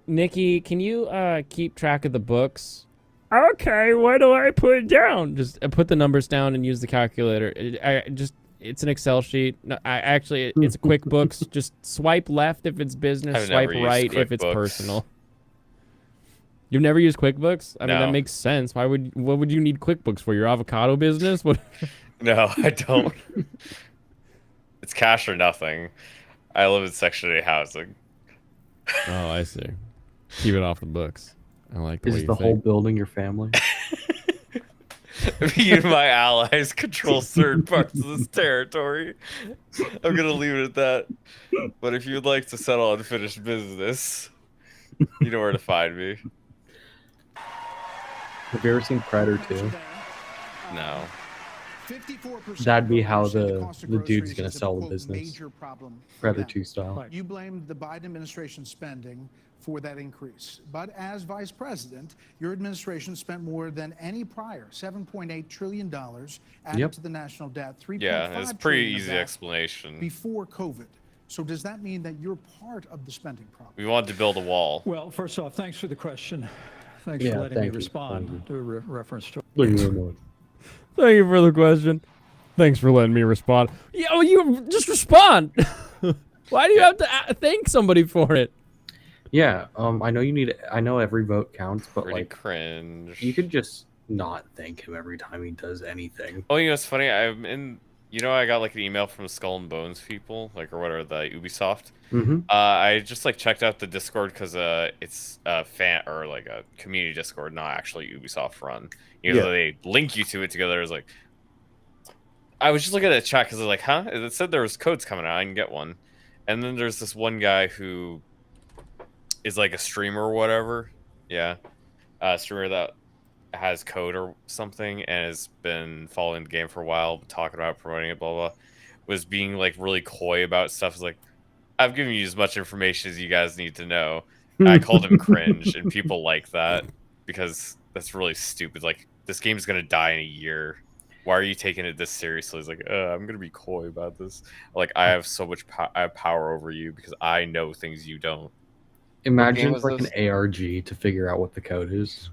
Nikki, can you keep track of the books? Okay, what do I put down? Just put the numbers down and use the calculator. it's an Excel sheet. No, it's QuickBooks. Just swipe left if it's business, I've swipe never used right if it's QuickBooks. personal. You've never used QuickBooks? I mean, that No. makes sense. What would you need QuickBooks for? Your avocado business? What? No, I don't. It's cash or nothing. I live in Section 8 housing. Oh, I see. Keep it off the books. I like the way Is you the think. whole building your family? Me and my allies control certain parts of this territory. I'm gonna leave it at that. But if you'd like to settle unfinished business, you know where to find me. Have you ever seen Predator 2? No. That'd be how the dude's gonna sell the business. Predator 2 style. You blamed the Biden administration spending for that increase. But as vice president, your administration spent more than any prior, $7.8 trillion added to the national debt, $3.5 Yeah, it's a pretty easy explanation. before COVID. So does that mean that you're part of the spending problem? We wanted to build a wall. Well, first off, thanks for the question. Thanks Yeah, for letting me thank you. respond to a reference to. Thank you very much. Thank you for the question. Thanks for letting me respond. Yeah, you just respond. Why do you have to thank somebody for it? Yeah, I know you need. I know every vote counts, but Pretty like, cringe. you could just not thank him every time he does anything. Oh, you know, it's funny. I'm in. You know, I got like an email from Skull and Bones people, like, or whatever, the Ubisoft. Mhm. I just like checked out the Discord because it's a fan or like a community Discord, not actually Ubisoft run. You know, they link you to it together. It was like, I was just looking at the chat because I was like, huh? It said there was codes coming out. I can get one. And then there's this one guy who is like a streamer or whatever. Yeah, streamer that has code or something and has been following the game for a while, talking about promoting it, blah blah. Was being like really coy about stuff. It's like, I've given you as much information as you guys need to know. I called him cringe, and people like that because that's really stupid. Like, this game is gonna die in a year. Why are you taking it this seriously? It's like, I'm gonna be coy about this. Like, I have so much I have power over you because I know things you don't. Imagine it's like an ARG to figure out what the code is.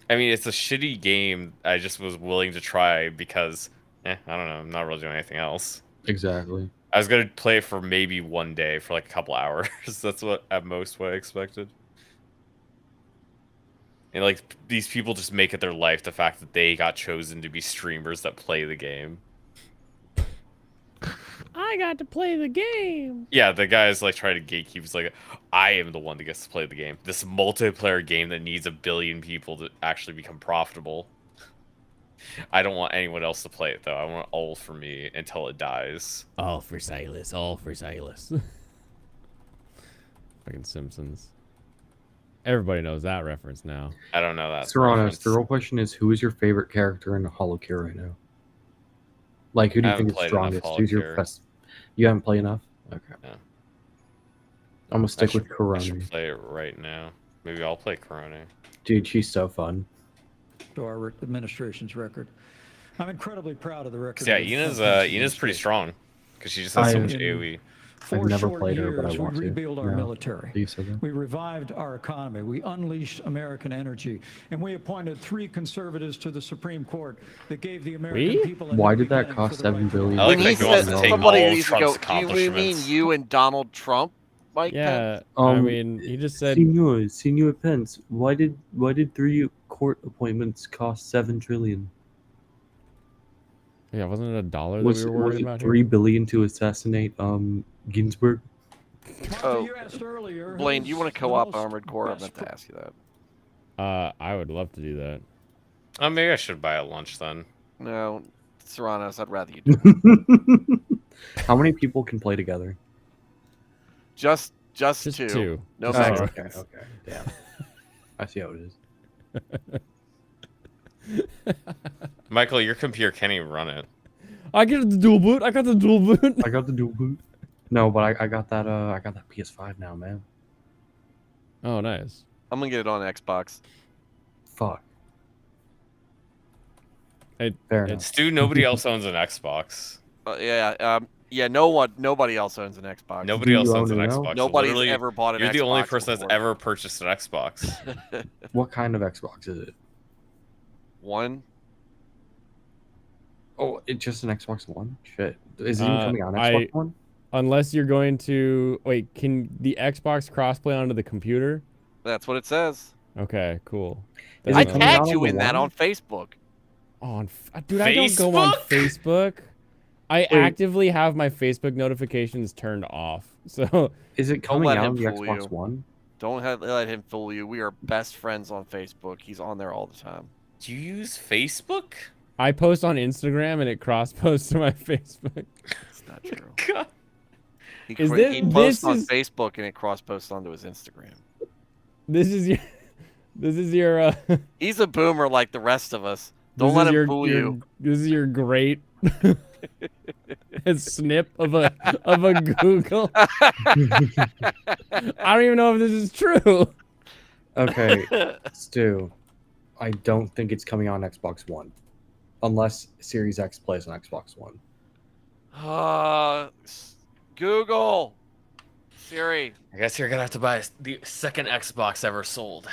I mean, it's a shitty game. I just was willing to try because, I don't know. I'm not really doing anything else. Exactly. I was gonna play it for maybe one day for like a couple hours. That's what at most what I expected. And like, these people just make it their life, the fact that they got chosen to be streamers that play the game. I got to play the game. Yeah, the guy's like trying to gatekeep. He's like, I am the one that gets to play the game. This multiplayer game that needs 1 billion people to actually become profitable. I don't want anyone else to play it though. I want it all for me until it dies. All for Silas. All for Silas. Fucking Simpsons. Everybody knows that reference now. I don't know that. Serranos, the real question is, who is your favorite character in Holocure right now? Like, who do you think is strongest? Who's your best? You haven't played enough? Okay. Yeah. I'm gonna stick with I Corona. should play it right now. Maybe I'll play Corona. Dude, she's so fun. To our administration's record. I'm incredibly proud of the record. Yeah, Ina's pretty strong because she just has so much AoE. I've never played her, but I want to. We rebuilt our military. You said that? We revived our economy. We unleashed American energy. And we appointed 3 conservatives to the Supreme Court that gave the American people... Why did that cost $7 billion? I like that he wants to take all of Trump's Do you mean you and Donald Trump, Mike Yeah, Pence? I mean, he just said... Senor Pence, why did 3 court appointments cost $7 trillion? Yeah, wasn't it $1 that we were worried about here? $3 billion to assassinate Ginsburg? Oh, Blaine, do you want to co-op Armored Core? I meant to ask you that. I would love to do that. Oh, maybe I should buy a lunch then. No, Serranos, I'd rather you do. How many people can play together? Just 2. No max. Okay, damn. I see how it is. Michael, your computer can't even run it. I get the dual boot. I got the dual boot. I got the dual boot. No, but I got that. I got that PS5 now, man. Oh, nice. I'm gonna get it on Xbox. Fuck. Fair enough. Stu, nobody else owns an Xbox. Yeah. Nobody else owns an Xbox. Nobody else owns an Xbox. Nobody's ever bought an Xbox. You're the only person before. that's ever purchased an Xbox. What kind of Xbox is it? One. Oh, it's just an Xbox One? Shit. Is it even coming out on Xbox One? Unless you're going to... Wait, can the Xbox crossplay onto the computer? That's what it says. Okay, cool. I tagged you in that on Facebook. Dude, I don't go on Facebook. I actively have my Facebook notifications turned off. So is it coming out on the Xbox One? Don't let him fool you. We are best friends on Facebook. He's on there all the time. Do you use Facebook? I post on Instagram and it cross posts to my Facebook. It's not true. God. He posts on Facebook and it cross posts onto his Instagram. This is your He's a boomer like the rest of us. Don't let him fool you. This is your great snip of a Google. I don't even know if this is true. Okay, Stu. I don't think it's coming on Xbox One. Unless Series X plays on Xbox One. Google. Siri. I guess you're gonna have to buy the second Xbox ever sold.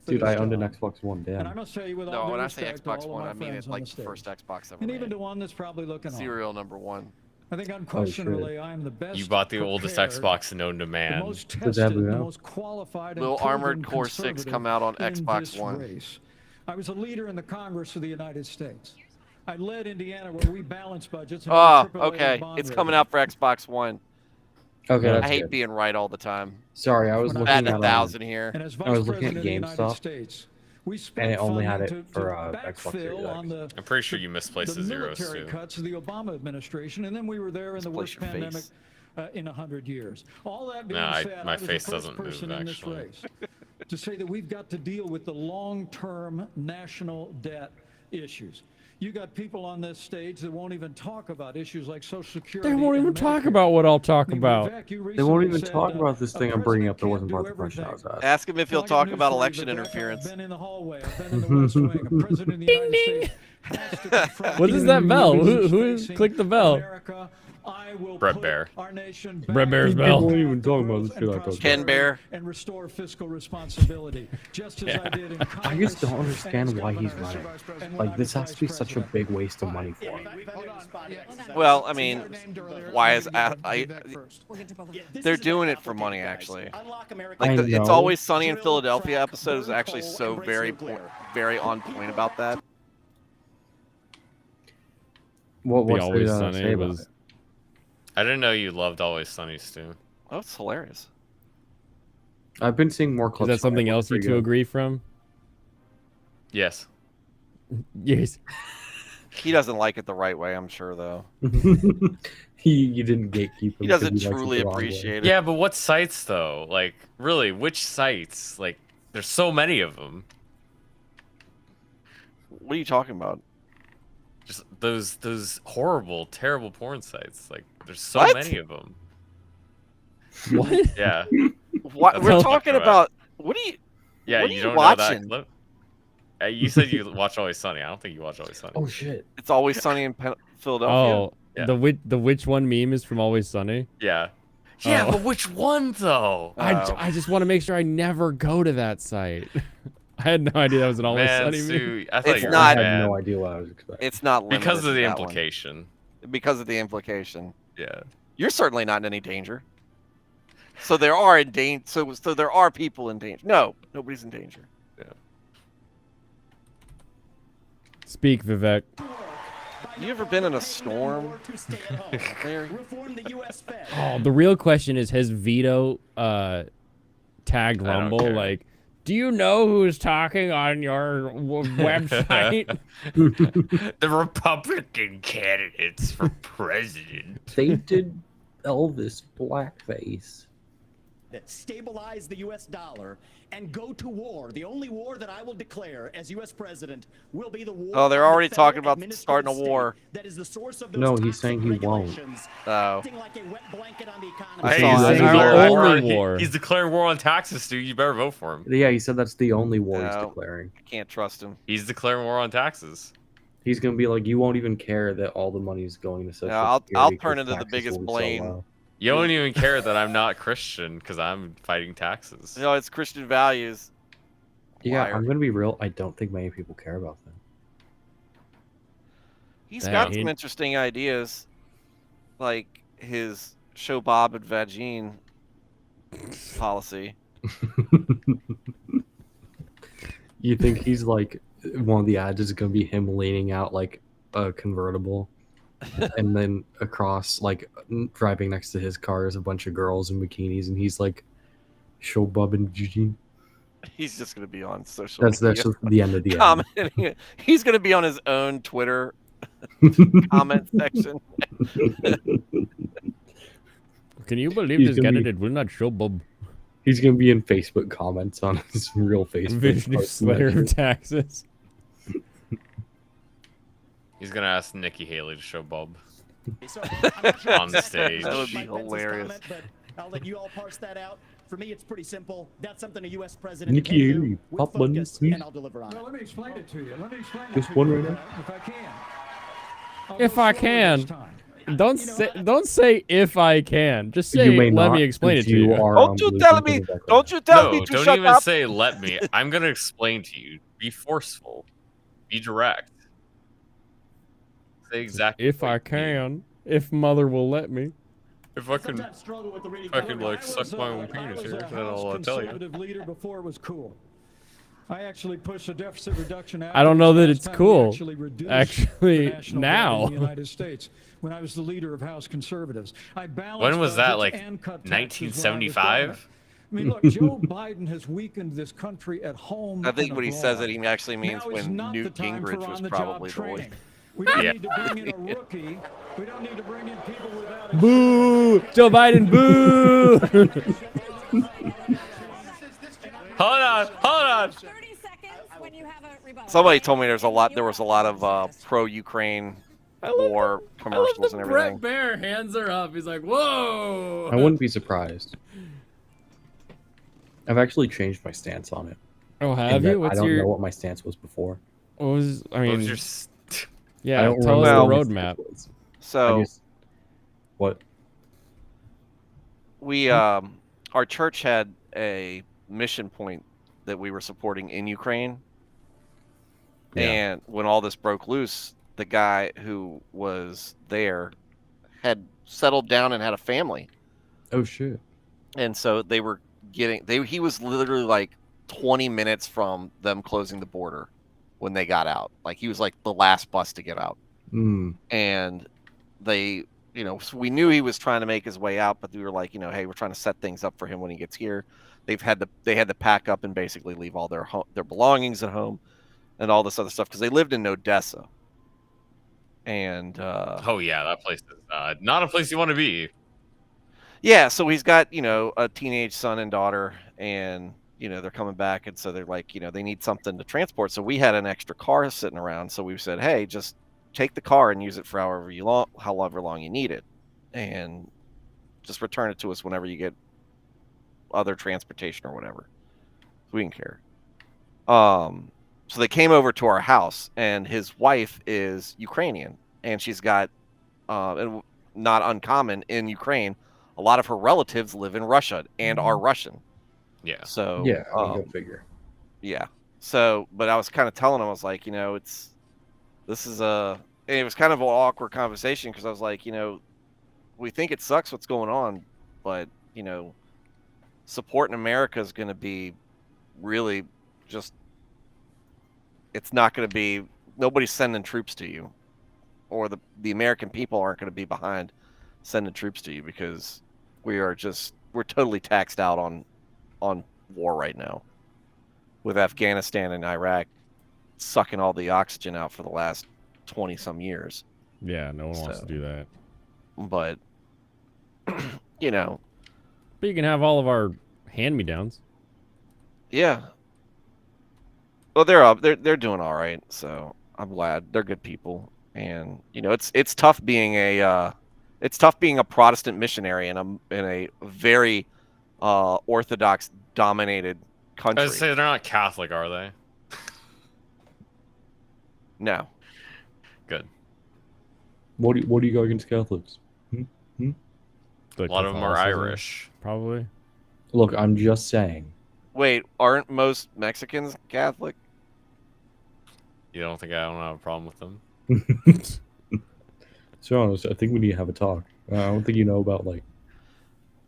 Dude, I owned an Xbox One, damn. And I must tell you, with No, all when due I say respect to Xbox all of One, my I mean friends it on like the the first stage, Xbox ever and made. even to one that's probably looking on. Serial #1. I think unquestionably I am the best. You bought the oldest Xbox known to man. The most tested, the most qualified, Will and Armored proven Core 6 come out on conservative in Xbox this One? race. I was a leader in the Congress of the United States. I led Indiana where we balanced budgets. And Okay. It's coming out for Xbox One. Okay, I hate being right all the time. Sorry, I was looking at at 1,000 here. And as I was Vice looking at President of the United States, we spent and it only had funding it for to Xbox Series backfill on X. I'm pretty sure you misplaced the zeros military too. cuts of the Obama administration, and then we were there in the worst pandemic in 100 years. All that being said, my I was face the first doesn't move, person in this actually. race to say that we've got to deal with the long-term national debt issues. You got people on this stage that won't even talk about issues like Social Security. They won't even talk about what I'll talk about. They won't even talk about this thing I'm bringing up that wasn't part of the question I was asked. Ask him if he'll talk about election interference. I've been in the hallway. I've been in the West Wing. A president of the United States has to confront What is that bell? Who clicked the bell? America. I will Brett put Bear. our nation Brett Bear's back bell. People ain't even talking about this shit like that. Ken Bear. and restore fiscal responsibility, just as I did in Congress. I just don't understand and why he's governors. running. And when Like, I this was has to be vice such a president. big waste of money for him. Well, I mean, why is they're doing it for money? Actually, like It's Always Sunny in Philadelphia episode is actually so very on point about that. What's Always the, Sunny say about was. it? I didn't know you loved Always Sunny, Stu. Oh, it's hilarious. I've been seeing more Is clips. that something else you two agree from? Yes. Yes. He doesn't like it the right way, I'm sure, though. You didn't gatekeep him. He doesn't 'cause he likes it truly the wrong way. appreciate it. Yeah, but what sites though? Like, really, which sites? Like, there's so many of them. What are you talking about? Just those horrible, terrible porn sites. Like, there's so What? many of them. What? Yeah. What That's we're what I'm talking about? What are you? Yeah, what are you you don't watching? know that clip? You said you watch Always Sunny. I don't think you watch Always Sunny. Oh shit! It's Always Sunny in Philadelphia. Oh, Yeah. the which one meme is from Always Sunny? Yeah. Yeah, Oh. but which one though? I just want to make sure I never go to that site. I had no idea that was an Always Man, Sunny Sue, meme. I thought It's you were not- I a had fan. no idea what I was expecting. It's not limited Because of the to that one. implication. Because of the implication. Yeah. You're certainly not in any danger. So there are in danger. So there are people in danger. No, nobody's in danger. Yeah. Speak, Vivek. You ever been in a storm? Larry? Oh, the real question is, has Vito tagged Rumble? care. Like, do you know who's talking on your website? The Republican candidates for president. They did Elvis blackface. That stabilize the U.S. dollar and go to war. The only war that I will declare as U.S. president will be the war. Oh, they're on the already federal talking about administrative starting a war. state That is the source of those No, he's saying he won't. regulations, Oh. acting like a wet blanket on the economy. I Hey, saw he's that. declaring Only war. war. He's declaring war on taxes, dude. You better vote for him. Yeah, he said that's the only war he's No. declaring. I can't trust him. He's declaring war on taxes. He's gonna be like, you won't even care that all the money's going to Social Yeah, I'll Security turn 'cause into the taxes biggest will be so Blaine. low. You don't even care that I'm not Christian because I'm fighting taxes. You know, it's Christian values. Yeah, Liar. I'm gonna be real. I don't think many people care about them. He's got some interesting ideas, like his show Bob and Vagine policy. You think he's like one of the ads is gonna be him leaning out like a convertible, and then across like driving next to his car is a bunch of girls in bikinis, and he's like, "Show Bob and Eugene." He's just gonna be on social media. That's just the end of the commenting. He's gonna be on his own Twitter comment section. Can you believe this candidate will not show Bob? He's gonna be in Facebook comments on his real Facebook. Vishnu Slayer of taxes. He's gonna ask Nikki Haley to show Bob So, I'm not sure on the stage. That would be Mike Pence's hilarious. comment, but I'll let you all parse that out. For me, it's pretty simple. That's something a U.S. president Nikki can Haley, do with pop one, focus, please. and I'll deliver on it. Well, let me explain it to you. Let me explain Just it to one you, right now? if I can. I'll If go I slower can. this time. Don't say if I can. Just say You may let not, me explain it since to you. you are Don't you tell me. Don't you tell me No, to don't shut even up. say let me. I'm gonna explain to you. Be forceful. Be direct. Say exactly. If I can, if mother will let me. If I can, Sometimes struggle with the reading. I can like I suck was, my own I penis was here. a That's House all I'll tell you. conservative leader before it was cool. I actually pushed the Deficit Reduction Act. I don't know that last it's time we cool. Actually, reduced Actually, the national now. debt in the United States, when I was the leader of House Conservatives, I balanced When was that? budgets Like and cut taxes when I was 1975? governor. I mean, look, Joe Biden has weakened this country at home. I think and when he says abroad. it, he actually means Now is when not the Newt time for Gingrich was on-the-job probably the training. one. We don't Yeah. need to bring in a rookie. We don't need to bring in people without Boo! Joe Biden, boo! Hold on, hold on. 30 seconds when you have a rebuttal. Somebody told me there was a lot of pro-Ukraine war commercials and everything. Brett Bear hands her up. He's like, whoa! I wouldn't be surprised. I've actually changed my stance on it. Oh, In have that you? I What's don't your? know what my stance was before. What was? I What mean, was your I yeah. don't Tell us remember the what my roadmap. stance was. So What? we, our church had a mission point that we were supporting in Ukraine. Yeah. And when all this broke loose, the guy who was there had settled down and had a family. Oh shit. And so they were he was literally like 20 minutes from them closing the border when they got out. Like he was like the last bus to get out. Mm. And they, so we knew he was trying to make his way out, but we were like, hey, we're trying to set things up for him when he gets here. They had to pack up and basically leave all their belongings at home and all this other stuff because they lived in Odessa. And Oh yeah, that place is not a place you want to be. yeah, so he's got a teenage son and daughter, and they're coming back, and so they're like, they need something to transport. So we had an extra car sitting around, so we said, hey, just take the car and use it for however long you need it, and just return it to us whenever you get other transportation or whatever. We didn't care. So they came over to our house, and his wife is Ukrainian, and she's got, and not uncommon in Ukraine, a lot of her relatives live in Russia and are Russian. Yeah. So Yeah, go figure. Yeah. So, but I was kind of telling him, I was like, it was kind of an awkward conversation because I was like, we think it sucks what's going on, but supporting America is going to be really just. It's not going to be, nobody's sending troops to you, or the American people aren't going to be behind sending troops to you because we're totally taxed out on war right now with Afghanistan and Iraq sucking all the oxygen out for the last 20 some years. Yeah, no one wants to do that. But, But you can have all of our hand-me-downs. Yeah. Well, they're doing all right, so I'm glad. They're good people, and it's tough being a Protestant missionary in a very Orthodox dominated country. I was say they're not Catholic, are they? No. Good. What do you got against Catholics? A lot of them are Irish, probably. Look, I'm just saying. Wait, aren't most Mexicans Catholic? You don't think I don't have a problem with them? So I think we need to have a talk. I don't think you know about like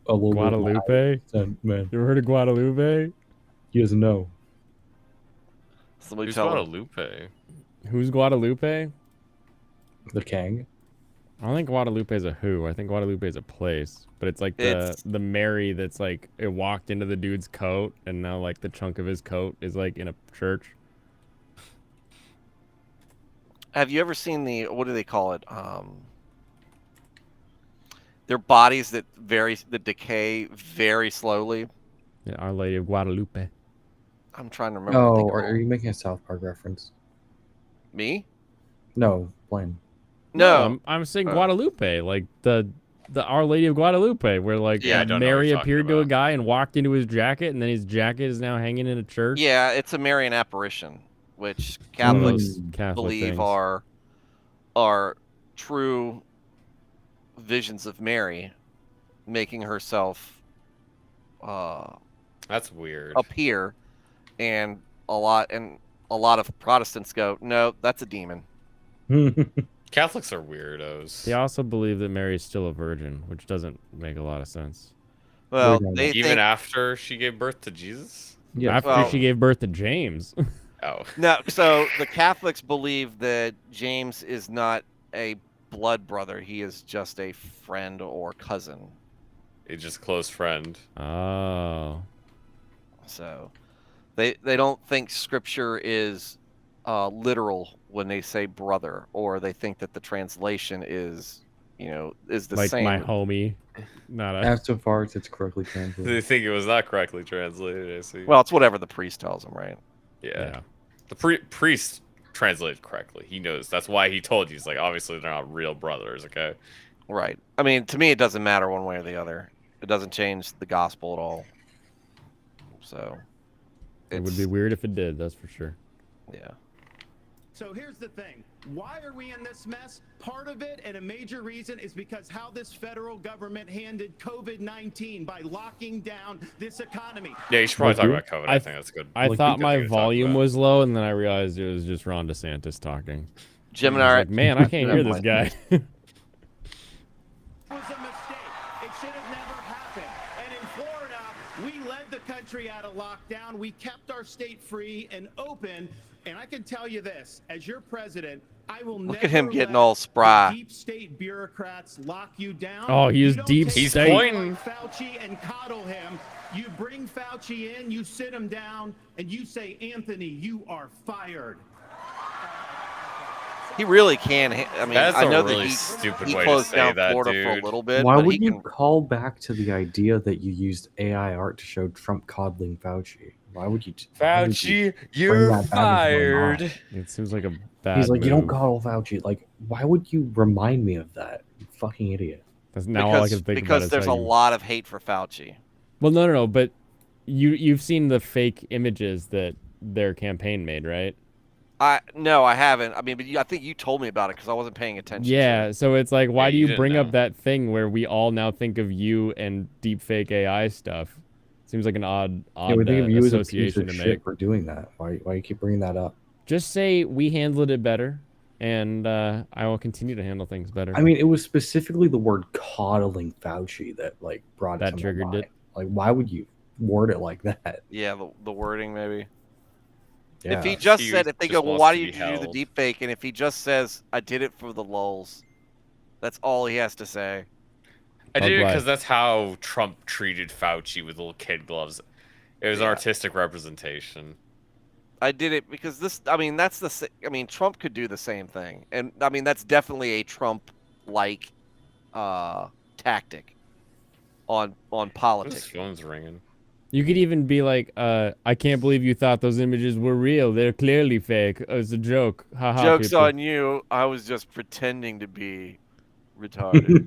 a little Guadalupe. Man, You ever heard of Guadalupe? He doesn't know. Somebody Who's tell him. Guadalupe? Who's Guadalupe? The Kang. I don't think Guadalupe is a who. I think Guadalupe is a place. But it's like the Mary that's like it walked into the dude's coat and now like the chunk of his coat is like in a church. Have you ever seen the, what do they call it? Their bodies that decay very slowly. Yeah, Our Lady of Guadalupe. I'm trying to remember. Oh, are you making a South Park reference? Me? No, Blaine. No, I'm saying Guadalupe, like the Our Lady of Guadalupe, where like I don't know what Mary you're appeared talking to a about. guy and walked into his jacket, and then his jacket is now hanging in a church. Yeah, it's a Marian apparition, which Catholics Catholic believe things. are true visions of Mary making herself That's weird. appear, and a lot of Protestants go, no, that's a demon. Catholics are weirdos. They also believe that Mary is still a virgin, which doesn't make a lot of sense. Well, they even think, after she gave birth to Jesus. Yeah. After she gave birth to James. Oh. no. So the Catholics believe that James is not a blood brother; he is just a friend or cousin. He's just close friend. Oh. So they don't think Scripture is literal when they say brother, or they think that the translation is the Like same. my homie. Not a... As so far as it's correctly translated. They think it was not correctly translated. I see. Well, it's whatever the priest tells them, right? Yeah. The priest translated correctly. He knows. That's why he told you. He's like, obviously they're not real brothers. Okay. Right. I mean, to me, it doesn't matter one way or the other. It doesn't change the gospel at all. So. It would be weird if it did. That's for sure. Yeah. So here's the thing. Why are we in this mess? Part of it, and a major reason, is because how this federal government handled COVID-19 by locking down this economy. Yeah, you should probably talk about COVID. I think that's good. I thought my volume was low, and then I realized it was just Ron DeSantis talking. Jim and I was like, man, I can't hear this guy. It was a mistake. It should have never happened. And in Florida, we led the country out of lockdown. We kept our state free and open. And I can tell you this, as your president, I will Look never at him getting let all spry. the deep state bureaucrats lock you down. Oh, he is You don't deep take state. someone like Fauci and coddle him. You bring Fauci in, you sit him down, and you say, Anthony, you are fired. He really can. I mean, That's I know a really that stupid he way to closed say down that, Florida for a dude. little bit. Why but would he you can... call back to the idea that you used AI art to show Trump coddling Fauci? Why would you? Fauci, bring you're that back into my fired. mind? It seems like a bad He's like, you don't move. coddle Fauci. Like, why would you remind me of that? You fucking idiot. That's now all I can think about. Because is there's how a you... lot of hate for Fauci. Well, no, but you've seen the fake images that their campaign made, right? No, I haven't. I mean, but I think you told me about it because I wasn't paying attention. Yeah, so it's like, why Yeah, do you you didn't bring know. up that thing where we all now think of you and deepfake AI stuff? Seems like an odd Yeah, we think of you as a piece association of to shit make. for doing that. Why you keep bringing that up? Just say we handled it better, and I will continue to handle things better. I mean, it was specifically the word coddling Fauci that like brought it That to my triggered mind. it. Like, why would you word it like that? Yeah, the wording maybe. Yeah. If he just He said, if they just go, well, wants why to do be you do the held. deep fake? And if he just says, I did it for the lulz, that's all he has to say. I did it Bug because life. that's how Trump treated Fauci with little kid gloves. It was an artistic representation. I did it because this. I mean, Trump could do the same thing, and I mean that's definitely a Trump-like tactic on His politics. phone's ringing. You could even be like, I can't believe you thought those images were real. They're clearly fake. It's a joke. Ha ha. Joke's people. on you. I was just pretending to be retarded.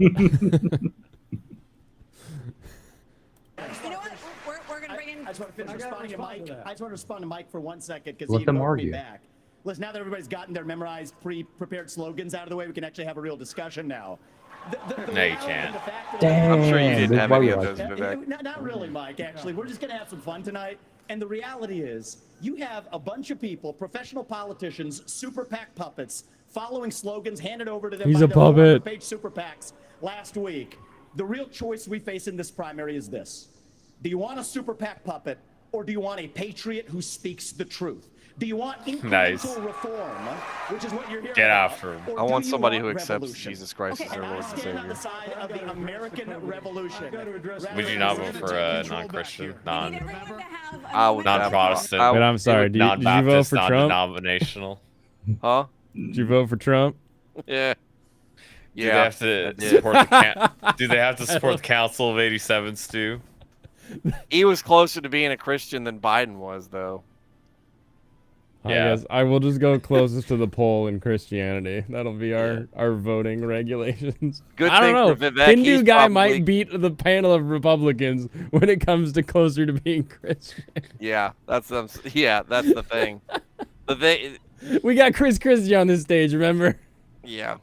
You know what? We're going to bring in... I just want to finish responding to Mike. I just want to respond to Mike for 1 second because Let he them invoked me argue. back. Listen, now that everybody's gotten their memorized, pre-prepared slogans out of the way, we can actually have a real discussion now. No, you can't. I'm sure you Damn, didn't this have is any why of we those, like Vivek. Not really, Mike, actually. We're just going to have some fun tonight. And the reality is, you have a bunch of people, professional politicians, super PAC puppets, following slogans handed over to them He's by a the puppet. 400-page super PACs last week. The real choice we face in this primary is this. Do you want a super PAC puppet, or do you want a patriot who speaks the truth? Do you want incremental reform, which is what you're hearing Get about, after him. or I do want you somebody who want accepts revolution? Jesus Christ as their And I Lord and stand on the Savior. side of the American Revolution. Would you not vote for a non-Christian, I non-Protestant? But I'm sorry. Did you vote non-Baptist, for Trump? non-denominational? Huh? Did you vote for Trump? Yeah. Do they have to support the Do they have to support the Council of 87, Stu? He was closer to being a Christian than Biden was, though. I guess I will just go closest to the pole in Christianity. That'll be our voting regulations. Good I don't know. thing for Vivek, Hindu he's guy probably- might beat the panel of Republicans when it comes to closer to being Christian. Yeah, that's the thing. We got Chris Christie on this stage, remember? Yeah.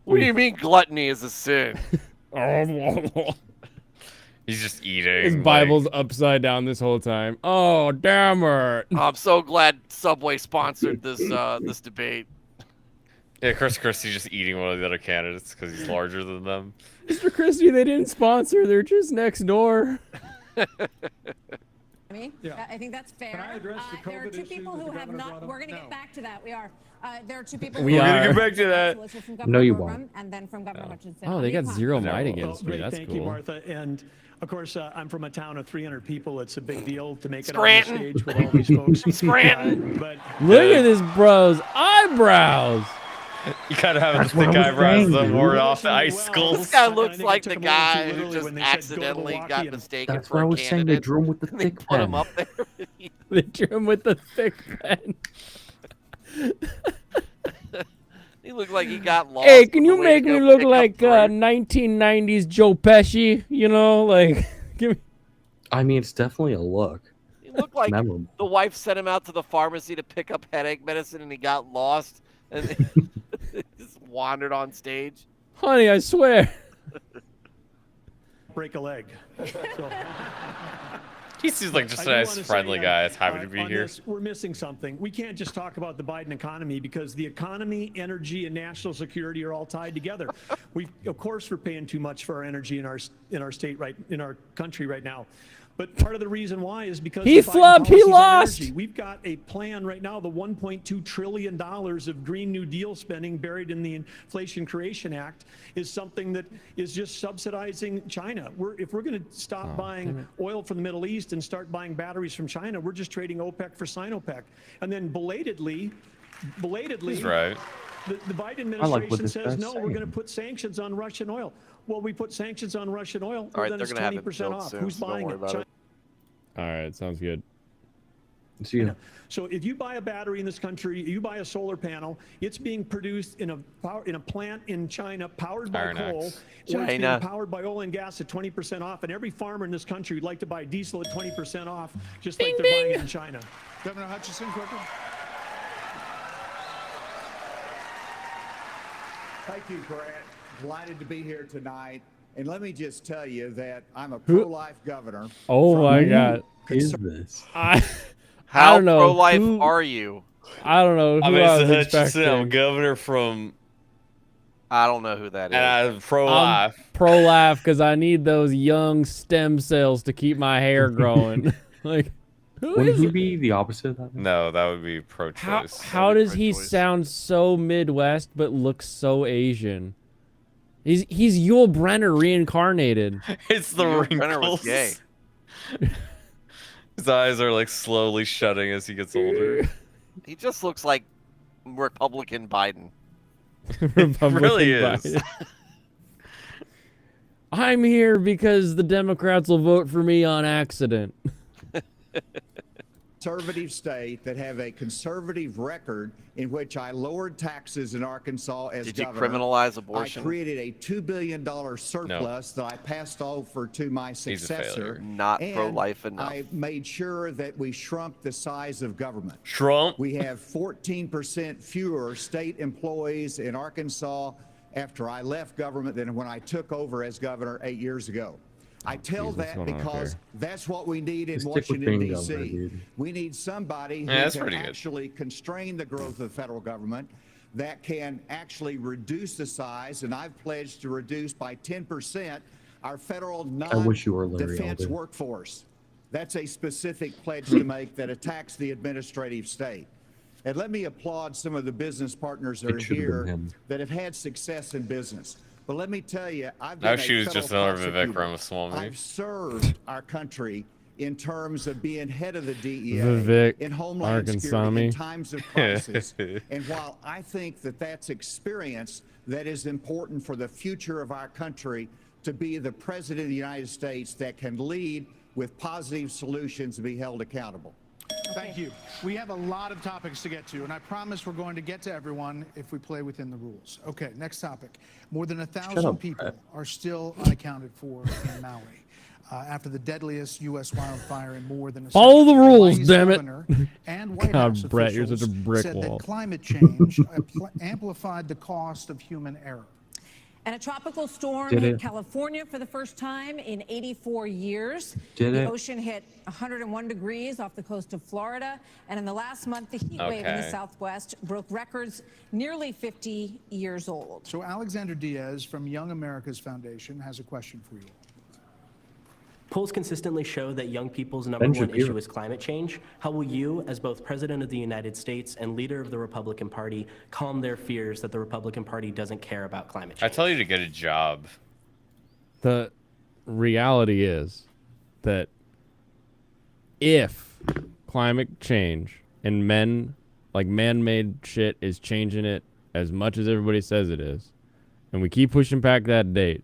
What do you mean gluttony is a sin? He's just eating. His Bible's upside down this whole time. Oh, damn it. I'm so glad Subway sponsored this this debate. Yeah, Chris Christie's just eating one of the other candidates because he's larger than them. Mr. Christie, they didn't sponsor. They're just next door. I think that's fair. Can I address the There are COVID two issue people that who the have governor not. brought up? We're going to get back to that. We are. There are two people. We're gonna get back to that. From No, you Governor won't. And then from Governor Hutchinson. Oh, they got zero might against me. Great, That's thank cool. you, Martha. And of course, I'm from a town of 300 people. It's a big deal to make it Scranton. on the stage with all these folks. Scranton. But Look at this bro's eyebrows. You kind of have the That's what thick I was eyebrows saying, that dude. wore off the Well, icicles. This guy I looks think like it the took 'em a little guy too who literally just when they said, "Go to accidentally Milwaukee," got and- mistaken That's for what I a was saying. They candidate. drew him with the They thick put him pen. up there. They drew him with the thick pen. He looked like he got lost. Hey, can on you the way make to me go look pick up like fruit. 1990s Joe Pesci? You know, like, give me. I mean, it's definitely a look. He looked like Memorable. the wife sent him out to the pharmacy to pick up headache medicine, and he got lost and he just wandered on stage. Honey, I swear. break a leg. So, He seems like just I a do nice, wanna friendly say, guy. It's happy to be on here. this, we're missing something. We can't just talk about the Biden economy because the economy, energy, and national security are all tied together. Of course, we're paying too much for our energy in our state in our country right now. But part of the reason why is because He of Biden flubbed. He policies on lost. energy. We've got a plan right now, the $1.2 trillion of Green New Deal spending buried in the Inflation Creation Act is something that is just subsidizing China. If we're going to stop buying oil from the Middle East and start buying batteries from China, we're just trading OPEC for Sinopec. And then belatedly, He's right. the Biden I like administration what this says, guy's no, we're going to saying. put sanctions on Russian oil. Well, we put sanctions on Russian oil, All right, then they're it's gonna have it 20% built off. soon, Who's so don't buying worry it? about China. it. All right, sounds good. See you. So if you buy a battery in this country, you buy a solar panel, it's being produced in a plant in China powered by Iron coal. Axe. Or it's being China. powered by oil and gas at 20% off. And every farmer in this country would like to buy diesel at 20% off, just like they're buying it in China. Governor Hutchinson, quickly. Thank you, Grant. Delighted to be here tonight. And let me just tell you that I'm a pro-life governor. Oh my God. Who is this? I How don't know pro-life who- are you? I don't know who I'm I was Mr. Hutchinson. expecting. I'm governor from I don't know who that is. and I'm pro-life. I'm pro-life because I need those young stem cells to keep my hair growing. Like, who Wouldn't is he it? be the opposite of that? No, that would be pro-choice. How does he pro-choice. sound so Midwest but looks so Asian? He's Yul Brynner reincarnated. It's the Brenner was wrinkles. gay. His eyes are like slowly shutting as he gets older. He just looks like Republican Biden. Republican really is. Biden. I'm here because the Democrats will vote for me on accident. Conservative state that have a conservative record in which I lowered taxes in Arkansas as Did you governor. criminalize abortion? I created a $2 billion surplus that I passed over to my He's a successor. failure. Not and pro-life enough. I made sure that we shrunk the size of government. Trump. We have 14% fewer state employees in Arkansas after I left government than when I took over as governor 8 years ago. I tell that because that's what we need in Just stick with Washington, bingo, D.C. dude. We need somebody who that's can pretty good. actually constrain the growth of the federal government, that can actually reduce the size, and I've pledged to reduce by 10% our federal non-defense workforce. That's a specific pledge to make that attacks the administrative state. And let me applaud some of the business partners that are here that have had success in business. But let me tell you, I've been she was just another Vivek Ramaswamy. I've served our country in terms of being head of the DEA, Vivek in Homeland Security, Arkansami. in times of crisis. And while I think that that's experience that is important for the future of our country, to be the President of the United States that can lead with positive solutions and be held accountable. Thank you. We have a lot of topics to get to, and I promise we're going to get to everyone if we play within the rules. Okay, next topic. More than 1,000 people are still unaccounted for in Maui. After the deadliest U.S. wildfire in more than a Follow century. the rules, Hawaii's damn it. governor and White God, House Brett, you're officials such a brick said wall. that climate change amplified the cost of human error. And a tropical storm Did hit it? California for the first time in 84 years. Did the it? ocean hit 101 degrees off the coast of Florida. And in the last month, the heat wave in the Okay. Southwest broke records nearly 50 years old. So Alexander Diaz from Young America's Foundation has a question for you. Polls consistently show that young people's number Ben one Shapiro. issue is climate change. How will you, as both President of the United States and leader of the Republican Party, calm their fears that the Republican Party doesn't care about climate I change? tell you to get a job. The reality is that if climate change and man-made shit is changing it as much as everybody says it is, and we keep pushing back that date,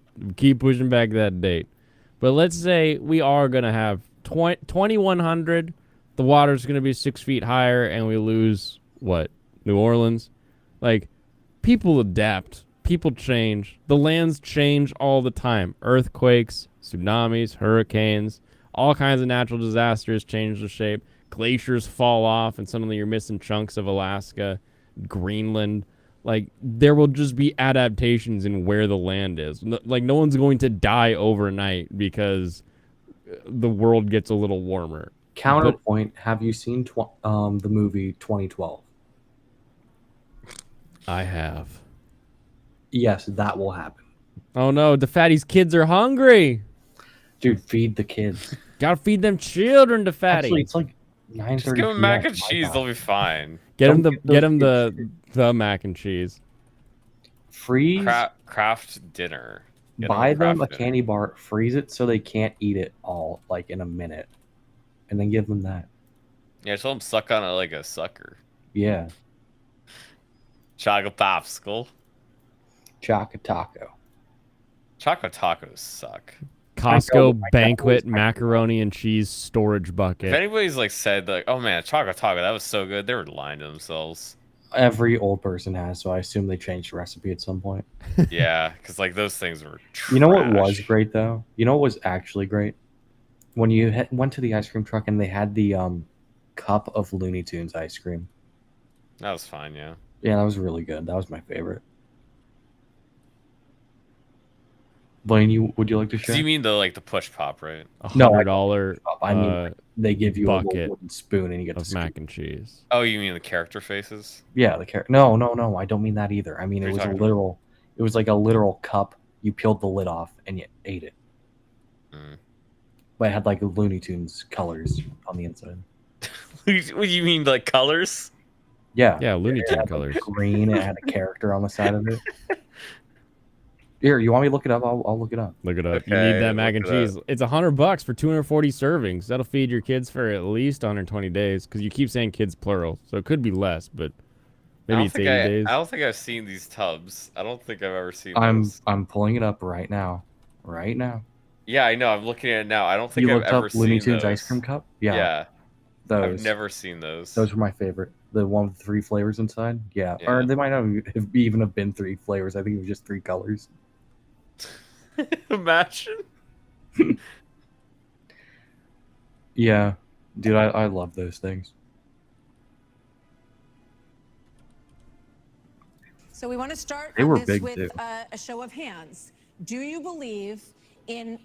but let's say we are going to have 2100, the water's going to be 6 feet higher, and we lose, New Orleans? Like, people adapt. People change. The lands change all the time. Earthquakes, tsunamis, hurricanes, all kinds of natural disasters change the shape. Glaciers fall off, and suddenly you're missing chunks of Alaska, Greenland. Like, there will just be adaptations in where the land is. Like, no one's going to die overnight because the world gets a little warmer. Counterpoint, have you seen the movie 2012? I have. Yes, that will happen. Oh no, the fatty's kids are hungry. Dude, feed the kids. Gotta feed them children, the fatty. Actually, it's like 9:30 Just give them mac and cheese; they'll be fine. Get them the mac and cheese. Freeze. Craft dinner. Buy them a candy bar, freeze it so they can't eat it all like in a minute, and then give them that. Yeah, tell them suck on it like a sucker. Yeah. Chocolate popsicle. Choco taco. Chocolate tacos suck. Costco banquet macaroni and cheese storage If bucket. anybody's like said like, "Oh man, chocolate taco, that was so good," they were lying to themselves. Every old person has, so I assume they changed the recipe at some point. Yeah, because like those things were. Trash. You know what was great though? You know what was actually great? When you went to the ice cream truck and they had the cup of Looney Tunes ice cream. That was fine, yeah. Yeah, that was really good. That was my favorite. Blaine, would you like to share? Do you mean the push pop, right? $100. I mean, they give you a bucket little wooden spoon and you get of to mac and cheese. Oh, you mean the character faces? Yeah, the carrot. No, I don't mean that either. I mean, What are it you was a talking literal. It was like a literal cup. You peeled the lid off and you ate it. But it had like Looney Tunes colors on the inside. What do you mean, like colors? Yeah. Yeah, Looney It Tune had, colors. like, green. It had a character on the side of it. Here, you want me to look it up? I'll look it up. Look it up. You Okay, need that mac look and it cheese. It's $100 for 240 servings. That'll feed your kids for at least 120 days. Because you keep saying kids plural, so it could be less, but maybe it's 80 days. I don't think I've seen these tubs. I don't think I've ever seen those. I'm pulling it up right now. Right now. Yeah, I know. I'm looking at it now. I don't think You I've looked ever up Looney seen Tunes those. ice cream cup? Yeah. Yeah. Those. I've never seen those. Those were my favorite. The one with 3 flavors inside. Yeah. Yeah. Or they might not even have been 3 flavors. I think it was just 3 colors. Imagine. Yeah. Dude, I love those things. So we want to start They were this big, with too. a show of hands. Do you believe in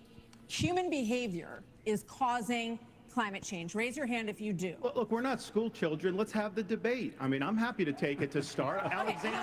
human behavior is causing climate change? Raise your hand if you do. Look, we're not school children. Let's have the debate. I mean, I'm happy to take it to start. Alexander?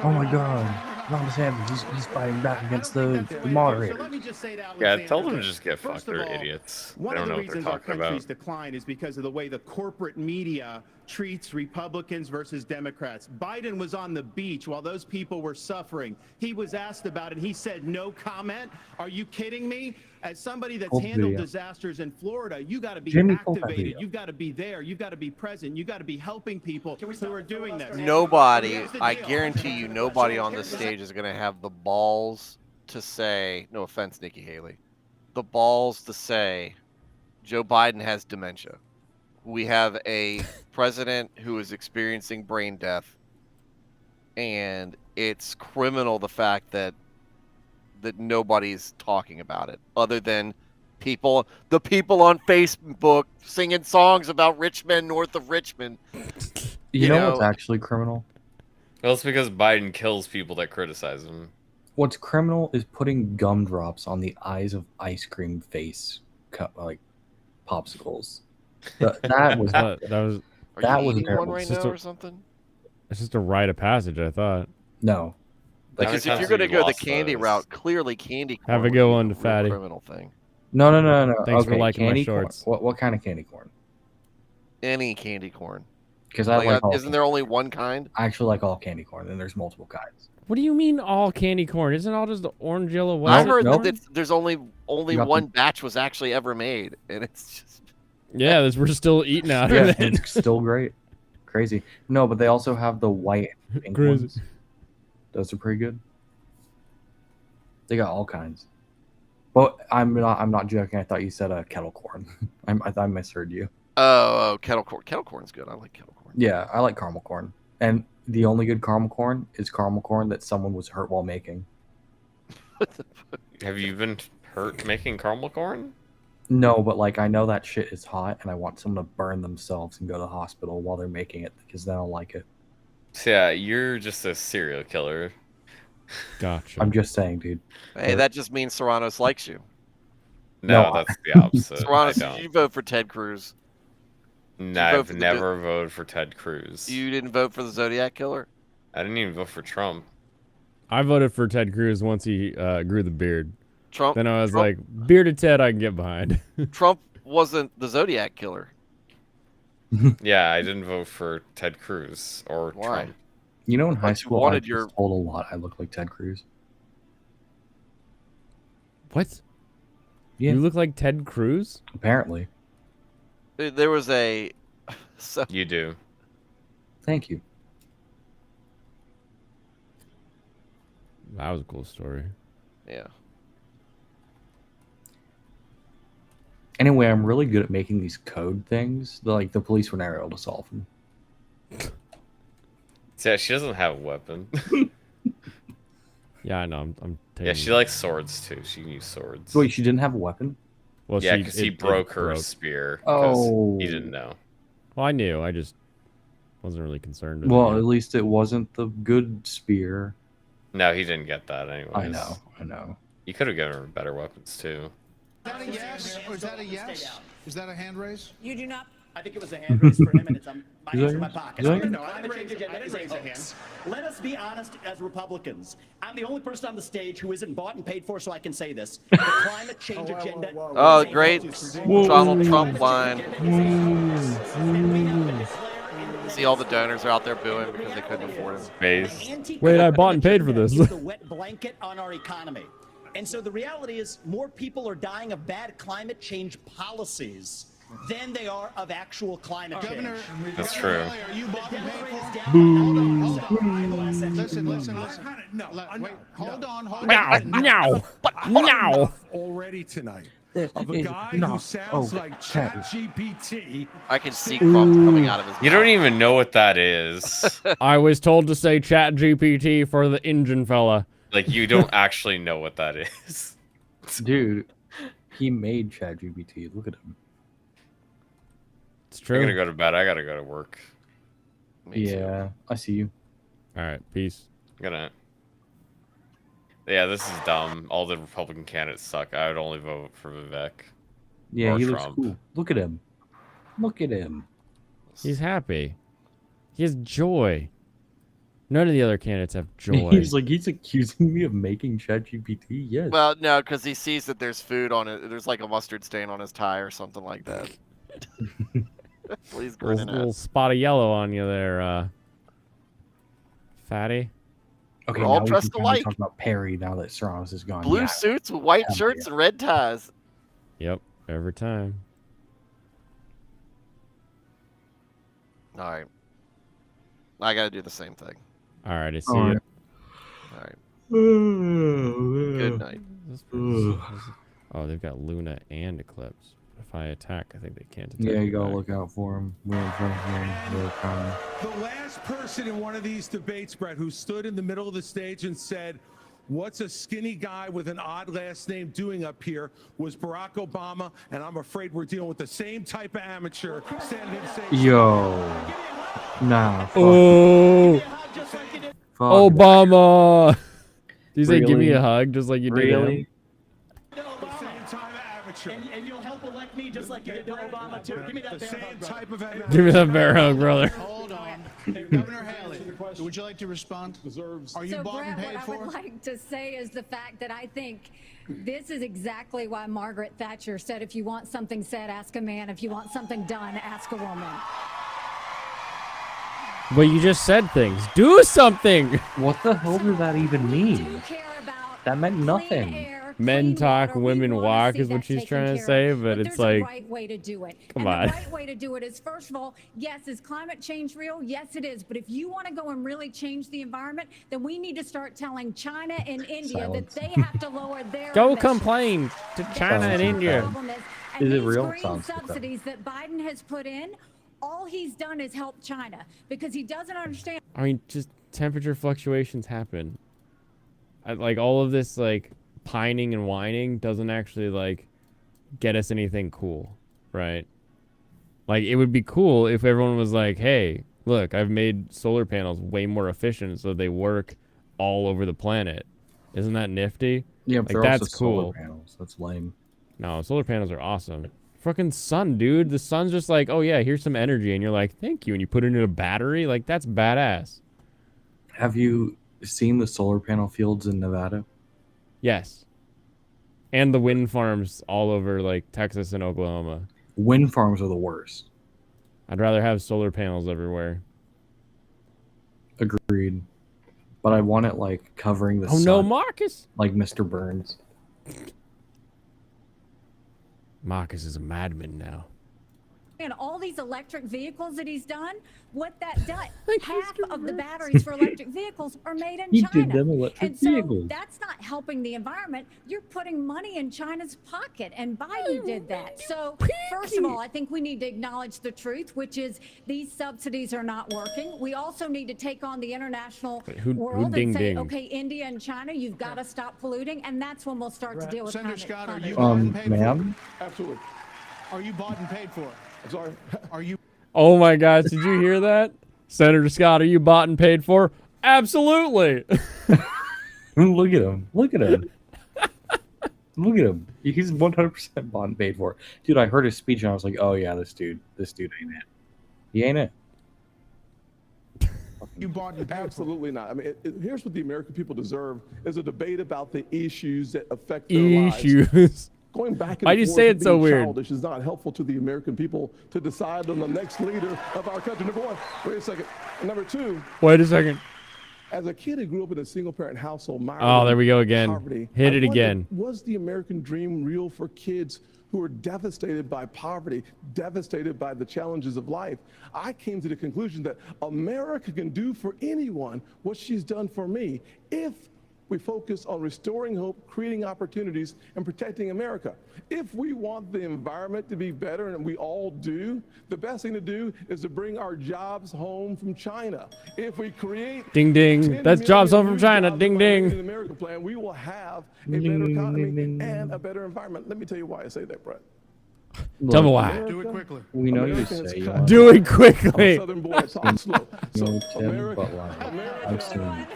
Oh my God, Ron DeSantis, he's fighting back against the moderator. So let me just say to Alexander, Yeah, tell them to just get fucked. They're idiots. They one of don't the know what they're reasons our talking country's about. decline is because of the way the corporate media treats Republicans versus Democrats. Biden was on the beach while those people were suffering. He was asked about it. He said no comment. Are you kidding me? As somebody that's handled disasters in Florida, you got to be activated. You've got to be there. You've got to be present. You've got to be helping people who are doing this. Nobody, I guarantee you, nobody on this stage is going to have the balls to say, no offense, Nikki Haley, the balls to say Joe Biden has dementia. We have a president who is experiencing brain death, and it's criminal the fact that nobody's talking about it other than the people on Facebook singing songs about rich men north of Richmond. You know what's actually criminal? Well, it's because Biden kills people that criticize him. What's criminal is putting gumdrops on the eyes of ice cream face, like popsicles. That was Are you eating terrible. one right now or something? It's just a rite of passage, I thought. No. Because if you're going to go the candy route, clearly candy corn Have a good one, would be Fatty. a criminal thing. No. Thanks okay, for liking my candy shorts. Corn. What kind of candy corn? Any candy corn. Because I like all isn't there only one kind? I actually like all candy corn, and there's multiple kinds. What do you mean all candy corn? Isn't it all just the orange, yellow, white? I heard that there's only one batch was actually ever made, and it's just yeah, we're still eating out of it. It's still great. Crazy. No, but they also have the white and pink Crazy. ones. Those are pretty good. They got all kinds. But I'm not joking. I thought you said kettle corn. I misheard you. Oh, kettle corn. Kettle corn's good. I like kettle corn. Yeah, I like caramel corn. And the only good caramel corn is caramel corn that someone was hurt while making. Have you been hurt making caramel corn? No, but like I know that shit is hot, and I want someone to burn themselves and go to the hospital while they're making it because then I'll like it. So yeah, you're just a serial killer. Gotcha. I'm just saying, dude. Hey, that just means Serranos likes you. No, that's the opposite. Serranos, did you vote for Ted Cruz? No, I've never voted for Ted Cruz. You didn't vote for the Zodiac Killer? I didn't even vote for Trump. I voted for Ted Cruz once he grew the beard. Trump. Then I was like, bearded Ted, I can get behind. Trump wasn't the Zodiac Killer. Yeah, I didn't vote for Ted Cruz or Trump. You know, in high school, I was your... told a lot I look like Ted Cruz. What? Yeah. You look like Ted Cruz? Apparently. There was a... You do. Thank you. That was a cool story. Yeah. Anyway, I'm really good at making these code things. Like, the police were never able to solve them. Yeah, she doesn't have a weapon. Yeah, I know. I'm taking... Yeah, she likes swords too. She can use swords. Wait, she didn't have a weapon? Well, yeah, because he broke her spear. Oh. He didn't know. Well, I knew. I just wasn't really concerned with Well, it. at least it wasn't the good spear. No, he didn't get that anyways. I know. You could have given her better weapons too. Is that a yes or is that a yes? Is that a hand raise? You do not. I think it was a hand raise for him, and it's my hands in my pocket. Is that- No, I didn't raise a hand. Let us be honest as Republicans. I'm the only person on the stage who isn't bought and paid for, so I can say this. The climate change agenda. Oh, great Donald Trump line. See, all the donors are out there booing because they couldn't afford him. Wait, I bought and paid for this. It's the wet blanket on our economy. And so the reality is more people are dying of bad climate change policies than they are of actual climate change. That's true. Are you bought and paid for? Listen. No, Wait, hold on. No. Already tonight. Of a guy who sounds like ChatGPT. I can see crumbs coming out of his mouth. You don't even know what that is. I was told to say Chat GPT for the engine fella. Like, you don't actually know what that is. Dude, he made ChatGPT. Look at him. It's true. I'm gonna go to bed. I gotta go to work. Yeah, I see you. All right, peace. Good night. Yeah, this is dumb. All the Republican candidates suck. I would only vote for Vivek. Yeah, or he Trump. looks cool. Look at him. Look at him. He's happy. He has joy. None of the other candidates have joy. He's accusing me of making ChatGPT. Yes. Well, no, because he sees that there's food on it. There's like a mustard stain on his tie or something like that. Please grinning little spot of yellow on you there, fatty. Okay, We're all now we dressed can finally alike. talk about Perry now that Serranos is gone. Blue Yeah. suits with white Hell shirts yeah. and red ties. Yep, every time. All right. I got to do the same thing. All right, I see All you. right. All right. Good night. Oh, they've got Luna and Eclipse. If I attack, I think they can't attack. Yeah, you me gotta back. look out for him. We're in front of him. They're coming. The last person in one of these debates, Brett, who stood in the middle of the stage and said, "What's a skinny guy with an odd last name doing up here?" was Barack Obama, and I'm afraid we're dealing with the same type of amateur standing in the same. Yo. Nah. Fuck. Oh, Fuck. Obama! Do you say give me Really? a hug just like you did him? Really? And you'll help elect me just like you did to Obama, too. Give me that bear hug, brother. Give me that bear hug, brother. Hold on. Governor Haley, would you like to respond? Are you So, bought and Brett, paid what for? I would like to say is the fact that I think this is exactly why Margaret Thatcher said, if you want something said, ask a man. If you want something done, ask a woman. But you just said things. Do something! What the hell does that even mean? That meant nothing. Men talk, women walk is what she's trying to say, but it's there's like, a right way to do it. come and on. The right way to do it is, first of all, yes, is climate change real? Yes, it is. But if you want to go and really change the environment, then we need to start telling China and India that they have to lower their go emissions. complain to China and India. And Is it these real? green Sounds like that. subsidies that Biden has put in, all he's done is help China because he doesn't understand. I mean, just temperature fluctuations happen. Like all of this, like pining and whining doesn't actually like get us anything cool, right? Like it would be cool if everyone was like, "Hey, look, I've made solar panels way more efficient so they work all over the planet." Isn't that nifty? Yeah, like but they're that's also cool. solar panels. That's lame. No, solar panels are awesome. Fucking sun, dude. The sun's just like, oh yeah, here's some energy, and you're like, thank you, and you put it in a battery. Like that's badass. Have you seen the solar panel fields in Nevada? Yes. And the wind farms all over like Texas and Oklahoma. Wind farms are the worst. I'd rather have solar panels everywhere. Agreed. But I want it like covering the sun. Oh no, Marcus! Like Mr. Burns. Marcus is a madman now. And all these electric vehicles that he's done, what that does, half of the batteries for electric vehicles are made in He China. did them electric and so vehicles. that's not helping the environment. You're putting money in China's pocket, and Biden did that. So first of all, I think we need to acknowledge the truth, which is these subsidies are not working. We also need to take on the international world ding and say, ding? okay, India and China, you've got to stop polluting, and that's when we'll start to deal with Senator climate. Scott, are you climate bought and paid ma'am? for? Absolutely. Are you bought and paid for? I'm sorry. Are you? Oh my gosh, did you hear that? Senator Scott, are you bought and paid for? Absolutely. Look at him. Look at him. Look at him. He's 100% bought and paid for. Dude, I heard his speech and I was like, oh yeah, this dude ain't it. He ain't it. You bought and paid Absolutely not. I mean, here's what the American people deserve: is a debate about the issues that affect their lives. Issues. Going back and Why do you forth say and it so being weird? childish is not helpful to the American people to decide on the next leader of our country. Number one. Wait a second. Number two. Wait a second. As a kid who grew up in a single-parent household, Oh, there we go again. poverty, Hit it I wonder, again. Was the American dream real for kids who are devastated by poverty, devastated by the challenges of life? I came to the conclusion that America can do for anyone what she's done for me if we focus on restoring hope, creating opportunities, and protecting America. If we want the environment to be better, and we all do, the best thing to do is to bring our jobs home from China. If we create Ding ding. 10 That's jobs home million from new China. jobs Ding in the ding. America plan, we will have a better economy and a better environment. Let me tell you why I say that, Brett. Tell me why. Do it quickly. We know you Americans say you cut want Do it I'm a quickly. Southern boy, talk slow. no So Tim, America, but like, I've seen you.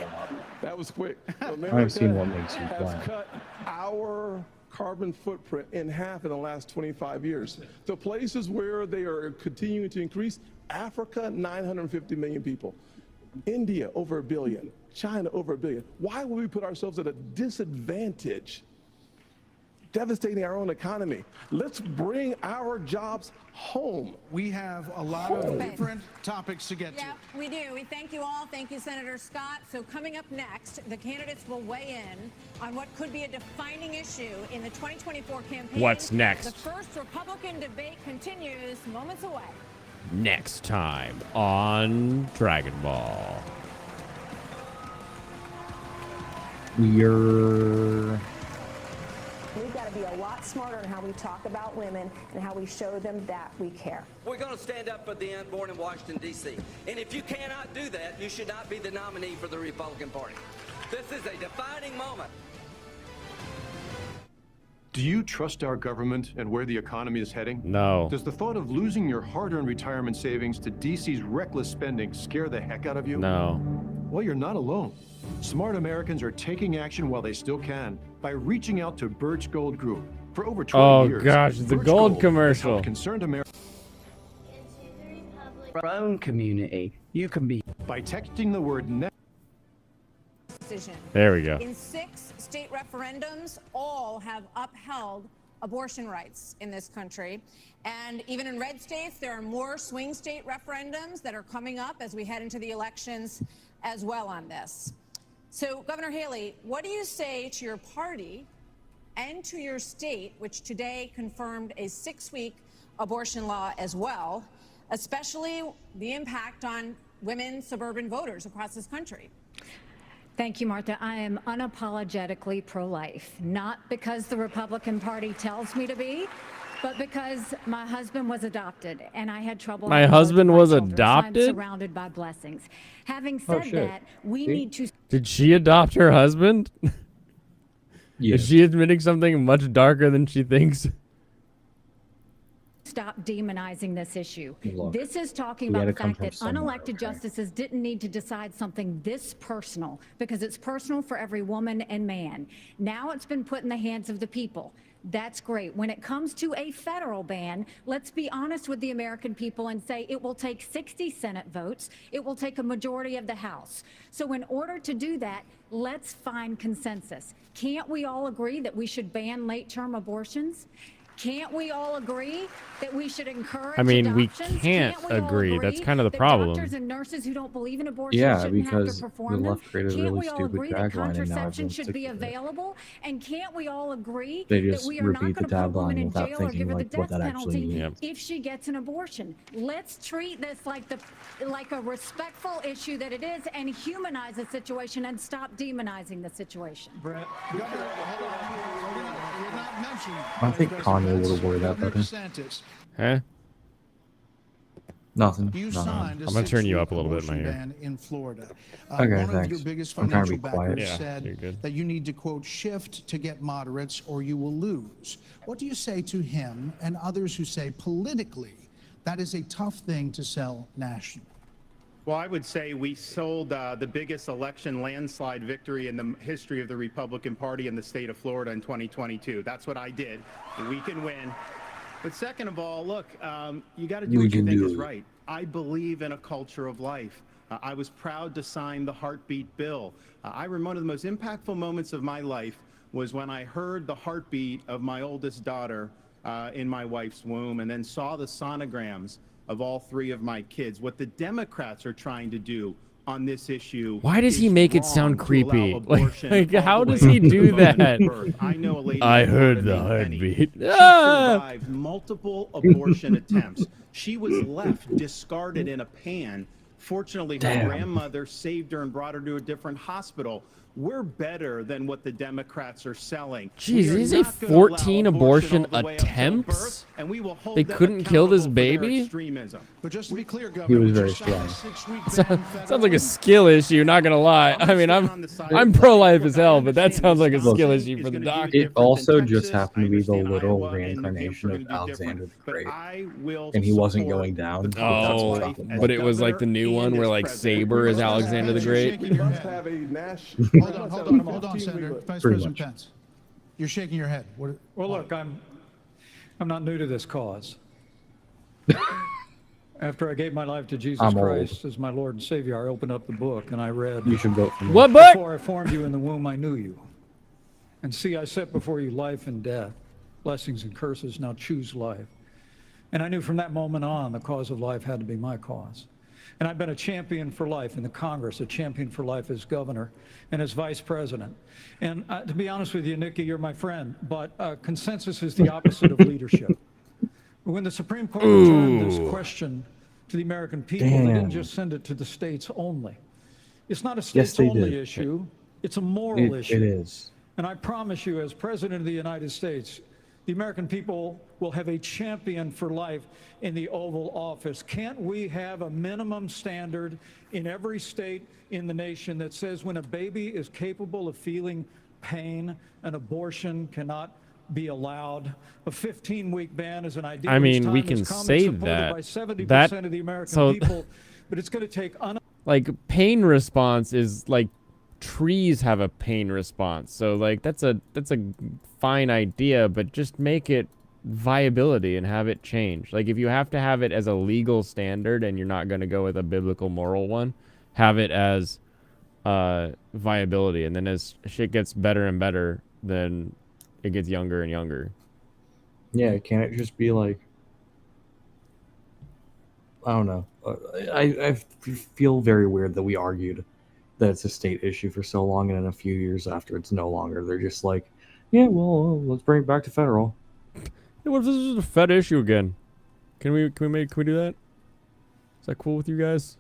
that was quick. I've seen what makes you has glad. cut our carbon footprint in half in the last 25 years. The places where they are continuing to increase, Africa, 950 million people. India, over 1 billion. China, over 1 billion. Why would we put ourselves at a disadvantage? Devastating our own economy. Let's bring our jobs home. We have a lot of different topics to get to. Yeah, we do. We thank you all. Thank you, Senator Scott. So coming up next, the candidates will weigh in on what could be a defining issue in the 2024 campaign. What's next? The first Republican debate continues moments away. Next time on Dragon Ball. We've got to be a lot smarter in how we talk about women and how we show them that we care. We're going to stand up for the unborn in Washington, D.C. And if you cannot do that, you should not be the nominee for the Republican Party. This is a defining moment. Do you trust our government and where the economy is heading? No. Does the thought of losing your hard-earned retirement savings to DC's reckless spending scare the heck out of you? No. Well, you're not alone. Smart Americans are taking action while they still can by reaching out to Birch Gold Group. For over 20 years, gosh, the Birch gold has commercial. helped concerned Americans Our own community. You can be by texting the word NEXT. Decision. There we go. In 6 state referendums, all have upheld abortion rights in this country. And even in red states, there are more swing state referendums that are coming up as we head into the elections as well on this. So, Governor Haley, what do you say to your party and to your state, which today confirmed a 6-week abortion law as well, especially the impact on women suburban voters across this country? Thank you, Martha. I am unapologetically pro-life, not because the Republican Party tells me to be, but because my husband was adopted and I had trouble. My husband was children, so adopted? I'm surrounded by blessings. Having said that, we need to Did she adopt her husband? Yeah. Is she admitting something much darker than she thinks? stop demonizing this issue. Look, this is talking we about had the to come fact from that somewhere, unelected justices didn't need to decide something this personal, because it's personal for every woman and man. Now it's been put in the hands of the people. That's great. When it comes to a federal ban, let's be honest with the American people and say it will take 60 Senate votes. It will take a majority of the House. So in order to do that, let's find consensus. Can't we all agree that we should ban late-term abortions? Can't we all agree that we should encourage adoptions? We can't we agree. That's kind of the that problem. Doctors and nurses who don't believe in abortion shouldn't because have to perform the them? left created a Can't really we all stupid agree that tagline, and now contraception everyone's should sick be of it. available? And can't we all agree They that just we are not repeat going the to put a woman tagline in without jail or thinking give her the like what death that actually penalty means. if she gets an abortion? Let's treat this like a respectful issue that it is, and humanize the situation and stop demonizing the situation. Brett, Governor, hold on. You're not mentioning. I think Kanye would have worded that better. DeSantis. Huh? Nothing. You No, signed a I'm gonna turn you up a little bit, abortion my ear. ban in Florida. Okay, one of thanks. your biggest I'm trying to financial be quiet. backers Yeah, you're said good. that you need to, quote, shift to get moderates or you will lose. What do you say to him and others who say politically that is a tough thing to sell nationally? Well, I would say we sold the biggest election landslide victory in the history of the Republican Party in the state of Florida in 2022. That's what I did. We can win. But second of all, look, you got to do what you think is right. I believe in a culture of life. I was proud to sign the heartbeat bill. I remember one of the most impactful moments of my life was when I heard the heartbeat of my oldest daughter in my wife's womb, and then saw the sonograms of all three of my kids. What the Democrats are trying to do on this issue. Why does he make it sound creepy? Like how does way he do that? I know a lady. I heard the heartbeat. She survived multiple abortion attempts. She was left discarded in a pan. Fortunately, her grandmother saved her and brought her to a different hospital. We're better than what the Democrats are selling. Jeez, did he say 14 abortion attempts? They couldn't kill this baby? But just to be clear, He Governor, was would you very sign a strong. 6-week ban Sounds like a skill issue, not gonna lie. I mean, I'm pro-life as hell, but that sounds like a skill issue for the doctor. It also just happened to be the literal reincarnation of Alexander the Great, and he wasn't going down. Oh, but it was like the new one where like Saber is Alexander the Great. You must have a Hold on, Senator. Vice President Pence. You're shaking your head. Well, look, I'm not new to this cause. After I gave my life to Jesus Christ as my Lord and Savior, I opened up the book and I read. You should vote for me. What book? Before I formed you in the womb, I knew you. And see, I set before you life and death, blessings and curses. Now choose life. And I knew from that moment on, the cause of life had to be my cause. And I've been a champion for life in the Congress, a champion for life as governor and as vice president. And to be honest with you, Nikki, you're my friend, but consensus is the opposite of leadership. When the Supreme Court returned this question to the American people, they didn't just send it to the states only. It's not a states-only issue. It's a moral issue. It is. And I promise you, as President of the United States, the American people will have a champion for life in the Oval Office. Can't we have a minimum standard in every state in the nation that says when a baby is capable of feeling pain, an abortion cannot be allowed? A 15-week ban is an idea. I mean, we can say that. By 70% of the American people, but it's going to take like pain response is like trees have a pain response. So like that's a fine idea, but just make it viability and have it change. Like if you have to have it as a legal standard and you're not going to go with a biblical moral one, have it as viability, and then as shit gets better and better, then it gets younger and younger. Yeah, can't it just be like, I don't know. I feel very weird that we argued that it's a state issue for so long, and in a few years after it's no longer, they're just like, yeah, well, let's bring it back to federal. Hey, what if this is a Fed issue again? Can we do that? Is that cool with you guys?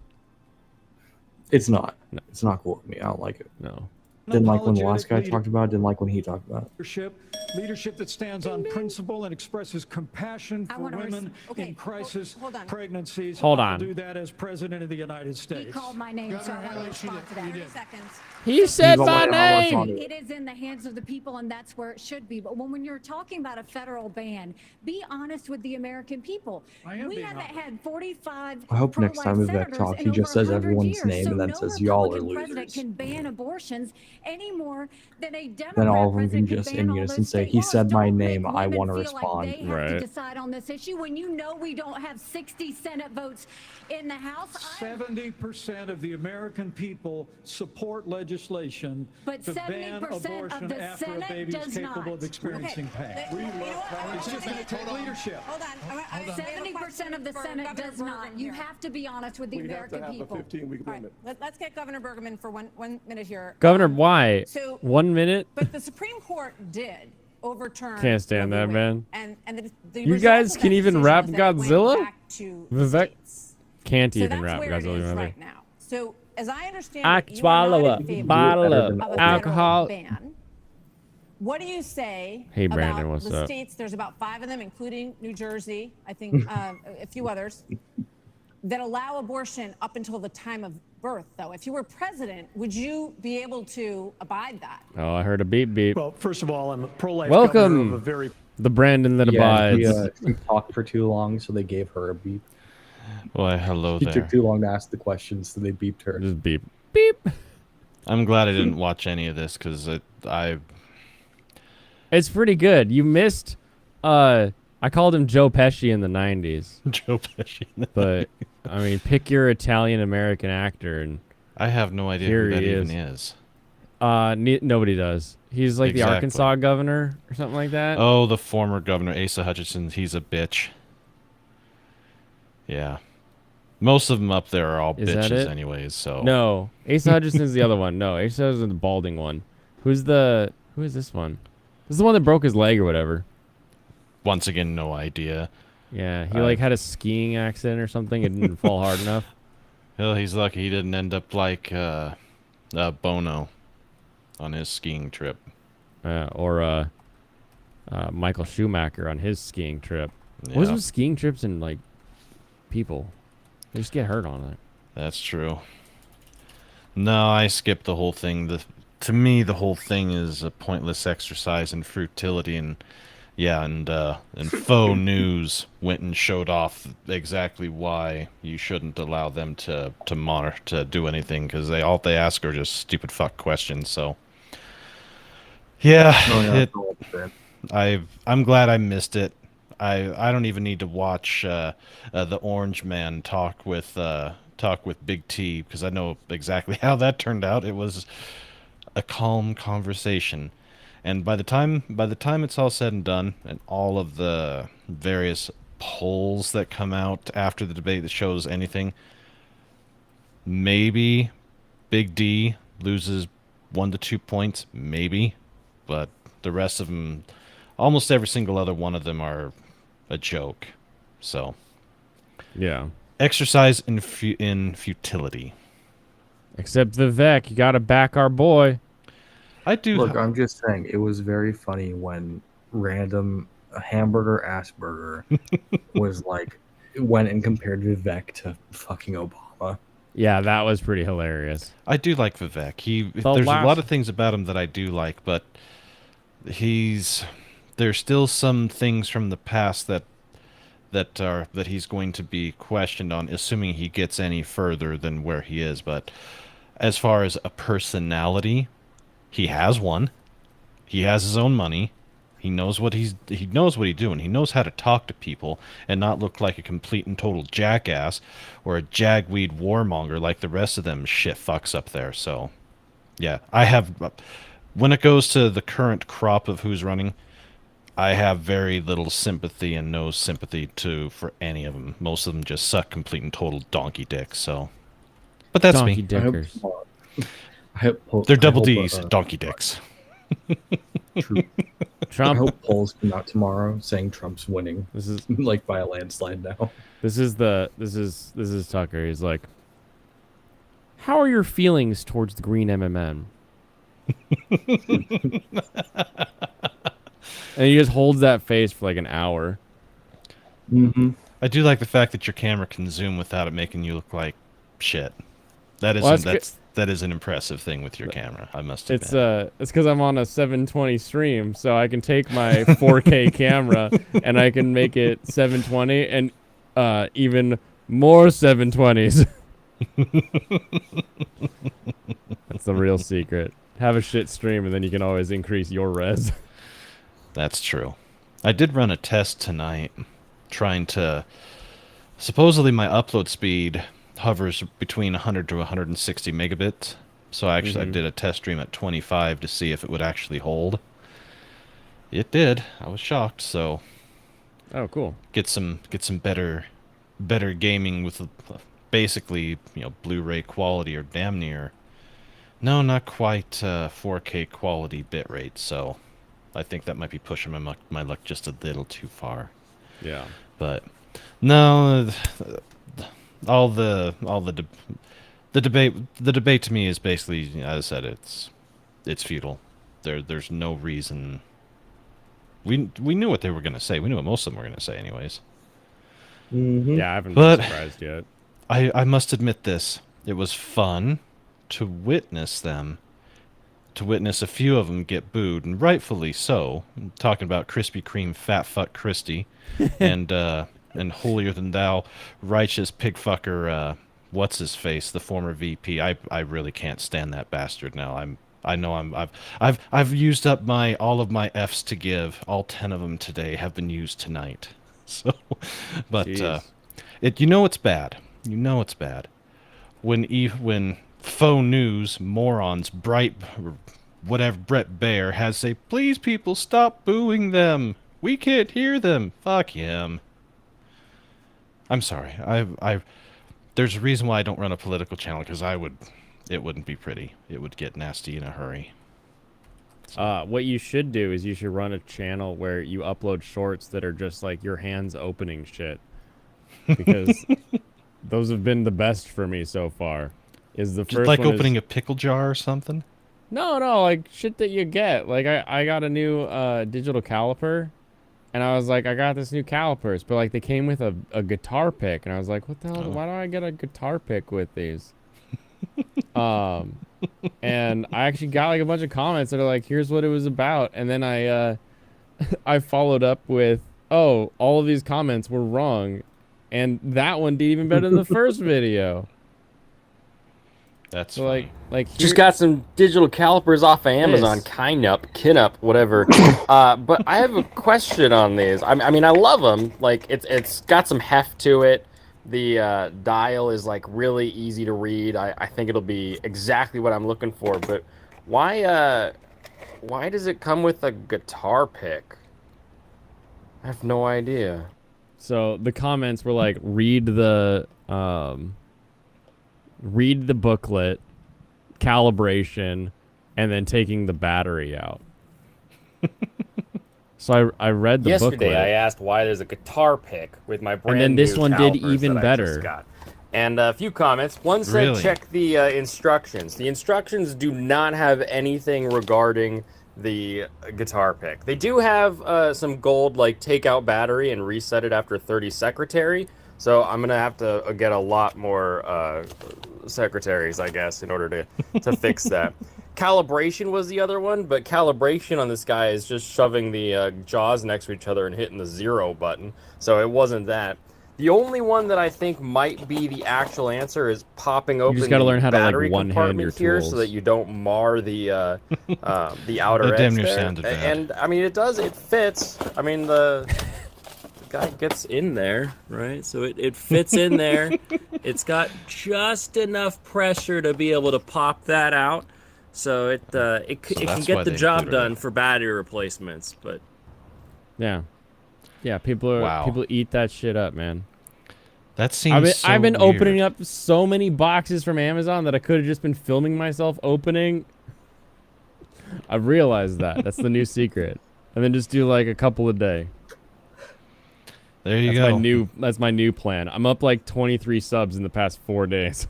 It's not. No. It's not cool with me. I don't like it. No. Didn't like when the last guy talked about it. Didn't like when he talked about it. Leadership that stands on principle and expresses compassion for women in crisis pregnancies. Hold I'll on. do that as President of the United States. He called my name, so I want to respond to that. 30 seconds. He said my name. It is in the hands of the people, and that's where it should be. But when you're talking about a federal ban, be honest with the American people. We haven't had 45 I hope next time Vivek talks, he just says everyone's name and then says y'all are losers. President can ban abortions any more than a Democrat Then all of them can president just ban in all unison those say, state he laws. said my Don't name, make I women want to feel like respond. they have to decide on this issue when you know we don't have 60 Senate votes in the House. 70% of the American people support legislation But to ban 70% of abortion the after Senate a baby is does capable not. of experiencing pain. It's just going to take leadership. Hold on. 70% of the Senate does not. You have to be honest with the American people. All right, let's get Governor Bergman for one minute here. Governor, why? So 1 minute? But the Supreme Court did overturn. Can't stand that, man. And the You result guys of can that even decision rap was that it went Godzilla? back to the Vivek states. can't So even that's rap where it is Godzilla. right now. So as I understand Act it, you are swallow not up, in favor bottle up, of a federal alcohol. ban. What do you say Hey, Brandon, about what's the up? states? There's about 5 of them, including New Jersey, I think a few others, that allow abortion up until the time of birth, though. If you were president, would you be able to abide that? Oh, I heard a beep beep. Well, first of all, I'm a pro-life governor of a Welcome, very the Brandon that abides. He talked for too long, so they gave her a beep. Why, hello He there. took too long to ask the questions, so they beeped her. Just beep. Beep. I'm glad I didn't watch any of this because It's pretty good. You missed. I called him Joe Pesci in the 90s. Joe Pesci. But I mean, pick your Italian American actor, and I have no idea here who that he even is. Nobody does. He's like the Exactly. Arkansas governor or something like that. Oh, the former governor, Asa Hutchinson. He's a bitch. Yeah. Most of them up there are all Is that bitches it? anyways, so. No, Asa Hutchinson's the other one. No, Asa Hutchinson's the balding one. Who is this one? This is the one that broke his leg or whatever. Once again, no idea. Yeah, he like had a skiing accident or something. It didn't fall hard enough. Well, he's lucky he didn't end up like Bono on his skiing trip. Or Michael Schumacher on his skiing trip. What is with skiing trips and like people? They just get hurt on it. That's true. No, I skipped the whole thing. To me, the whole thing is a pointless exercise in futility, and Yeah, and faux news went and showed off exactly why you shouldn't allow them to monitor to do anything, because all they ask are just stupid fuck questions. So yeah, I'm glad I missed it. I don't even need to watch the Orange Man talk with Big T, because I know exactly how that turned out. It was a calm conversation. And by the time it's all said and done, and all of the various polls that come out after the debate that shows anything, maybe Big D loses 1 to 2 points, maybe, but the rest of them, almost every single other one of them, are a joke. So, yeah, exercise in futility. Except Vivek, you gotta back our boy. I do. Look, I'm just saying, it was very funny when random hamburger Asperger was like, went and compared Vivek to fucking Obama. Yeah, that was pretty hilarious. I do like Vivek. There's a lot of things about him that I do like, but there's still some things from the past that he's going to be questioned on, assuming he gets any further than where he is. But as far as a personality, he has one. He has his own money. He knows what he's doing. He knows how to talk to people and not look like a complete and total jackass or a jagweed warmonger like the rest of them shit fucks up there. So, yeah, when it goes to the current crop of who's running, I have very little sympathy and no sympathy for any of them. Most of them just suck complete and total donkey dicks. So, but that's donkey me. Dickers. They're double D's, donkey dicks. Trump. I hope polls come out tomorrow saying Trump's winning. This is like by a landslide now. This is Tucker. He's like, how are your feelings towards the green MMM? And he just holds that face for like an hour. Mm-hmm. I do like the fact that your camera can zoom without it making you look like shit. That is an impressive thing with your camera, I must admit. It's because I'm on a 720 stream, so I can take my 4K camera and I can make it 720 and even more 720s. That's the real secret. Have a shit stream and then you can always increase your res. That's true. I did run a test tonight trying to... Supposedly my upload speed hovers between 100 to 160 megabits. So I did a test stream at 25 to see if it would actually hold. It did. I was shocked. So, oh, cool. Get some better gaming with basically, Blu-ray quality or damn near. No, not quite 4K quality bitrate. So, I think that might be pushing my luck just a little too far. Yeah. But no. All the debate to me is basically, as I said, it's futile. There's no reason. We knew what they were going to say. We knew what most of them were going to say, anyways. Mm-hmm. Yeah, I haven't been surprised yet. I must admit this. It was fun to witness them. To witness a few of them get booed, and rightfully so. I'm talking about Krispy Kreme fat fuck Christie, and holier than thou righteous pig fucker what's his face, the former VP. I really can't stand that bastard now. I've used up all of my F's to give. All 10 of them today have been used tonight. So, but you know it's bad. You know it's bad when faux news morons Brett Baer has say, please people stop booing them. We can't hear them. Fuck him. I'm sorry. There's a reason why I don't run a political channel, because it wouldn't be pretty. It would get nasty in a hurry. So. What you should do is you should run a channel where you upload shorts that are just like your hands opening shit, because those have been the best for me so far. Is the first like one opening a pickle jar or something? No, like shit that you get. Like I got a new digital caliper. And I was like, I got this new calipers, but like they came with a guitar pick, and I was like, what the hell? Why do I get a guitar pick with these? And I actually got like a bunch of comments that are like, here's what it was about. And then I I followed up with, oh, all of these comments were wrong, and that one did even better than the first video. That's so like here, just got some digital calipers off of Amazon, Kinup, whatever. But I have a question on these. I mean, I love them. Like it's got some heft to it. The dial is like really easy to read. I think it'll be exactly what I'm looking for. But why does it come with a guitar pick? I have no idea. So the comments were like, read the booklet, calibration, and then taking the battery out. So I read the Yesterday, booklet. I asked why there's a guitar pick with my brand and then this new one did calipers even that I better. just got. And a few comments. One said, Really? check the instructions. The instructions do not have anything regarding the guitar pick. They do have some gold, like take out battery and reset it after 30 secretary. So I'm gonna have to get a lot more secretaries, I guess, in order to fix that. Calibration was the other one, but calibration on this guy is just shoving the jaws next to each other and hitting the 0 button. So it wasn't that. The only one that I think might be the actual answer is popping open just gotta learn how to, like, battery one-hand compartment your here tools. so that you don't mar the outer That edge damn near there. sounded bad. And I mean, it fits. I mean, the guy gets in there, right? So it fits in there. It's got just enough pressure to be able to pop that out. So it can that's get why the they job included done it. for battery replacements, but yeah, people eat that shit up, man. That seems I've been weird. opening up so many boxes from Amazon that I could have just been filming myself opening. I've realized that. That's the new secret. And then just do like a couple a day. There you That's go. That's my new plan. I'm up like 23 subs in the past 4 days.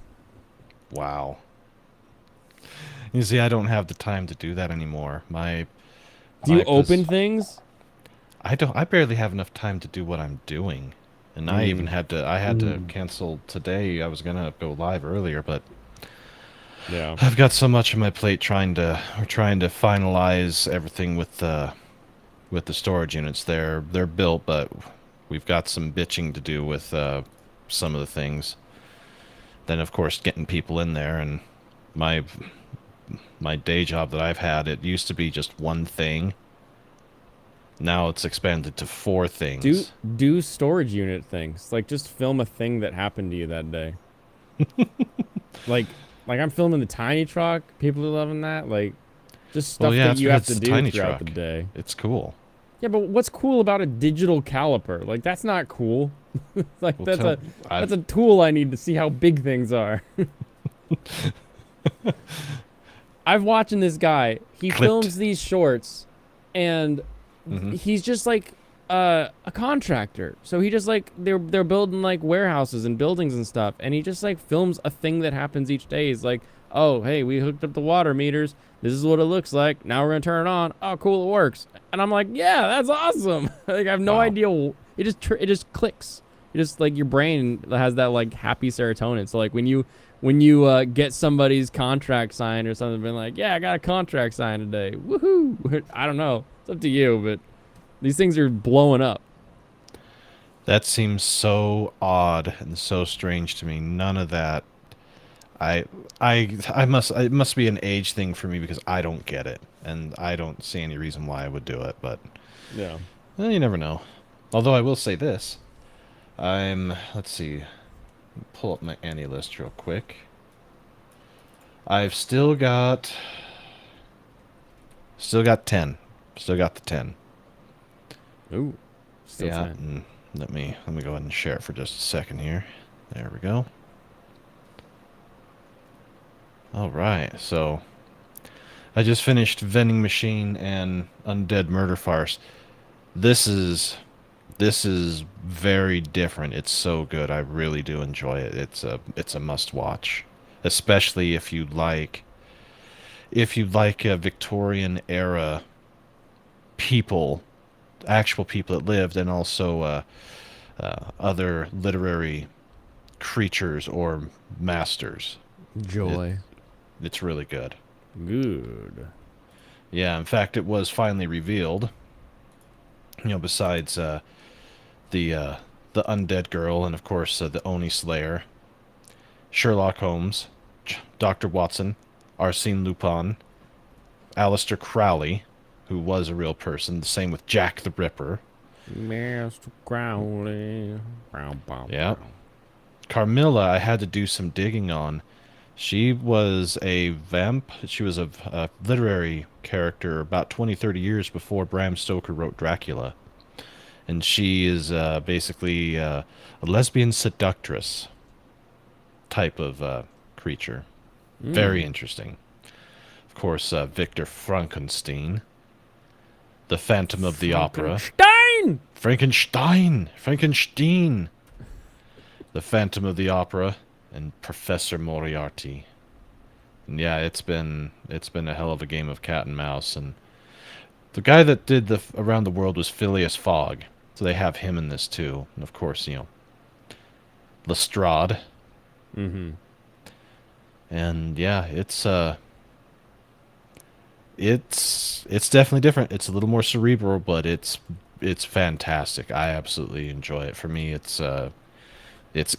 Wow. You see, I don't have the time to do that anymore. My Do you life open is- things? I don't. I barely have enough time to do what I'm doing, and I even had to. I had to cancel today. I was gonna go live earlier, but yeah, I've got so much on my plate we're trying to finalize everything with the storage units. They're built, but we've got some bitching to do with some of the things. Then of course getting people in there, and my day job that I've had, it used to be just one thing. Now it's expanded to 4 things. Do storage unit things. Like just film a thing that happened to you that day. like I'm filming the tiny truck. People are loving that. Like just stuff that you have to do throughout the day. It's cool. Yeah, but what's cool about a digital caliper? Like that's not cool. Like Well, that's a tool I need to see how big things are. I've watching this guy. He films these shorts, and he's just like a contractor. So he just like they're building like warehouses and buildings and stuff, and he just like films a thing that happens each day. He's like, oh hey, we hooked up the water meters. This is what it looks like. Now we're gonna turn it on. Oh cool, it works. And I'm like, yeah, that's awesome. Like I have no idea. It just clicks. It just like your brain has that like happy serotonin. So like when you get somebody's contract signed or something, being like, yeah, I got a contract signed today. Woohoo! I don't know. It's up to you, but these things are blowing up. That seems so odd and so strange to me. None of that. It must be an age thing for me because I don't get it, and I don't see any reason why I would do it. But yeah, well, you never know. Although I will say this, let's see, pull up my Annie list real quick. I've still got 10. Still got the 10. Ooh, still yeah. 10. And let me go ahead and share it for just a second here. There we go. All right, so I just finished Vending Machine and Undead Murder Farce. This is very different. It's so good. I really do enjoy it. It's a must watch, especially if you like a Victorian era people, actual people that lived, and also other literary creatures or masters. Joy. It's really good. Good. Yeah, in fact, it was finally revealed besides the undead girl, and of course the Oni Slayer, Sherlock Holmes, Dr. Watson, Arsène Lupin, Aleister Crowley, who was a real person. The same with Jack the Ripper. Mr. Crowley. Yeah. Carmilla, I had to do some digging on. She was a vamp. She was a literary character about 20, 30 years before Bram Stoker wrote Dracula. And she is basically a lesbian seductress type of creature. Very interesting. Of course, Victor Frankenstein, the Phantom of the Opera. Frankenstein! The Phantom of the Opera, and Professor Moriarty. And yeah, it's been a hell of a game of cat and mouse. And the guy that did the Around the World was Phileas Fogg, so they have him in this too. And of course, Lestrade. Mm-hmm. And yeah, it's definitely different. It's a little more cerebral, but it's fantastic. I absolutely enjoy it. For me, it's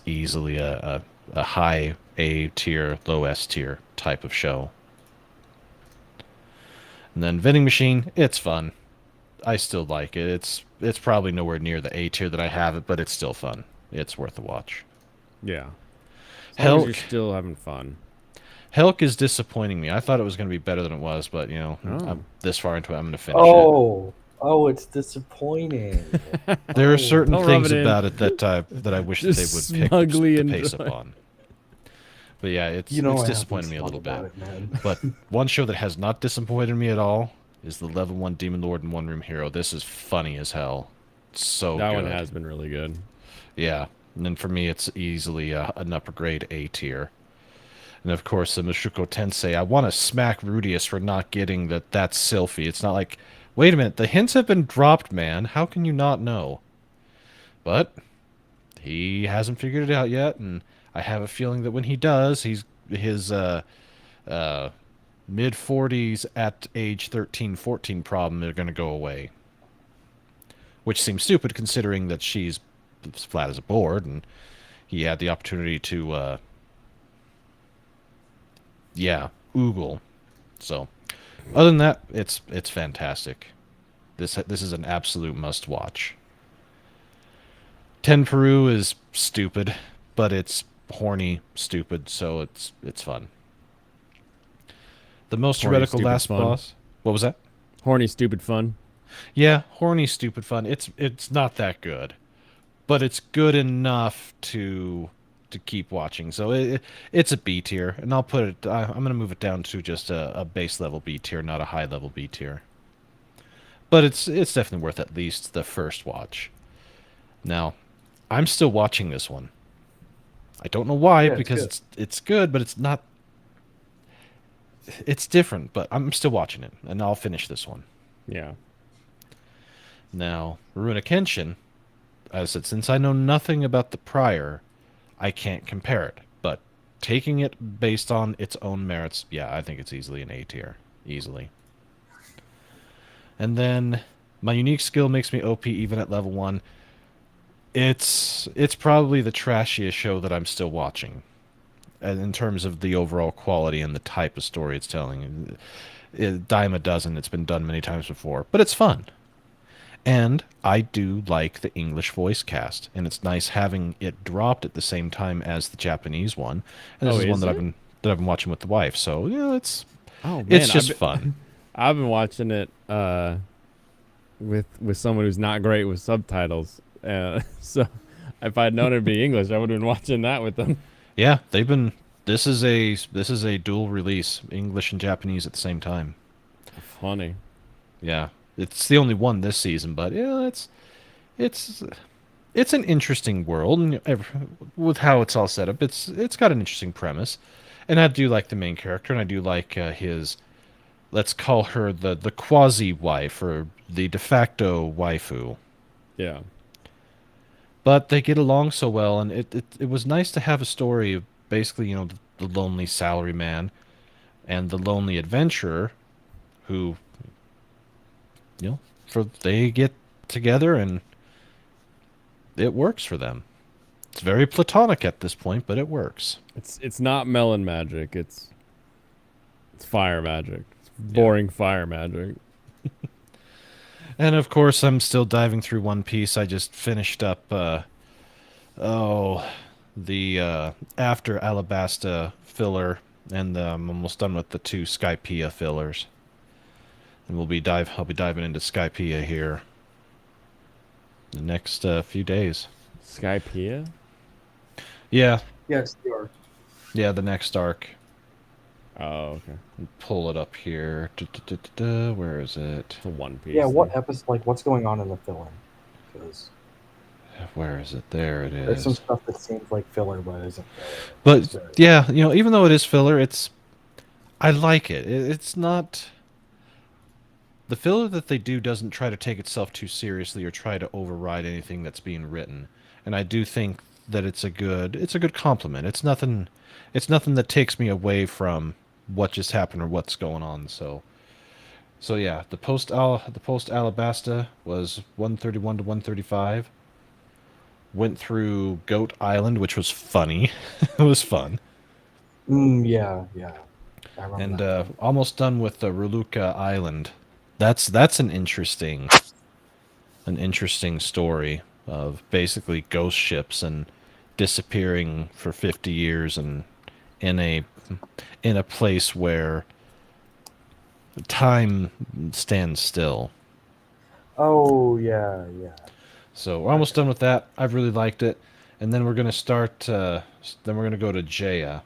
easily a high A tier, low S tier type of show. And then Vending Machine, it's fun. I still like it. It's probably nowhere near the A tier that I have it, but it's still fun. It's worth a watch. Yeah. As long as you're Helk, still having fun. Helk is disappointing me. I thought it was going to be better than it was, but I'm this far into it, I'm going to finish it. Oh, it's disappointing. There are certain Don't things rub it in. about it that I wish that they Just would pick smugly the pace enjoy. up on. But yeah, it's I have disappointed been me a little smug bit. about it, man. But one show that has not disappointed me at all is the Level 1 Demon Lord and One Room Hero. This is funny as hell. So That good. one has been really good. Yeah. And then for me, it's easily an upper grade A tier. And of course, the Mushoku Tensei. I want to smack Rudius for not getting that's Sylphie. It's not like, wait a minute, the hints have been dropped, man. How can you not know? But he hasn't figured it out yet, and I have a feeling that when he does, his mid-40s at age 13, 14 problem are going to go away. Which seems stupid considering that she's as flat as a board, and he had the opportunity to oogle. So, other than that, it's fantastic. This is an absolute must-watch. Tenperu is stupid, but it's horny stupid, so it's fun. The most Horny, heretical stupid last fun. boss. What was that? Horny, stupid fun. Yeah, horny stupid fun. It's not that good, but it's good enough to keep watching. So it's a B tier, and I'll put it. I'm gonna move it down to just a base level B tier, not a high level B tier. But it's definitely worth at least the first watch. Now, I'm still watching this one. I don't know why, because it's good, but it's not. It's different, but I'm still watching it, and I'll finish this one. Yeah. Now, Rurouni Kenshin, as I said, since I know nothing about the prior, I can't compare it. But taking it based on its own merits, yeah, I think it's easily an A tier. Easily. And then, my unique skill makes me OP even at level 1. It's probably the trashiest show that I'm still watching. And in terms of the overall quality and the type of story it's telling. Dime a dozen, it's been done many times before. But it's fun. And I do like the English voice cast, and it's nice having it dropped at the same time as the Japanese one. And this is one that I've been watching with the wife. So yeah, it's just fun. I've been watching it with someone who's not great with subtitles. So if I'd known it'd be English, I would have been watching that with them. Yeah, they've been. This is a dual release, English and Japanese at the same time. Funny. Yeah. It's the only one this season, but yeah, it's an interesting world, and with how it's all set up, it's got an interesting premise, and I do like the main character, and I do like his, let's call her the quasi wife or the de facto waifu. Yeah. But they get along so well, and it was nice to have a story of basically the lonely salaryman and the lonely adventurer who. They get together, and it works for them. It's very platonic at this point, but it works. It's not melon magic. It's fire magic. It's boring fire magic. And of course, I'm still diving through One Piece. I just finished up, the After Alabasta filler, and I'm almost done with the 2 Skypiea fillers. And I'll be diving into Skypiea here the next few days. Skypiea? Yeah. Yes, the arc. Yeah, the next arc. Oh, okay. Pull it up here. Where is it? The One Piece. Yeah, what episode? Like, what's going on in the filler? Because where is it? There it is. there's some stuff that seems like filler, but isn't filler. But yeah, even though it is filler, I like it. It's not. The filler that they do doesn't try to take itself too seriously or try to override anything that's being written, and I do think that it's a good compliment. It's nothing that takes me away from what just happened or what's going on. So yeah, the post Alabasta was 131 to 135. Went through Goat Island, which was funny. It was fun. Yeah. I remember And almost done with the Ruluka Island. That's an interesting story of basically ghost ships and disappearing for 50 years and in a place where time stands still. Oh, yeah. So we're almost done with that. I've really liked it. And then we're going to start, then we're going to go to Jaya,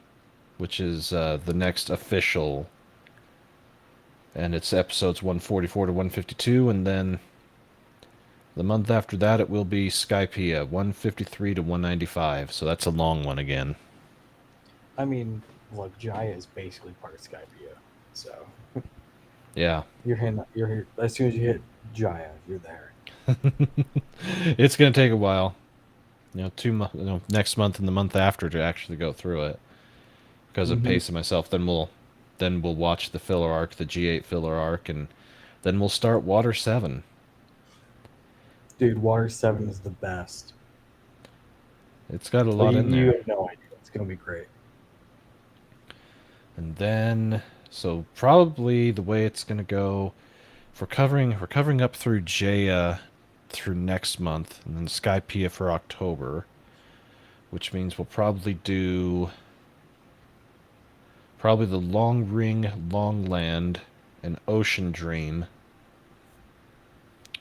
which is the next official. And it's episodes 144 to 152. And then the month after that, it will be Skypiea, 153 to 195. So that's a long one again. I mean, look, Jaya is basically part of Skypiea, so yeah, you're here. As soon as you hit Jaya, you're there. It's gonna take a while, next month and the month after to actually go through it because of pacing myself. Then we'll watch the filler arc, the G8 filler arc, and then we'll start Water 7. Dude, Water 7 is the best. It's got a lot in there. You have no idea. It's gonna be great. And then, so probably the way it's going to go, we're covering up through Jaya through next month, and then Skypiea for October, which means we'll probably do the Long Ring, Long Land, and Ocean Dream,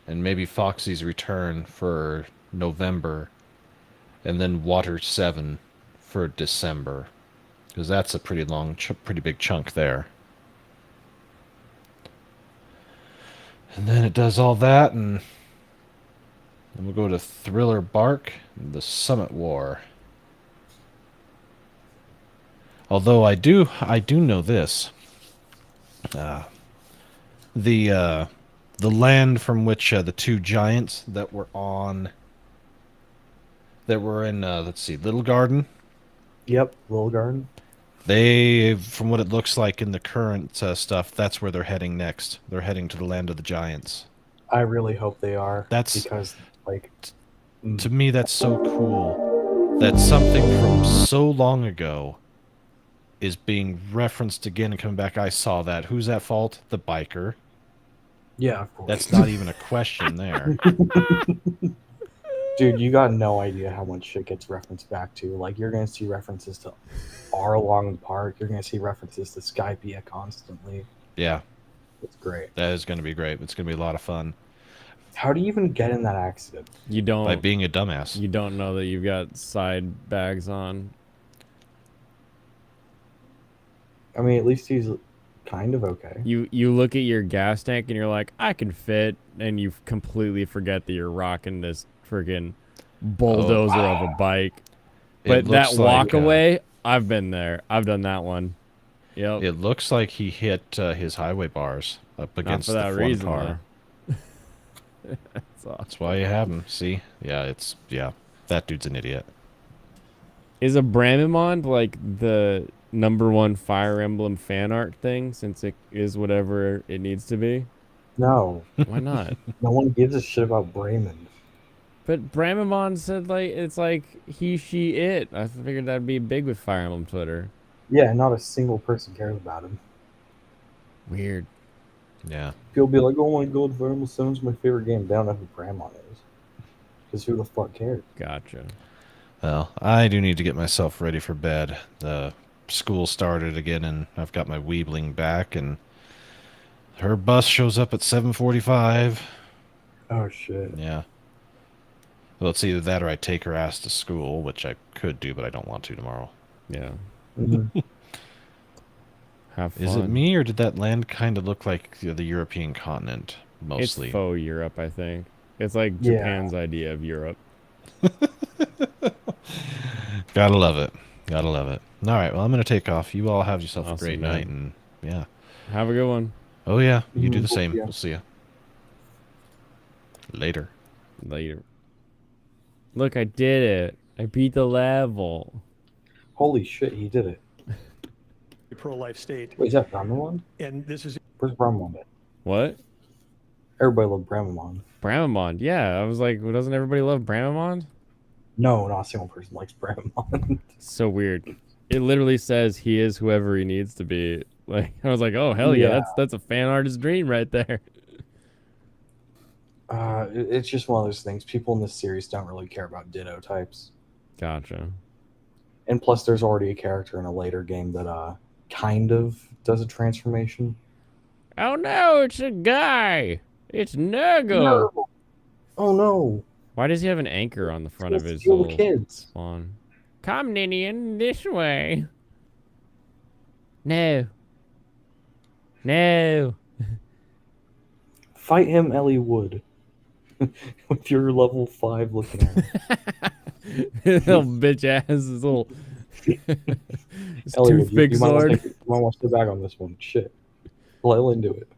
and maybe Foxy's Return for November, and then Water 7 for December. Because that's a pretty long, pretty big chunk there. And then it does all that, and then we'll go to Thriller Bark, and the Summit War. Although I do know this. The land from which the 2 giants that were in, let's see, Little Garden. Yep, Little Garden. They, from what it looks like in the current stuff, that's where they're heading next. They're heading to the land of the giants. I really hope they are. Because, to me, that's so cool that something from so long ago is being referenced again and coming back. I saw that. Who's at fault? The biker. Yeah, of course. That's not even a question there. Dude, you got no idea how much shit gets referenced back to. Like, you're going to see references to Arlong Park. You're going to see references to Skypiea constantly. Yeah. It's great. That is going to be great. It's going to be a lot of fun. How do you even get in that accident? You don't. By being a dumbass. You don't know that you've got side bags on. I mean, at least he's kind of okay. You look at your gas tank and you're like, I can fit, and you completely forget that you're rocking this friggin' bulldozer of a bike. But that walk away, I've been there. I've done that one. Yep. It looks like he hit his highway bars up against the front car. That's why you have him. See? Yeah, that dude's an idiot. Is a Bramimond like the #1 Fire Emblem fan art thing, since it is whatever it needs to be? No. Why not? No one gives a shit about Bremen. But Bramamon said like it's like he, she, it. I figured that'd be big with Fire Emblem Twitter. Yeah, not a single person cares about him. Weird. Yeah. People be like, "Oh my god, Fire Emblem 7's my favorite game." They don't know who Bramon is. Because who the fuck cares? Gotcha. Well, I do need to get myself ready for bed. The school started again, and I've got my Weebling back, and her bus shows up at 7:45. Oh shit. Yeah. Well, it's either that or I take her ass to school, which I could do, but I don't want to tomorrow. Yeah. Have fun. Is it me, or did that land kind of look like the European continent, mostly? It's faux Europe, I think. It's like Japan's idea of Europe. Gotta love it. Gotta love it. All right, well, I'm going to take off. You all have yourself a great man. night, and yeah. Have a good one. Oh, yeah. You do the same. We'll see you. Later. Later. Look, I did it. I beat the level. Holy shit, he did it. A pro-life state. Wait, is that Bramamon? And this is... Where's Bramamon at? What? Everybody loved Bramamon. Bramamon, yeah. I was like, well, doesn't everybody love Bramamon? No, not a single person likes Bramamon. So weird. It literally says he is whoever he needs to be. Like, I was like, oh hell yeah, that's a fan artist's dream right there. It's just one of those things. People in this series don't really care about Ditto types. Gotcha. And plus, there's already a character in a later game that kind of does a transformation. Oh no, it's a guy. It's Nergal. No. Oh no. Why does he have an anchor on the front of his little little kids? spawn? Come, Ninian, this way. No. No. Fight him, Ellie Wood. With your level 5 looking at him. Little bitch ass, his little his Ellie Wood, toothpick you sword. might want to stay back on this one. Shit. Let Ellen do it.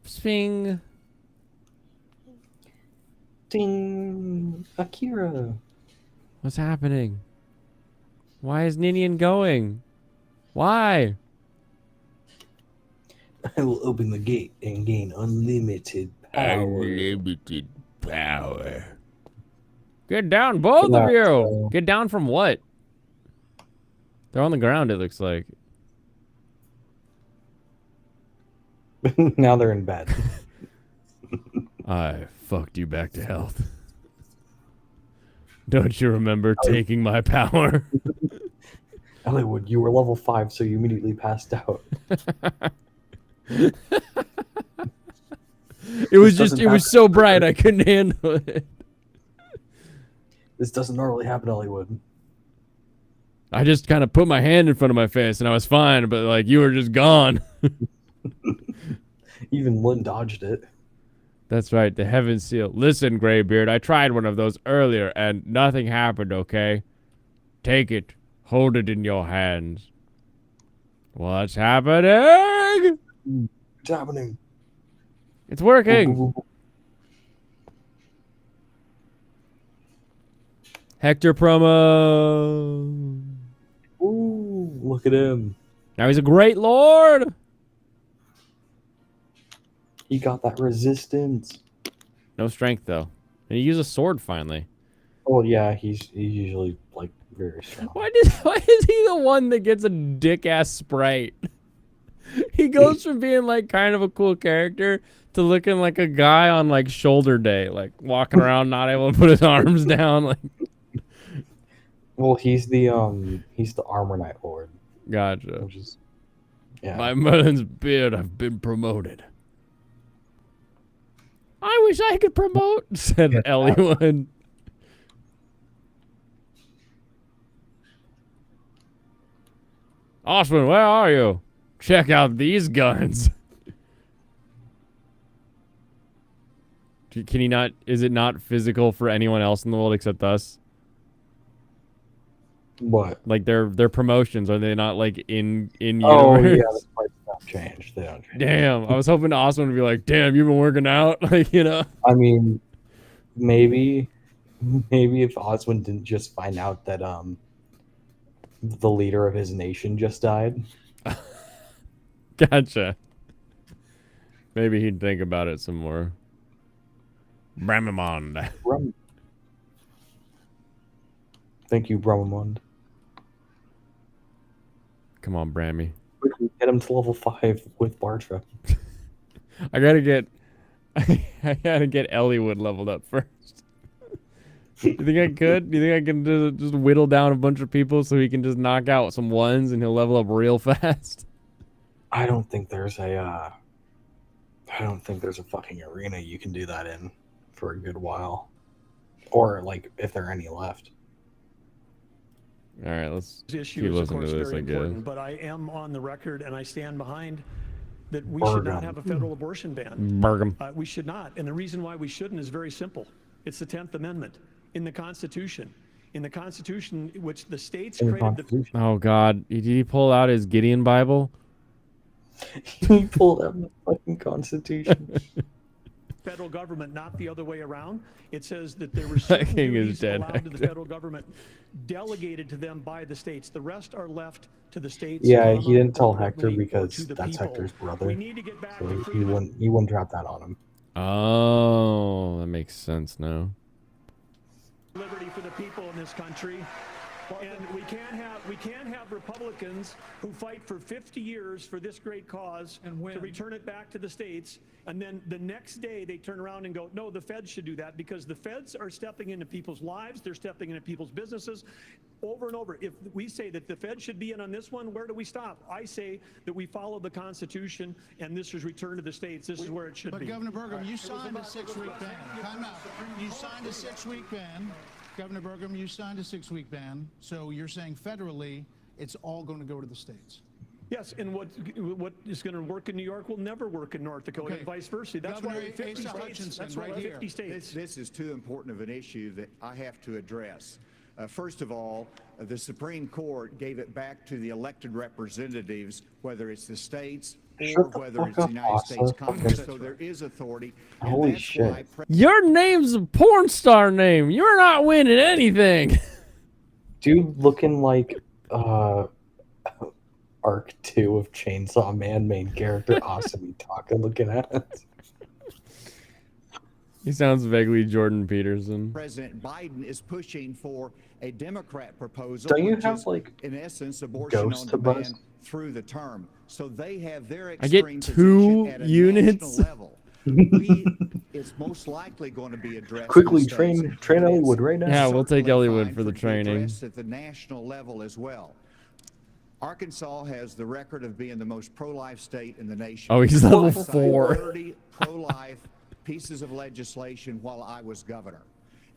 Swing. Ding. Akira. What's happening? Why is Ninian going? Why? I will open the gate and gain unlimited power. Unlimited power. Get down, both of you! Get down from what? They're on the ground, it looks like. Now they're in bed. I fucked you back to health. Don't you remember taking my power? Hollywood, you were level 5, so you immediately passed out. It was so bright I couldn't handle it. This doesn't normally happen, Hollywood. I just kind of put my hand in front of my face and I was fine, but like you were just gone. Even Lynn dodged it. That's right, the Heaven Seal. Listen, Graybeard, I tried one of those earlier and nothing happened, okay? Take it. Hold it in your hands. What's happening? What's happening? It's working. Hector promo. Ooh, look at him. Now he's a great lord. He got that resistance. No strength though. And he used a sword finally. Oh yeah, he's usually like very strong. Why is he the one that gets a dick ass sprite? He goes from being like kind of a cool character to looking like a guy on like shoulder day, like walking around not able to put his arms down. Like, well, he's the Armor Knight Lord. Gotcha. Which is, yeah. My melon's beard, I've been promoted. I wish I could promote, said Ellie. Oswin, where are you? Check out these guns. Can he not? Is it not physical for anyone else in the world except us? What? Like their promotions, are they not like in universe? Oh yeah, the prices don't change. They don't change. Damn, I was hoping Oswin would be like, "Damn, you've been working out," like you know. I mean, maybe if Oswin didn't just find out that the leader of his nation just died. Gotcha. Maybe he'd think about it some more. Bramamond. Thank you, Bramamond. Come on, Brammy. Quickly get him to level 5 with Bartra. I gotta get Elliewood leveled up first. You think I could? Do you think I can just whittle down a bunch of people so he can just knock out some ones and he'll level up real fast? I don't think there's a fucking arena you can do that in for a good while. Or like if there are any left. All right, let's keep Issue is, of listening course, to this, very I guess. important, but I am on the record and I stand behind that we should not have a federal abortion ban. Bergam. We should not. And the reason why we shouldn't is very simple. It's the 10th Amendment in the Constitution. In the Constitution, which the states created Oh, God. Did he pull out his Gideon Bible? He pulled out the fucking Constitution. federal government, not the other way around. It says that there were certain duties allowed to the federal government delegated to them by the states. The rest are left to the states. Yeah, he didn't tell Hector because the that's people. Hector's brother. We need to get back So to he wouldn't drop that on him. Oh, that makes sense now. liberty for the people in this country. And we can't have Republicans who fight for 50 years for this great cause and to return it back to the states, and then the next day they turn around and go, no, the feds should do that, because the feds are stepping into people's lives, they're stepping into people's businesses over and over. If we say that the feds should be in on this one, where do we stop? I say that we follow the Constitution, and this is returned to the states. This is where it should be. But Governor Burgum, you signed a 6-week ban. Time out. You signed a 6-week ban. Governor Burgum, you signed a 6-week ban, so you're saying federally it's all going to go to the states. Yes, and what is going to work in New York will never work in North Dakota, and vice versa. That's Governor why 50 Asa states. Hutchinson, That's why right 50 here. states. This is too important of an issue that I have to address. First of all, the Supreme Court gave it back to the elected representatives, whether it's the states or whether it's the United States Congress. So there is authority. Holy shit. Your name's a porn star name. You're not winning anything. Dude looking like Arc 2 of Chainsaw Man main character Asami Taka looking at. He sounds vaguely Jordan Peterson. President Biden is pushing for a Democrat proposal. Don't you which have, is, like, in essence, abortion Ghost on to demand bust? through the term. So they have their I get extreme 2 position at a units. national level. It's most likely going to be addressed. Quickly in states, train but it's Elliewood right now. Yeah, we'll take certainly Elliewood fine for the to be training. addressed at the national level as well. Arkansas has the record of being the most pro-life state in the nation. Oh, he's I level signed 4. 30 pro-life pieces of legislation while I was governor.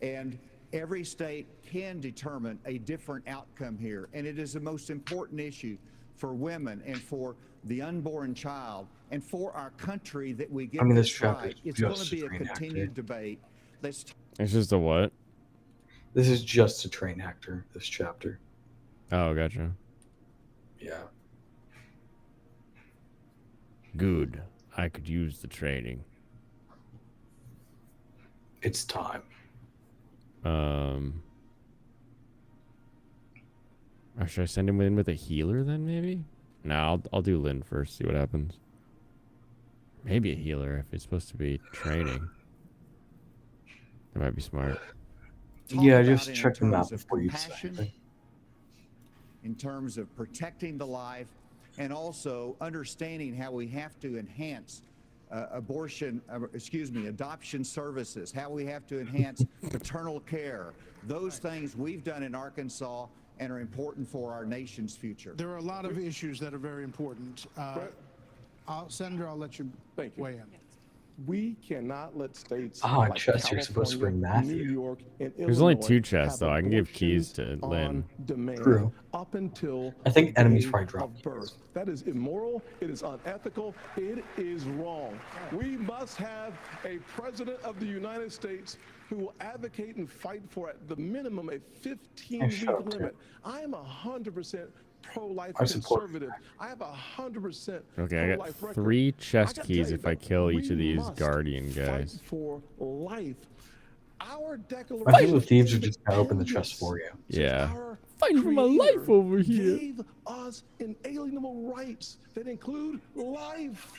And every state can determine a different outcome here. And it is the most important issue for women and for the unborn child and for our country that we get this this chapter right. is It's going just to be a train continued actor. debate. Let's It's just a what? This is just to train Hector, this chapter. Oh, gotcha. Yeah. Good. I could use the training. It's time. Or should I send him in with a healer then, maybe? No, I'll do Lynn first, see what happens. Maybe a healer if it's supposed to be training. That might be smart. Yeah, about just it in check them out terms of before you say compassion, anything. in terms of protecting the life, and also understanding how we have to enhance adoption services, how we have to enhance paternal care. Those things we've done in Arkansas and are important for our nation's future. There are a lot of issues that are very important. Senator, I'll let you weigh in. We cannot let states Ah, Chess, you're supposed to bring California, Matthew. New York, and There's only Illinois 2 chests, have though. I can give keys abortions to Lynn. on demand True. Up until I think the enemies day probably drop of birth. That is immoral. It is unethical. It is wrong. We must have a president of the United States who will advocate and fight for at the minimum a 15-week limit. I am 100% pro-life I support conservative. I have 100% Okay, I got pro-life record. 3 chest I gotta keys tell you, if I though, kill each we of these must guardian fight guys. for life. Our I think declaration the thieves are is just gonna open the endless. chest for you. Yeah. Our fighting for my life over here. Gave us inalienable rights that include life.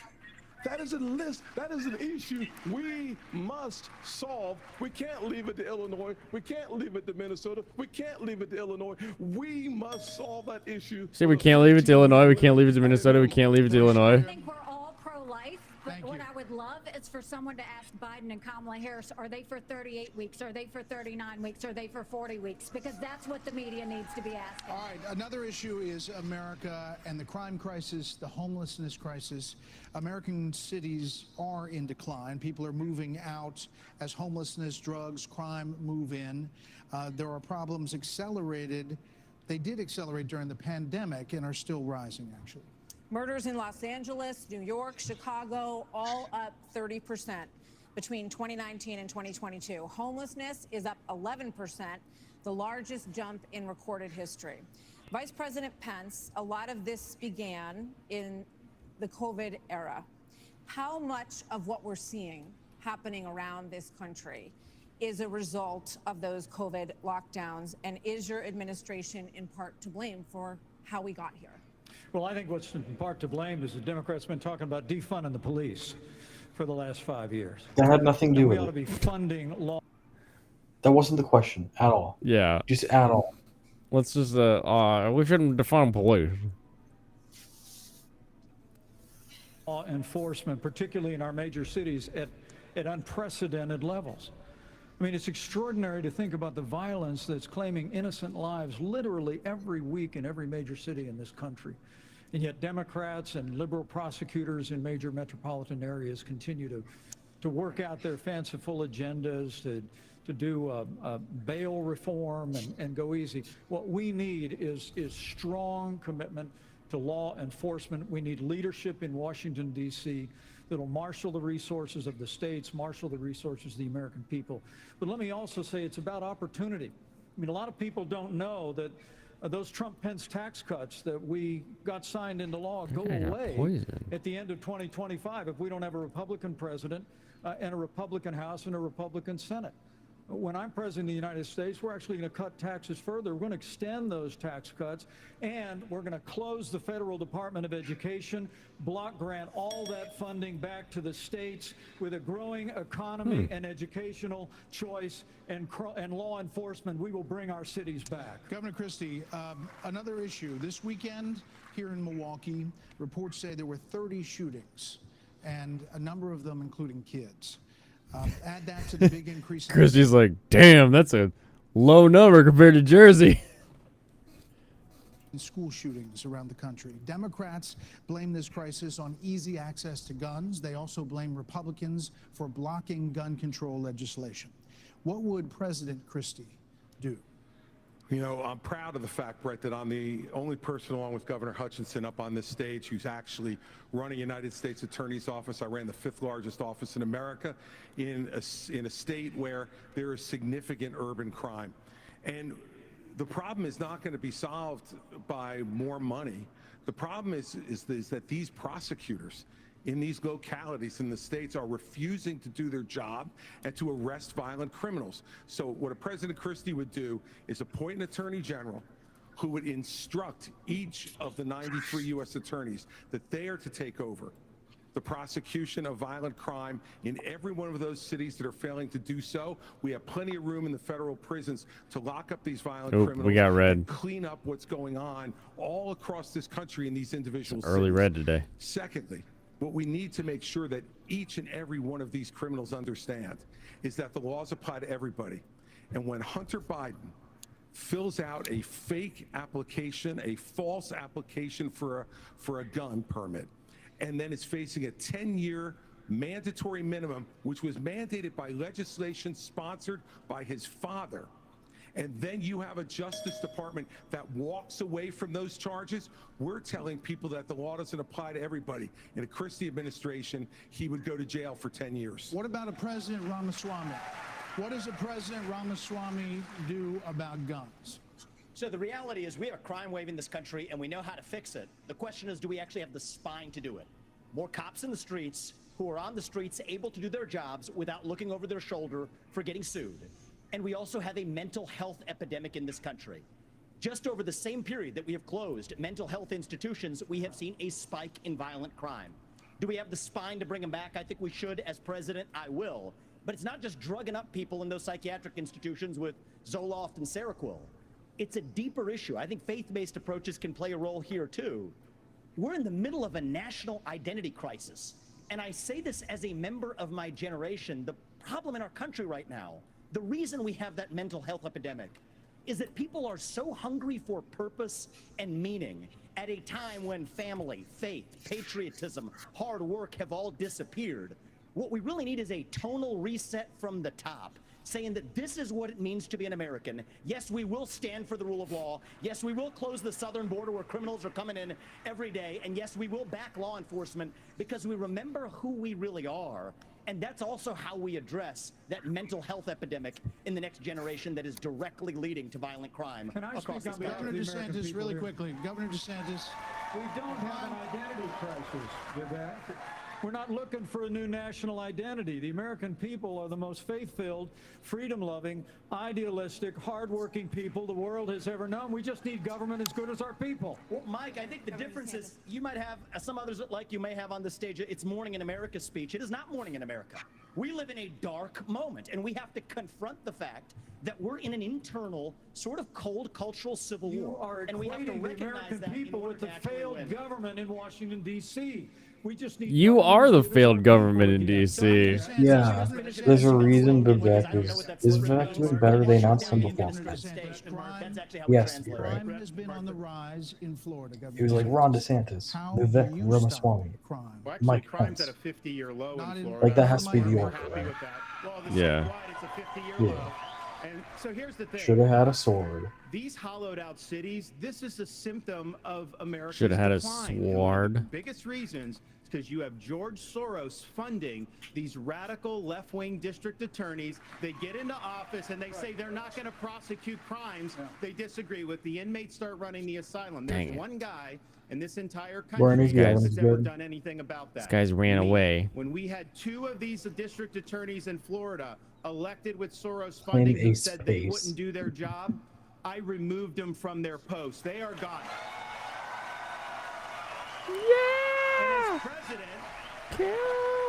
That is a list. That is an issue we must solve. We can't leave it to Illinois. We can't leave it to Minnesota. We can't leave it to Illinois. We must solve that issue. See, we can't leave it to Illinois. We can't leave it to Minnesota. We can't leave it to Illinois. I think we're all pro-life, but what I would love is for someone to ask Biden and Kamala Harris, are they for 38 weeks? Are they for 39 weeks? Are they for 40 weeks? Because that's what the media needs to be asking. All right, another issue is America and the crime crisis, the homelessness crisis. American cities are in decline. People are moving out as homelessness, drugs, crime move in. There are problems accelerated. They did accelerate during the pandemic and are still rising, actually. Murders in Los Angeles, New York, Chicago, all up 30% between 2019 and 2022. Homelessness is up 11%, the largest jump in recorded history. Vice President Pence, a lot of this began in the COVID era. How much of what we're seeing happening around this country is a result of those COVID lockdowns, and is your administration in part to blame for how we got here? Well, I think what's in part to blame is the Democrats have been talking about defunding the police for the last 5 years. That had nothing to do with it. We ought to be funding law. That wasn't the question at all. Yeah. Just at all. Let's just, we shouldn't defund police. Law enforcement, particularly in our major cities, at unprecedented levels. I mean, it's extraordinary to think about the violence that's claiming innocent lives literally every week in every major city in this country. And yet Democrats and liberal prosecutors in major metropolitan areas continue to work out their fanciful agendas, to do bail reform and go easy. What we need is strong commitment to law enforcement. We need leadership in Washington, D.C. that'll marshal the resources of the states, marshal the resources of the American people. But let me also say it's about opportunity. I mean, a lot of people don't know that those Trump-Pence tax cuts that we got signed into law go away at the end of 2025 if we don't have a Republican president and a Republican House and a Republican Senate. When I'm president of the United States, we're actually going to cut taxes further. We're going to extend those tax cuts, and we're going to close the Federal Department of Education, block grant all that funding back to the states. With a growing economy and educational choice and law enforcement, we will bring our cities back. Governor Christie, another issue. This weekend here in Milwaukee, reports say there were 30 shootings, and a number of them including kids. Add that to the big increase in Christie's like, damn, that's a low number compared to Jersey. school shootings around the country. Democrats blame this crisis on easy access to guns. They also blame Republicans for blocking gun control legislation. What would President Christie do? You know, I'm proud of the fact, Brett, that I'm the only person, along with Governor Hutchinson, up on this stage who's actually running United States Attorney's Office. I ran the 5th largest office in America in a state where there is significant urban crime. And the problem is not going to be solved by more money. The problem is that these prosecutors in these localities in the states are refusing to do their job and to arrest violent criminals. So what a President Christie would do is appoint an attorney general who would instruct each of the 93 U.S. attorneys that they are to take over the prosecution of violent crime in every one of those cities that are failing to do so. We have plenty of room in the federal prisons to lock up these violent criminals. We got red. And clean up what's going on all across this country in these individual Early cities. red today. Secondly, what we need to make sure that each and every one of these criminals understand is that the laws apply to everybody. And when Hunter Biden fills out a fake application, a false application for a gun permit, and then is facing a 10-year mandatory minimum, which was mandated by legislation sponsored by his father, and then you have a Justice Department that walks away from those charges, we're telling people that the law doesn't apply to everybody. In a Christie administration, he would go to jail for 10 years. What about a President Ramaswamy? What does a President Ramaswamy do about guns? So the reality is we have a crime wave in this country and we know how to fix it. The question is, do we actually have the spine to do it? More cops in the streets who are on the streets able to do their jobs without looking over their shoulder for getting sued. And we also have a mental health epidemic in this country. Just over the same period that we have closed mental health institutions, we have seen a spike in violent crime. Do we have the spine to bring them back? I think we should. As president, I will. But it's not just drugging up people in those psychiatric institutions with Zoloft and Seroquel. It's a deeper issue. I think faith-based approaches can play a role here too. We're in the middle of a national identity crisis. And I say this as a member of my generation. The problem in our country right now, the reason we have that mental health epidemic, is that people are so hungry for purpose and meaning at a time when family, faith, patriotism, hard work have all disappeared. What we really need is a tonal reset from the top, saying that this is what it means to be an American. Yes, we will stand for the rule of law. Yes, we will close the southern border where criminals are coming in every day. And yes, we will back law enforcement because we remember who we really are. And that's also how we address that mental health epidemic in the next generation that is directly leading to violent crime across this country. Governor DeSantis, really quickly. Governor DeSantis. We don't have an identity crisis, Vivek. We're not looking for a new national identity. The American people are the most faith-filled, freedom-loving, idealistic, hard-working people the world has ever known. We just need government as good as our people. Well, Mike, I think the difference is you might have, some others like you may have on the stage, it's Morning in America speech. It is not Morning in America. We live in a dark moment, and we have to confront the fact that we're in an internal, sort of cold cultural civil war. And we have to recognize that people with the failed government in Washington, D.C. We just need You are the failed government in D.C. Yeah, there's a reason Vivek is Vivek doing better? They announced him before. Yes, you're right. Crime has been on the rise in Florida. He was like Ron DeSantis, Vivek Ramaswamy, Well, Mike crime's Pence. at a 50-year low in Florida. Like that has to be the order, right? Well, Yeah. it's a 50-year Yeah. low. And so here's the thing. Should have had a sword. These hollowed out cities, this is a symptom of America's Should have had a decline. And one of the sword. biggest reasons is because you have George Soros funding these radical left-wing district attorneys. They get into office and they say they're not going to prosecute crimes they disagree with. The inmates start running the asylum. Dang There's it. one guy in this entire Bernie country Sanders that's ever good. done anything about that. These guys ran away. When we had two of these district attorneys in Florida elected with Soros Claim funding who a said they space. wouldn't do their job, I removed them from their posts. They are gone. Yeah!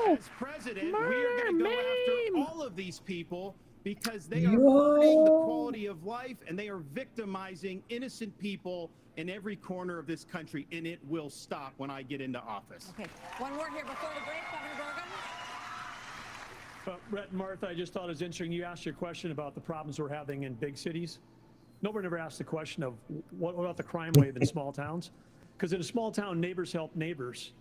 As president, we are going to go after all of these people because they are hurting the quality of life and they are victimizing innocent people in every corner of this country, and it will stop when I get into office. Okay, one word here before the break, Governor Gorgon. Brett and Martha, I just thought it was interesting. You asked your question about the problems we're having in big cities. Nobody ever asked the question of what about the crime wave in small towns? Because in a small town, neighbors help neighbors.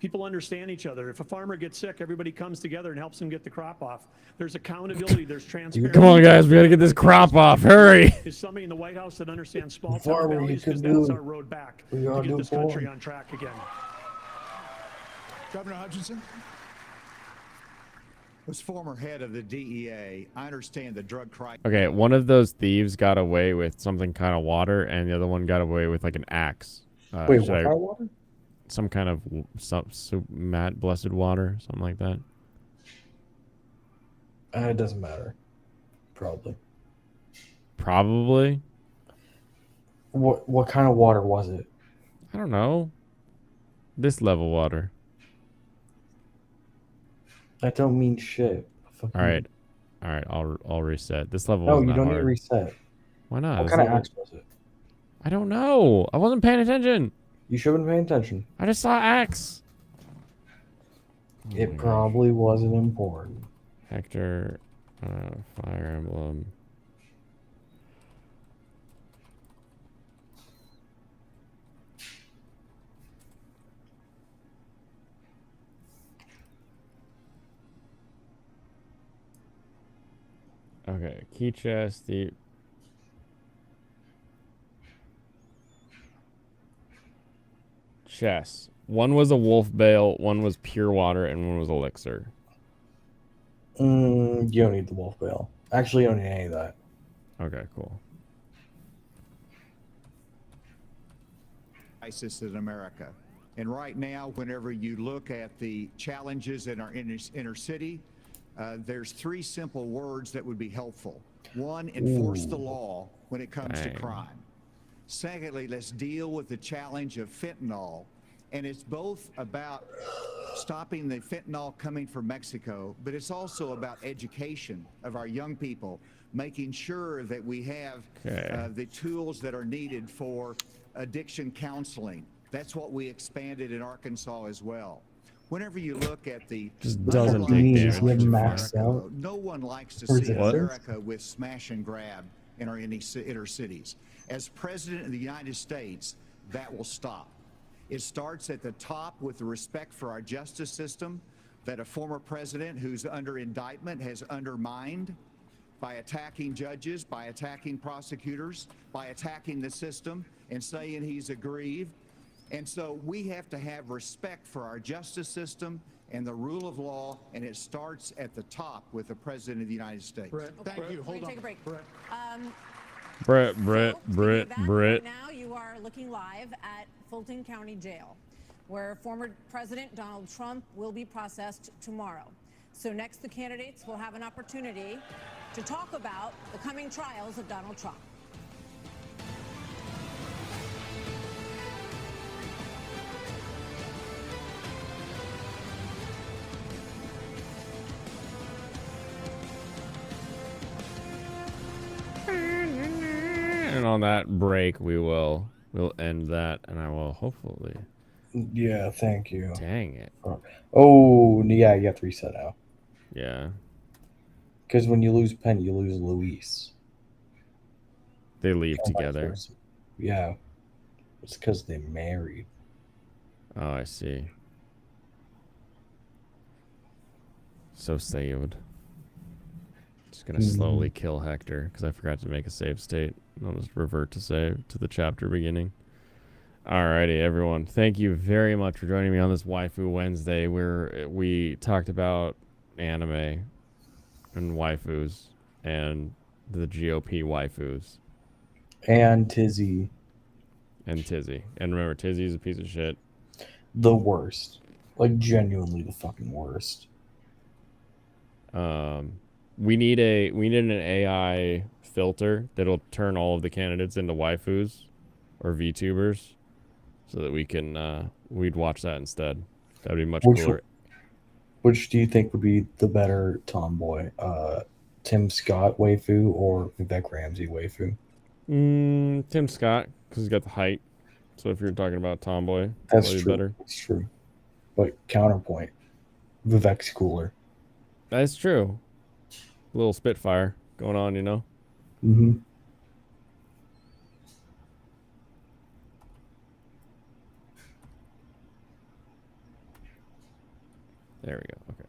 People understand each other. If a farmer gets sick, everybody comes together and helps him get the crop off. There's accountability. There's transparency. Come on, guys. We got to get this crop off. Hurry. Is somebody in the White House that understands small Farmer, town you values? can Because do that's it. our road back We to are get this doing country fine. on track again. Governor Hutchinson? As former head of the DEA, I understand the drug crisis. Okay, one of those thieves got away with something kind of water, and the other one got away with like an axe. Wait, should what I- kind of water? Some kind of matte blessed water, something like that. It doesn't matter. Probably. Probably. What kind of water was it? I don't know. This level water. That don't mean shit. All right, I'll reset. This level. No, wasn't you that don't need hard. to reset. Why not? What This kind of level- axe was it? I don't know. I wasn't paying attention. You should have been paying attention. I just saw axe. It probably wasn't important. Hector, Fire Emblem. Okay, key chest, the chest. One was a wolf bale, one was pure water, and one was elixir. You don't need the wolf bale. Actually, you don't need any of that. Okay, cool. Crisis in America. And right now, whenever you look at the challenges in our inner city, there's three simple words that would be helpful. One, enforce the law when it comes to Dang. crime. Secondly, let's deal with the challenge of fentanyl. And it's both about stopping the fentanyl coming from Mexico, but it's also about education of our young people, making sure that we have the tools that are needed for addiction counseling. That's what we expanded in Arkansas as well. Whenever you look at the just doesn't take damage. No one likes to see America with smash and grab in our inner cities. As President of the United States, that will stop. It starts at the top with the respect for our justice system that a former president who's under indictment has undermined by attacking judges, by attacking prosecutors, by attacking the system and saying he's aggrieved. And so we have to have respect for our justice system and the rule of law, and it starts at the top with the President of the United States. Brett, thank you. Hold on. Take a break. Brett. Right now, you are looking live at Fulton County Jail, where former President Donald Trump will be processed tomorrow. So next, the candidates will have an opportunity to talk about the coming trials of Donald Trump. And on that break, we'll end that, and I will hopefully. Yeah, thank you. Dang it. Oh, yeah, you have to reset out. Yeah. Because when you lose Penn, you lose Luis. They leave together. Yeah. It's because they married. Oh, I see. So saved. Just gonna slowly kill Hector because I forgot to make a save state. I'll just revert to save to the chapter beginning. Alrighty, everyone. Thank you very much for joining me on this Waifu Wednesday, where we talked about anime and waifus and the GOP waifus. And Tizzy. And remember, Tizzy's a piece of shit. The worst. Like, genuinely the fucking worst. We need an AI filter that'll turn all of the candidates into waifus or VTubers, so that we can we'd watch that instead. That'd be much cooler. Which do you think would be the better tomboy? Tim Scott waifu or Vivek Ramsey waifu? Tim Scott, because he's got the height. So if you're talking about tomboy, that's true. Better. That's true. But counterpoint, Vivek's cooler. That's true. A little Spitfire going on, you know? Mm-hmm. There we go. Okay.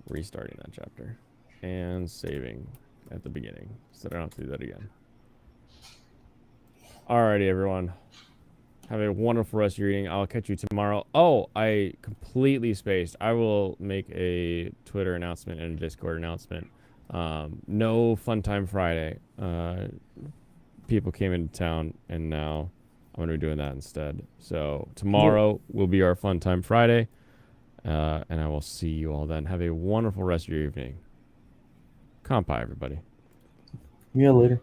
Restarting that chapter. And saving at the beginning, so I don't have to do that again. Alrighty, everyone. Have a wonderful rest of your evening. I'll catch you tomorrow. Oh, I completely spaced. I will make a Twitter announcement and a Discord announcement. No Fun Time Friday. People came into town, and now I'm going to be doing that instead. So tomorrow will be our Fun Time Friday, and I will see you all then. Have a wonderful rest of your evening. Kampai, everybody. Yeah, later.